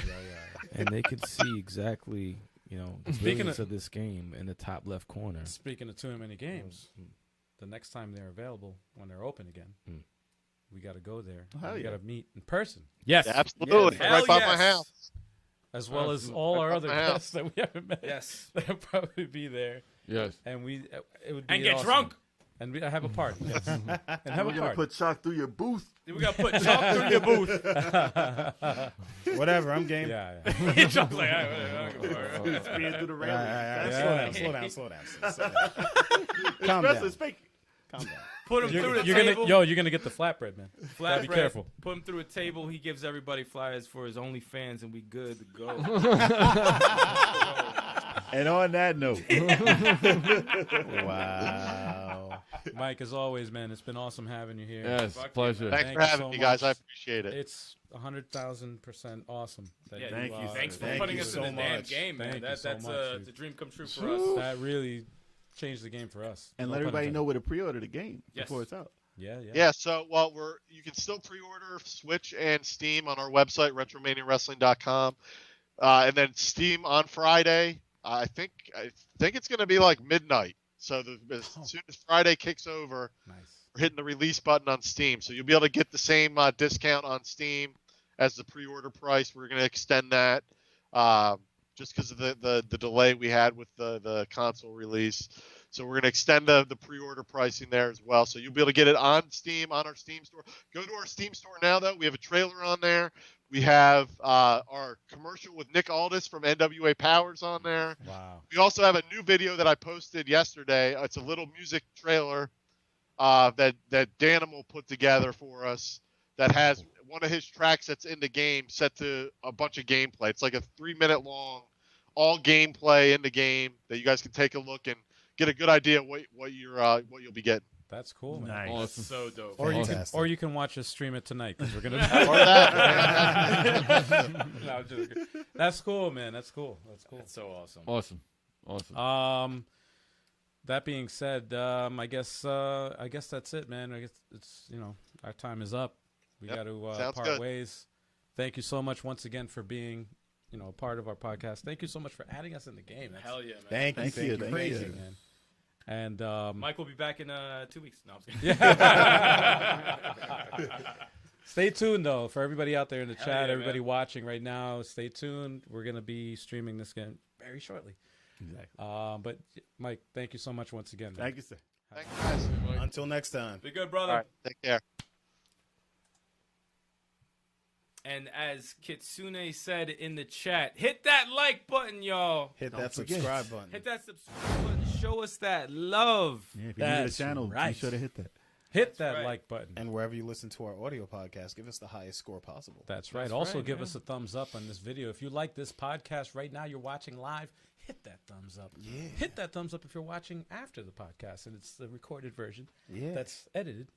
and they can see exactly the
Speaking
brilliance
of-
of this game in the top left corner.
Speaking of too many games, the next time they're available, when they're open again, we got to go there.
hell
We
yeah.
got to meet in person,
Yes,
Yeah, absolutely,
Hell
right by my
yes.
house.
as well as
Absolutely.
all our
Right
other
by my house.
guests that we haven't met.
yes,
They'll probably be there,
Yes.
and it would be
and get
awesome.
drunk.
and we have a party. Yes. and have
We're
a
gonna
party.
put chalk through your booth.
We gotta put chalk through your booth.
Whatever, I'm game.
yeah.
Chalk's like, all right, whatever, whatever.
Speeding through the
All
railing.
right.
Yeah.
Slow down. Slow down. Calm
Wrestling,
down.
speak.
Calm down.
Put him through the
You're
table.
you're gonna get the flatbread, man.
Flat
be
bread,
careful.
Put him through a table. He gives everybody flyers for his OnlyFans, and we good to go.
And on that note,
Wow.
Mike, as always, man, it's been awesome having you here.
Yes.
Fuck
Pleasure.
you,
Thanks
Thank
for
you
having
so
me, guys. I
much.
appreciate it.
It's 100,000% awesome. That
Yeah,
Thank you, sir.
Thanks for
Thank
putting
you
us
so
in the damn
much.
game, man.
Thank you
That's
so much, dude.
the dream come true for us.
That really changed the game for us.
and
No
let
pun
everybody
intended.
know where to pre-order the game
Yes.
before it's out.
Yeah.
Yeah, so you can still pre-order Switch and Steam on our website, retromaniawrestling.com, and then Steam on Friday. I think it's going to be like midnight. So as soon as Friday kicks over,
Nice.
we're hitting the release button on Steam. So you'll be able to get the same discount on Steam as the pre-order price. We're going to extend that just because of the delay we had with the console release. So we're going to extend the pre-order pricing there as well. So you'll be able to get it on Steam, on our Steam store. Go to our Steam store now, though. We have a trailer on there. We have our commercial with Nick Aldis from NWA Powers on there.
Wow.
We also have a new video that I posted yesterday. It's a little music trailer that Danimal put together for us that has one of his tracks that's in the game set to a bunch of gameplay. It's like a 3-minute long, all gameplay in the game that you guys can take a look and get a good idea what you'll be getting.
That's cool, man.
Nice.
Awesome.
So dope.
Fantastic.
You can watch us stream it tonight because we're gonna.
Or that.
No, I'm just kidding. That's cool, man. That's cool.
That's so awesome.
Awesome.
That being said, I guess that's it, man. I guess it's our time is up. We
Yep.
got to
Sounds
part
good.
ways. Thank you so much once again for being a part of our podcast. Thank you so much for adding us in the game. That's
Hell yeah, man.
Thank you.
Thank you.
crazy, man. And
Mike will be back in 2 weeks. No, I'm just kidding.
stay tuned though for everybody out there in the
Hell
chat,
yeah,
everybody
man.
watching right now. Stay tuned. We're gonna be streaming this game very shortly.
Exactly.
But Mike, thank you so much once again. Man.
Thank you, sir.
Thanks, guys.
Until next time.
Be good, brother.
All right, take care.
And as Kitsune said in the chat, hit that like button, y'all.
Hit
Don't
that
forget.
subscribe button.
Hit that subscribe button. Show us that love.
Yeah, if you're new to the
That's
channel, be
right.
sure to hit that.
Hit that
right.
like button.
And wherever you listen to our audio podcast, give us the highest score possible.
That's right.
That's
Also,
right,
give
yeah.
us a thumbs up on this video. If you like this podcast right now, you're watching live, hit that thumbs up.
Yeah.
Hit that thumbs up if you're watching after the podcast and it's the recorded version
Yeah.
that's edited.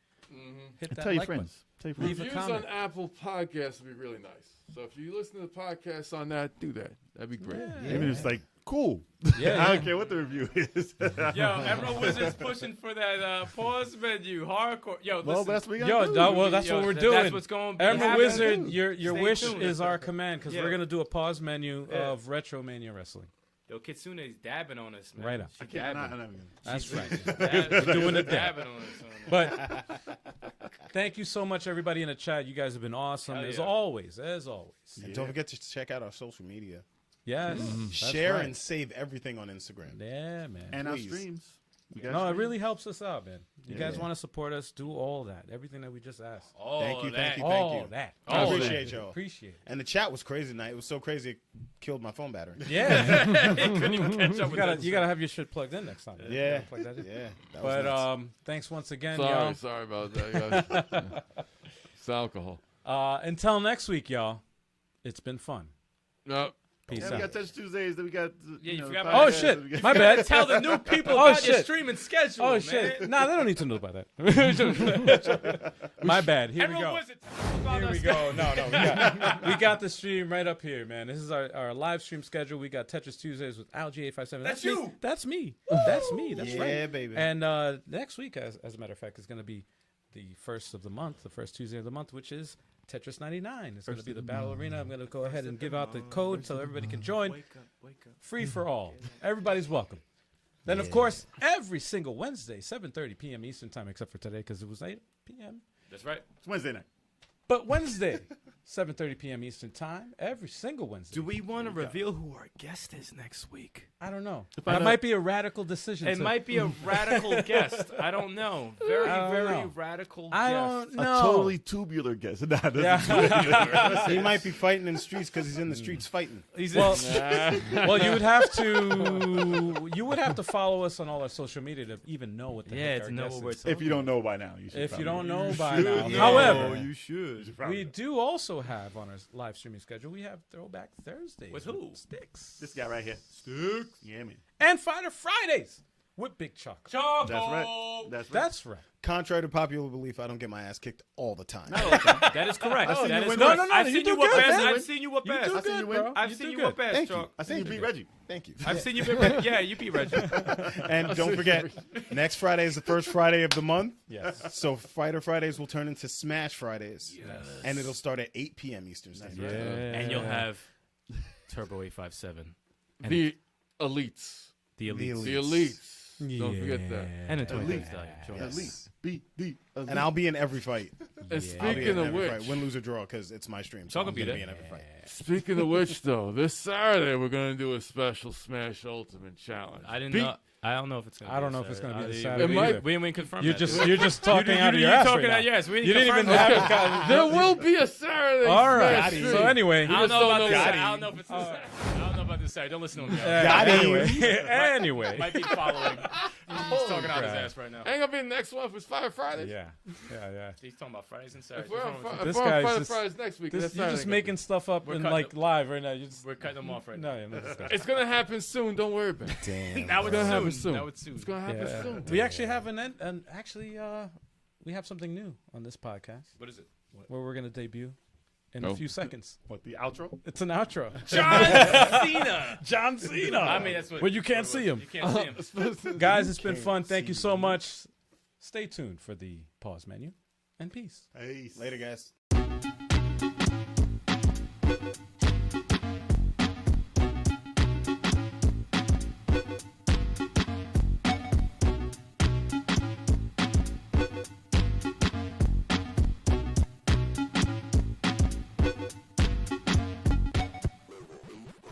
Hit
And
that
tell your
like
friends. Tell your friends.
Leave a
Reviews
comment.
on Apple Podcasts would be really nice. So if you listen to the podcast on that, do that. That'd be great.
Even if it's like, cool.
Yeah,
I don't
yeah.
care what the review is.
Yo, Emerald Wizard's pushing for that pause menu, hardcore. Yo, listen.
Well, that's what we got
Yo,
to do.
that's
Yo,
what we're
that's
doing.
what's going to
Emerald
happen.
Wizard, your
Stay
wish
tuned.
is our command because
Yeah.
we're going to do a pause menu
Yeah.
of RetroMania Wrestling.
Yo, Kitsune's dabbing on us, man.
Right on.
She
I'm not
dabbing.
gonna-
That's right.
We're
doing it there.
dabbing on us.
But thank you so much, everybody in the chat. You guys have been awesome,
Hell
as
yeah.
always. As always.
And don't forget to check out our social media.
Yes. That's
Share
right.
and save everything on Instagram.
Yeah, man.
And our
Please.
streams. We got
No, it
streams.
really helps us out, man. You guys want to support us? Do all that. Everything that we just asked.
Thank you.
All that.
I
All
appreciate
that.
y'all.
Appreciate it.
And the chat was crazy tonight. It was so crazy it killed my phone battery.
Yeah.
Couldn't even catch up with
You gotta have your shit plugged in next time.
Yeah.
You gotta plug that in.
Yeah. That was
But
nuts.
thanks once again,
Sorry,
y'all.
sorry about that, guys. It's alcohol.
Until next week, y'all. It's been fun.
No.
Peace
Yeah,
out.
we got Touch Tuesdays. Then we got.
Yeah, you
know,
forgot
podcast,
about
Oh, shit. My bad.
Tell the new people
Oh,
about your
shit.
streaming schedule,
Oh
man.
shit! Nah, they don't need to know about that. My bad. Here we
Everyone
go.
wants to talk about
Here
us.
we go. No. We got the stream right up here, man. This is our live stream schedule. We got Tetris Tuesdays with Algie857.
That's
me.
you.
That's me. That's me. That's right.
Yeah, baby.
And next week, as a matter of fact, is going to be the first of the month, the first Tuesday of the month, which is Tetris 99. It's going to be the battle arena. I'm going to go ahead and give out the code so everybody can join.
Wake up.
Free for all. Everybody's welcome. Then, of course, every single Wednesday, 7:30 p.m. Eastern Time, except for today because it was 8 p.m.
That's right.
It's Wednesday night.
But Wednesday, 7:30 p.m. Eastern Time, every single Wednesday.
Do we want to reveal who our guest is next week?
I don't know.
I
That
know-
might be a radical decision.
It might be a radical guest. I don't know. Very,
I don't
very
know.
radical
I
guest.
don't know.
A totally tubular guess. Nah, that's
Yeah.
He might be fighting in the streets because he's in the streets fighting.
He's
well, well, you would have to follow us on all our social media to even know what the heck our
to know
guest
what we're
is.
talking
If you don't know by now, you should.
If you
probably-
don't know by
should
now.
know.
However,
you should.
we do also have on our live streaming schedule, we have Throwback Thursdays.
With who?
Sticks.
This guy right here. Sticks. Yeah, man.
And Fighter Fridays with Big Chocolate.
Choco.
That's right. That's right.
That's right.
Contrary to popular belief, I don't get my ass kicked all the time.
That is correct.
I've seen
That
you
is
win-
correct.
No,
I've
you
seen
do
you whoop
good,
ass.
man.
I've seen you whoop
You
ass.
do
I've seen
good,
you win.
bro.
I've
You
seen
do
you
good.
whoop ass,
Thank you.
Chalk.
I
I think you beat Reggie.
Thank you.
I've seen you beat Reggie. Yeah, you beat Reggie.
And don't forget, next Friday is the first Friday of the month.
Yes.
So Fighter Fridays will turn into Smash Fridays. Yes. And it'll start at 8 p.m. Eastern Standard Time.
And you'll have Turbo 857.
The elites.
The Elites.
The elites. Don't forget that.
And the
Elite.
23 Stallion. Join us.
Elite. Beat the elite.
And I'll be in every fight.
And
I'll be
speaking
in
of
every
which,
fight. Win, lose, or draw, because it's my stream. So
Chalk will
I'm
be
gonna
there.
be in every fight.
speaking of which, though, this Saturday we're gonna do a special Smash Ultimate Challenge.
I didn't
Beat-
know. I don't know if it's going to be
I don't know if it's gonna be this
It
Saturday
might-
either.
We didn't confirm
You're
that.
just talking out of your
you're
ass
talking
right now.
out your ass. We
You didn't even
confirm
have
that.
There will be a Saturday.
All right.
Smash
So anyway,
I don't know about this.
Got
I don't know if it's this Saturday. I don't know about this Saturday. Don't listen to him.
anyway.
Might be following. He's talking out his
crap.
ass right now.
Ain't gonna be the next one for Fire Friday.
Yeah.
He's talking about Fridays and Saturdays.
If we're on,
What's wrong with
if
This
we're on
guy's
Fire
just-
Fridays next week,
This,
that's
you're just
Saturday.
making stuff up
We're
in
cutting
like live right now. You just
you? We're cutting them off right
no,
now.
yeah, no discussion.
It's gonna happen soon. Don't worry about it.
Damn.
Now
gonna happen
it's
soon.
soon. Now it's soon.
It's gonna happen
Yeah.
soon.
We actually have we have something new on this podcast
What is it?
where we're gonna debut in
Oh.
a few seconds.
What, the outro?
It's an outro.
John Cena.
John Cena.
I mean, that's what.
Well, you can't see him.
You can't see him.
Guys, it's been fun. Thank you so much. Stay tuned for the pause menu and peace.
Peace.
Later, guys.